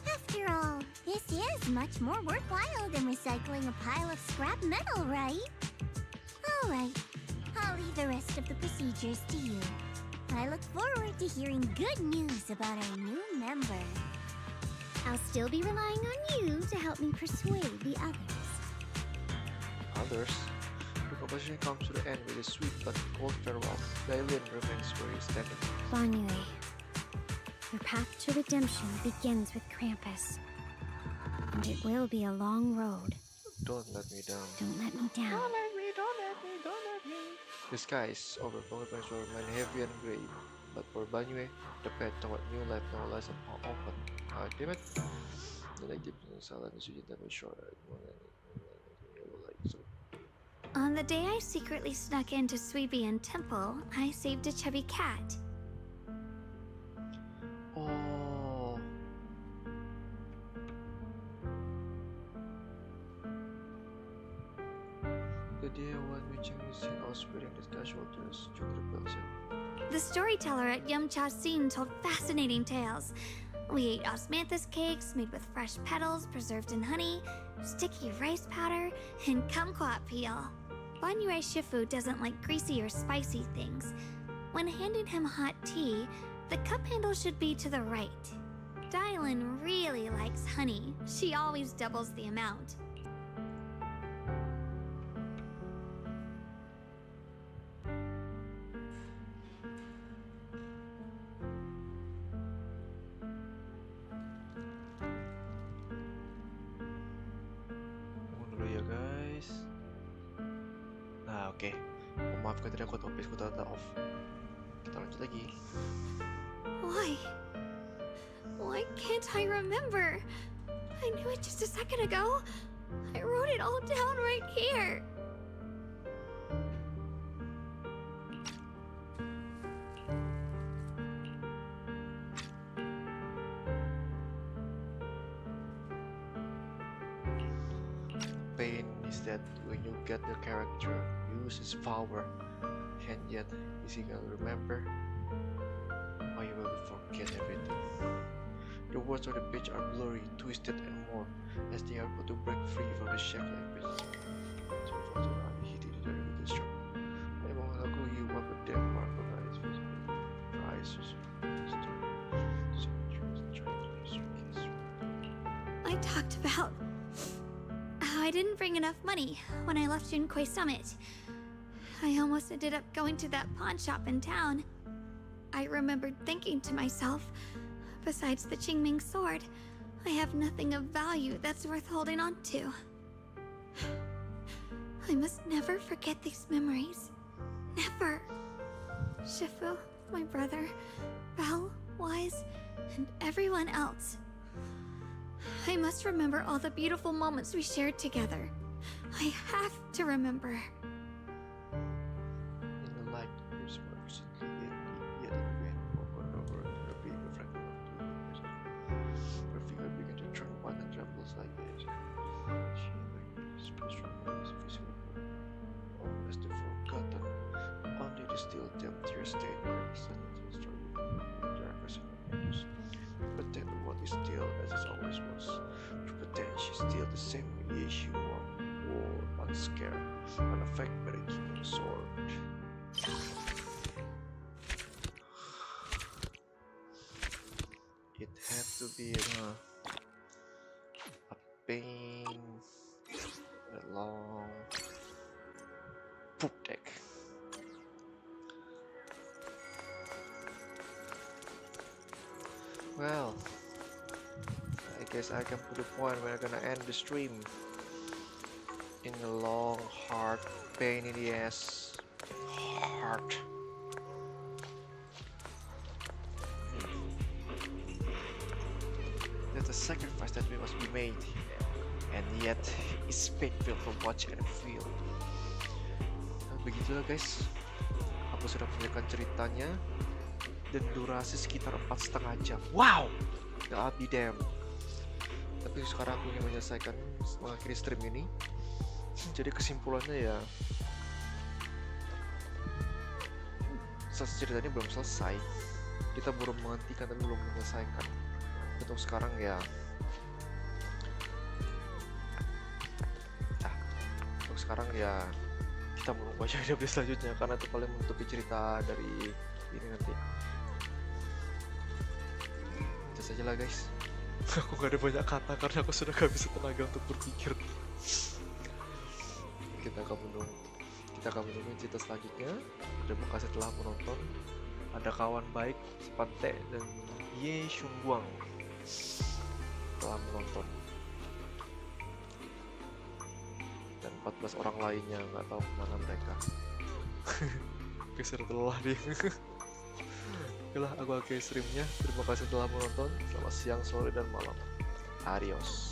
After all, this is much more worthwhile than recycling a pile of scrap metal, right? Alright, I'll leave the rest of the procedures to you. I look forward to hearing good news about our new member. I'll still be relying on you to help me persuade the others. Others? The competition comes to the end with a sweet but cold farewell. Dylan remains where he's standing. Banyue, your path to redemption begins with Krampus. And it will be a long road. Don't let me down. Don't let me down. Don't let me, don't let me, don't let me. The skies over Bangladesh will remain heavy and grey, but for Banyue, the path toward new life no less open. Damn it! The negative silent is never short. On the day I secretly snuck into Suibian Temple, I saved a chubby cat. Oh. The day when we changed the scene, I was spreading this casual dress, The storyteller at Yumcha Scene told fascinating tales. We ate osmanthus cakes made with fresh petals preserved in honey, sticky rice powder, and kumquat peel. Banyue Shifu doesn't like greasy or spicy things. When handing him hot tea, the cup handle should be to the right. Dylan really likes honey. She always doubles the amount. Oke, maafkan tadi aku topesku ternyata off. Kita lanjut lagi. Why can't I remember? I knew it just a second ago. I wrote it all down right here. Pain is that when you get the character use his power, and yet is he gonna remember? Or you will forget everything. The words on the page are blurry, twisted, and more as they are about to break free from the shackling page. So he did it with the struggle. A moment ago he went with them mark on his eyes. I talked about how I didn't bring enough money when I left Junkoi Summit. I almost ended up going to that pawn shop in town. I remembered thinking to myself, besides the Qingming sword, I have nothing of value that's worth holding on to. I must never forget these memories. Never. Shifu, my brother, Belle, Wise, and everyone else. I must remember all the beautiful moments we shared together. I have to remember. In the light, there's words yet again, over and over, and repeat the fragment of the universe. Her finger began to turn white and trembles like this. She special is physical, almost the forgotten. Only the still damp tears stayed where the sun is struggling with darkness and edges. Pretend what is still as it always was. To pretend she's still the same way she wore, unscared, unaffected by the king's sword. It had to be a pain, a long poop deck. Well, I guess I can put a point where I'm gonna end the stream in a long, Hard pain in the ass. Hard. There's a sacrifice that we must be made, and yet it's painful to watch and feel. Nah, begitulah guys. Aku sudah menyelesaikan ceritanya dan durasi sekitar 4,5 jam. Wow, gak abi damn. Tapi sekarang aku ingin menyelesaikan, mengakhiri stream ini. Jadi kesimpulannya ya, cerita ini belum selesai. Kita baru menghentikan tapi belum menyelesaikan. Untuk sekarang ya, untuk sekarang ya kita menunggu aja video selanjutnya, karena itu paling menutupi cerita dari ini nanti. Itu saja lah guys. Aku gak ada banyak kata karena aku sudah gak bisa tenaga untuk berpikir. Kita akan menunggu cerita selanjutnya. Terima kasih telah menonton. Ada kawan baik Sepante dan Ye Shungguang telah menonton, dan 14 orang lainnya nggak tahu kemana mereka. Geser telah nih. Oke lah, aku akhiri streamnya. Terima kasih telah menonton. Selamat siang, sore, dan malam. Adios.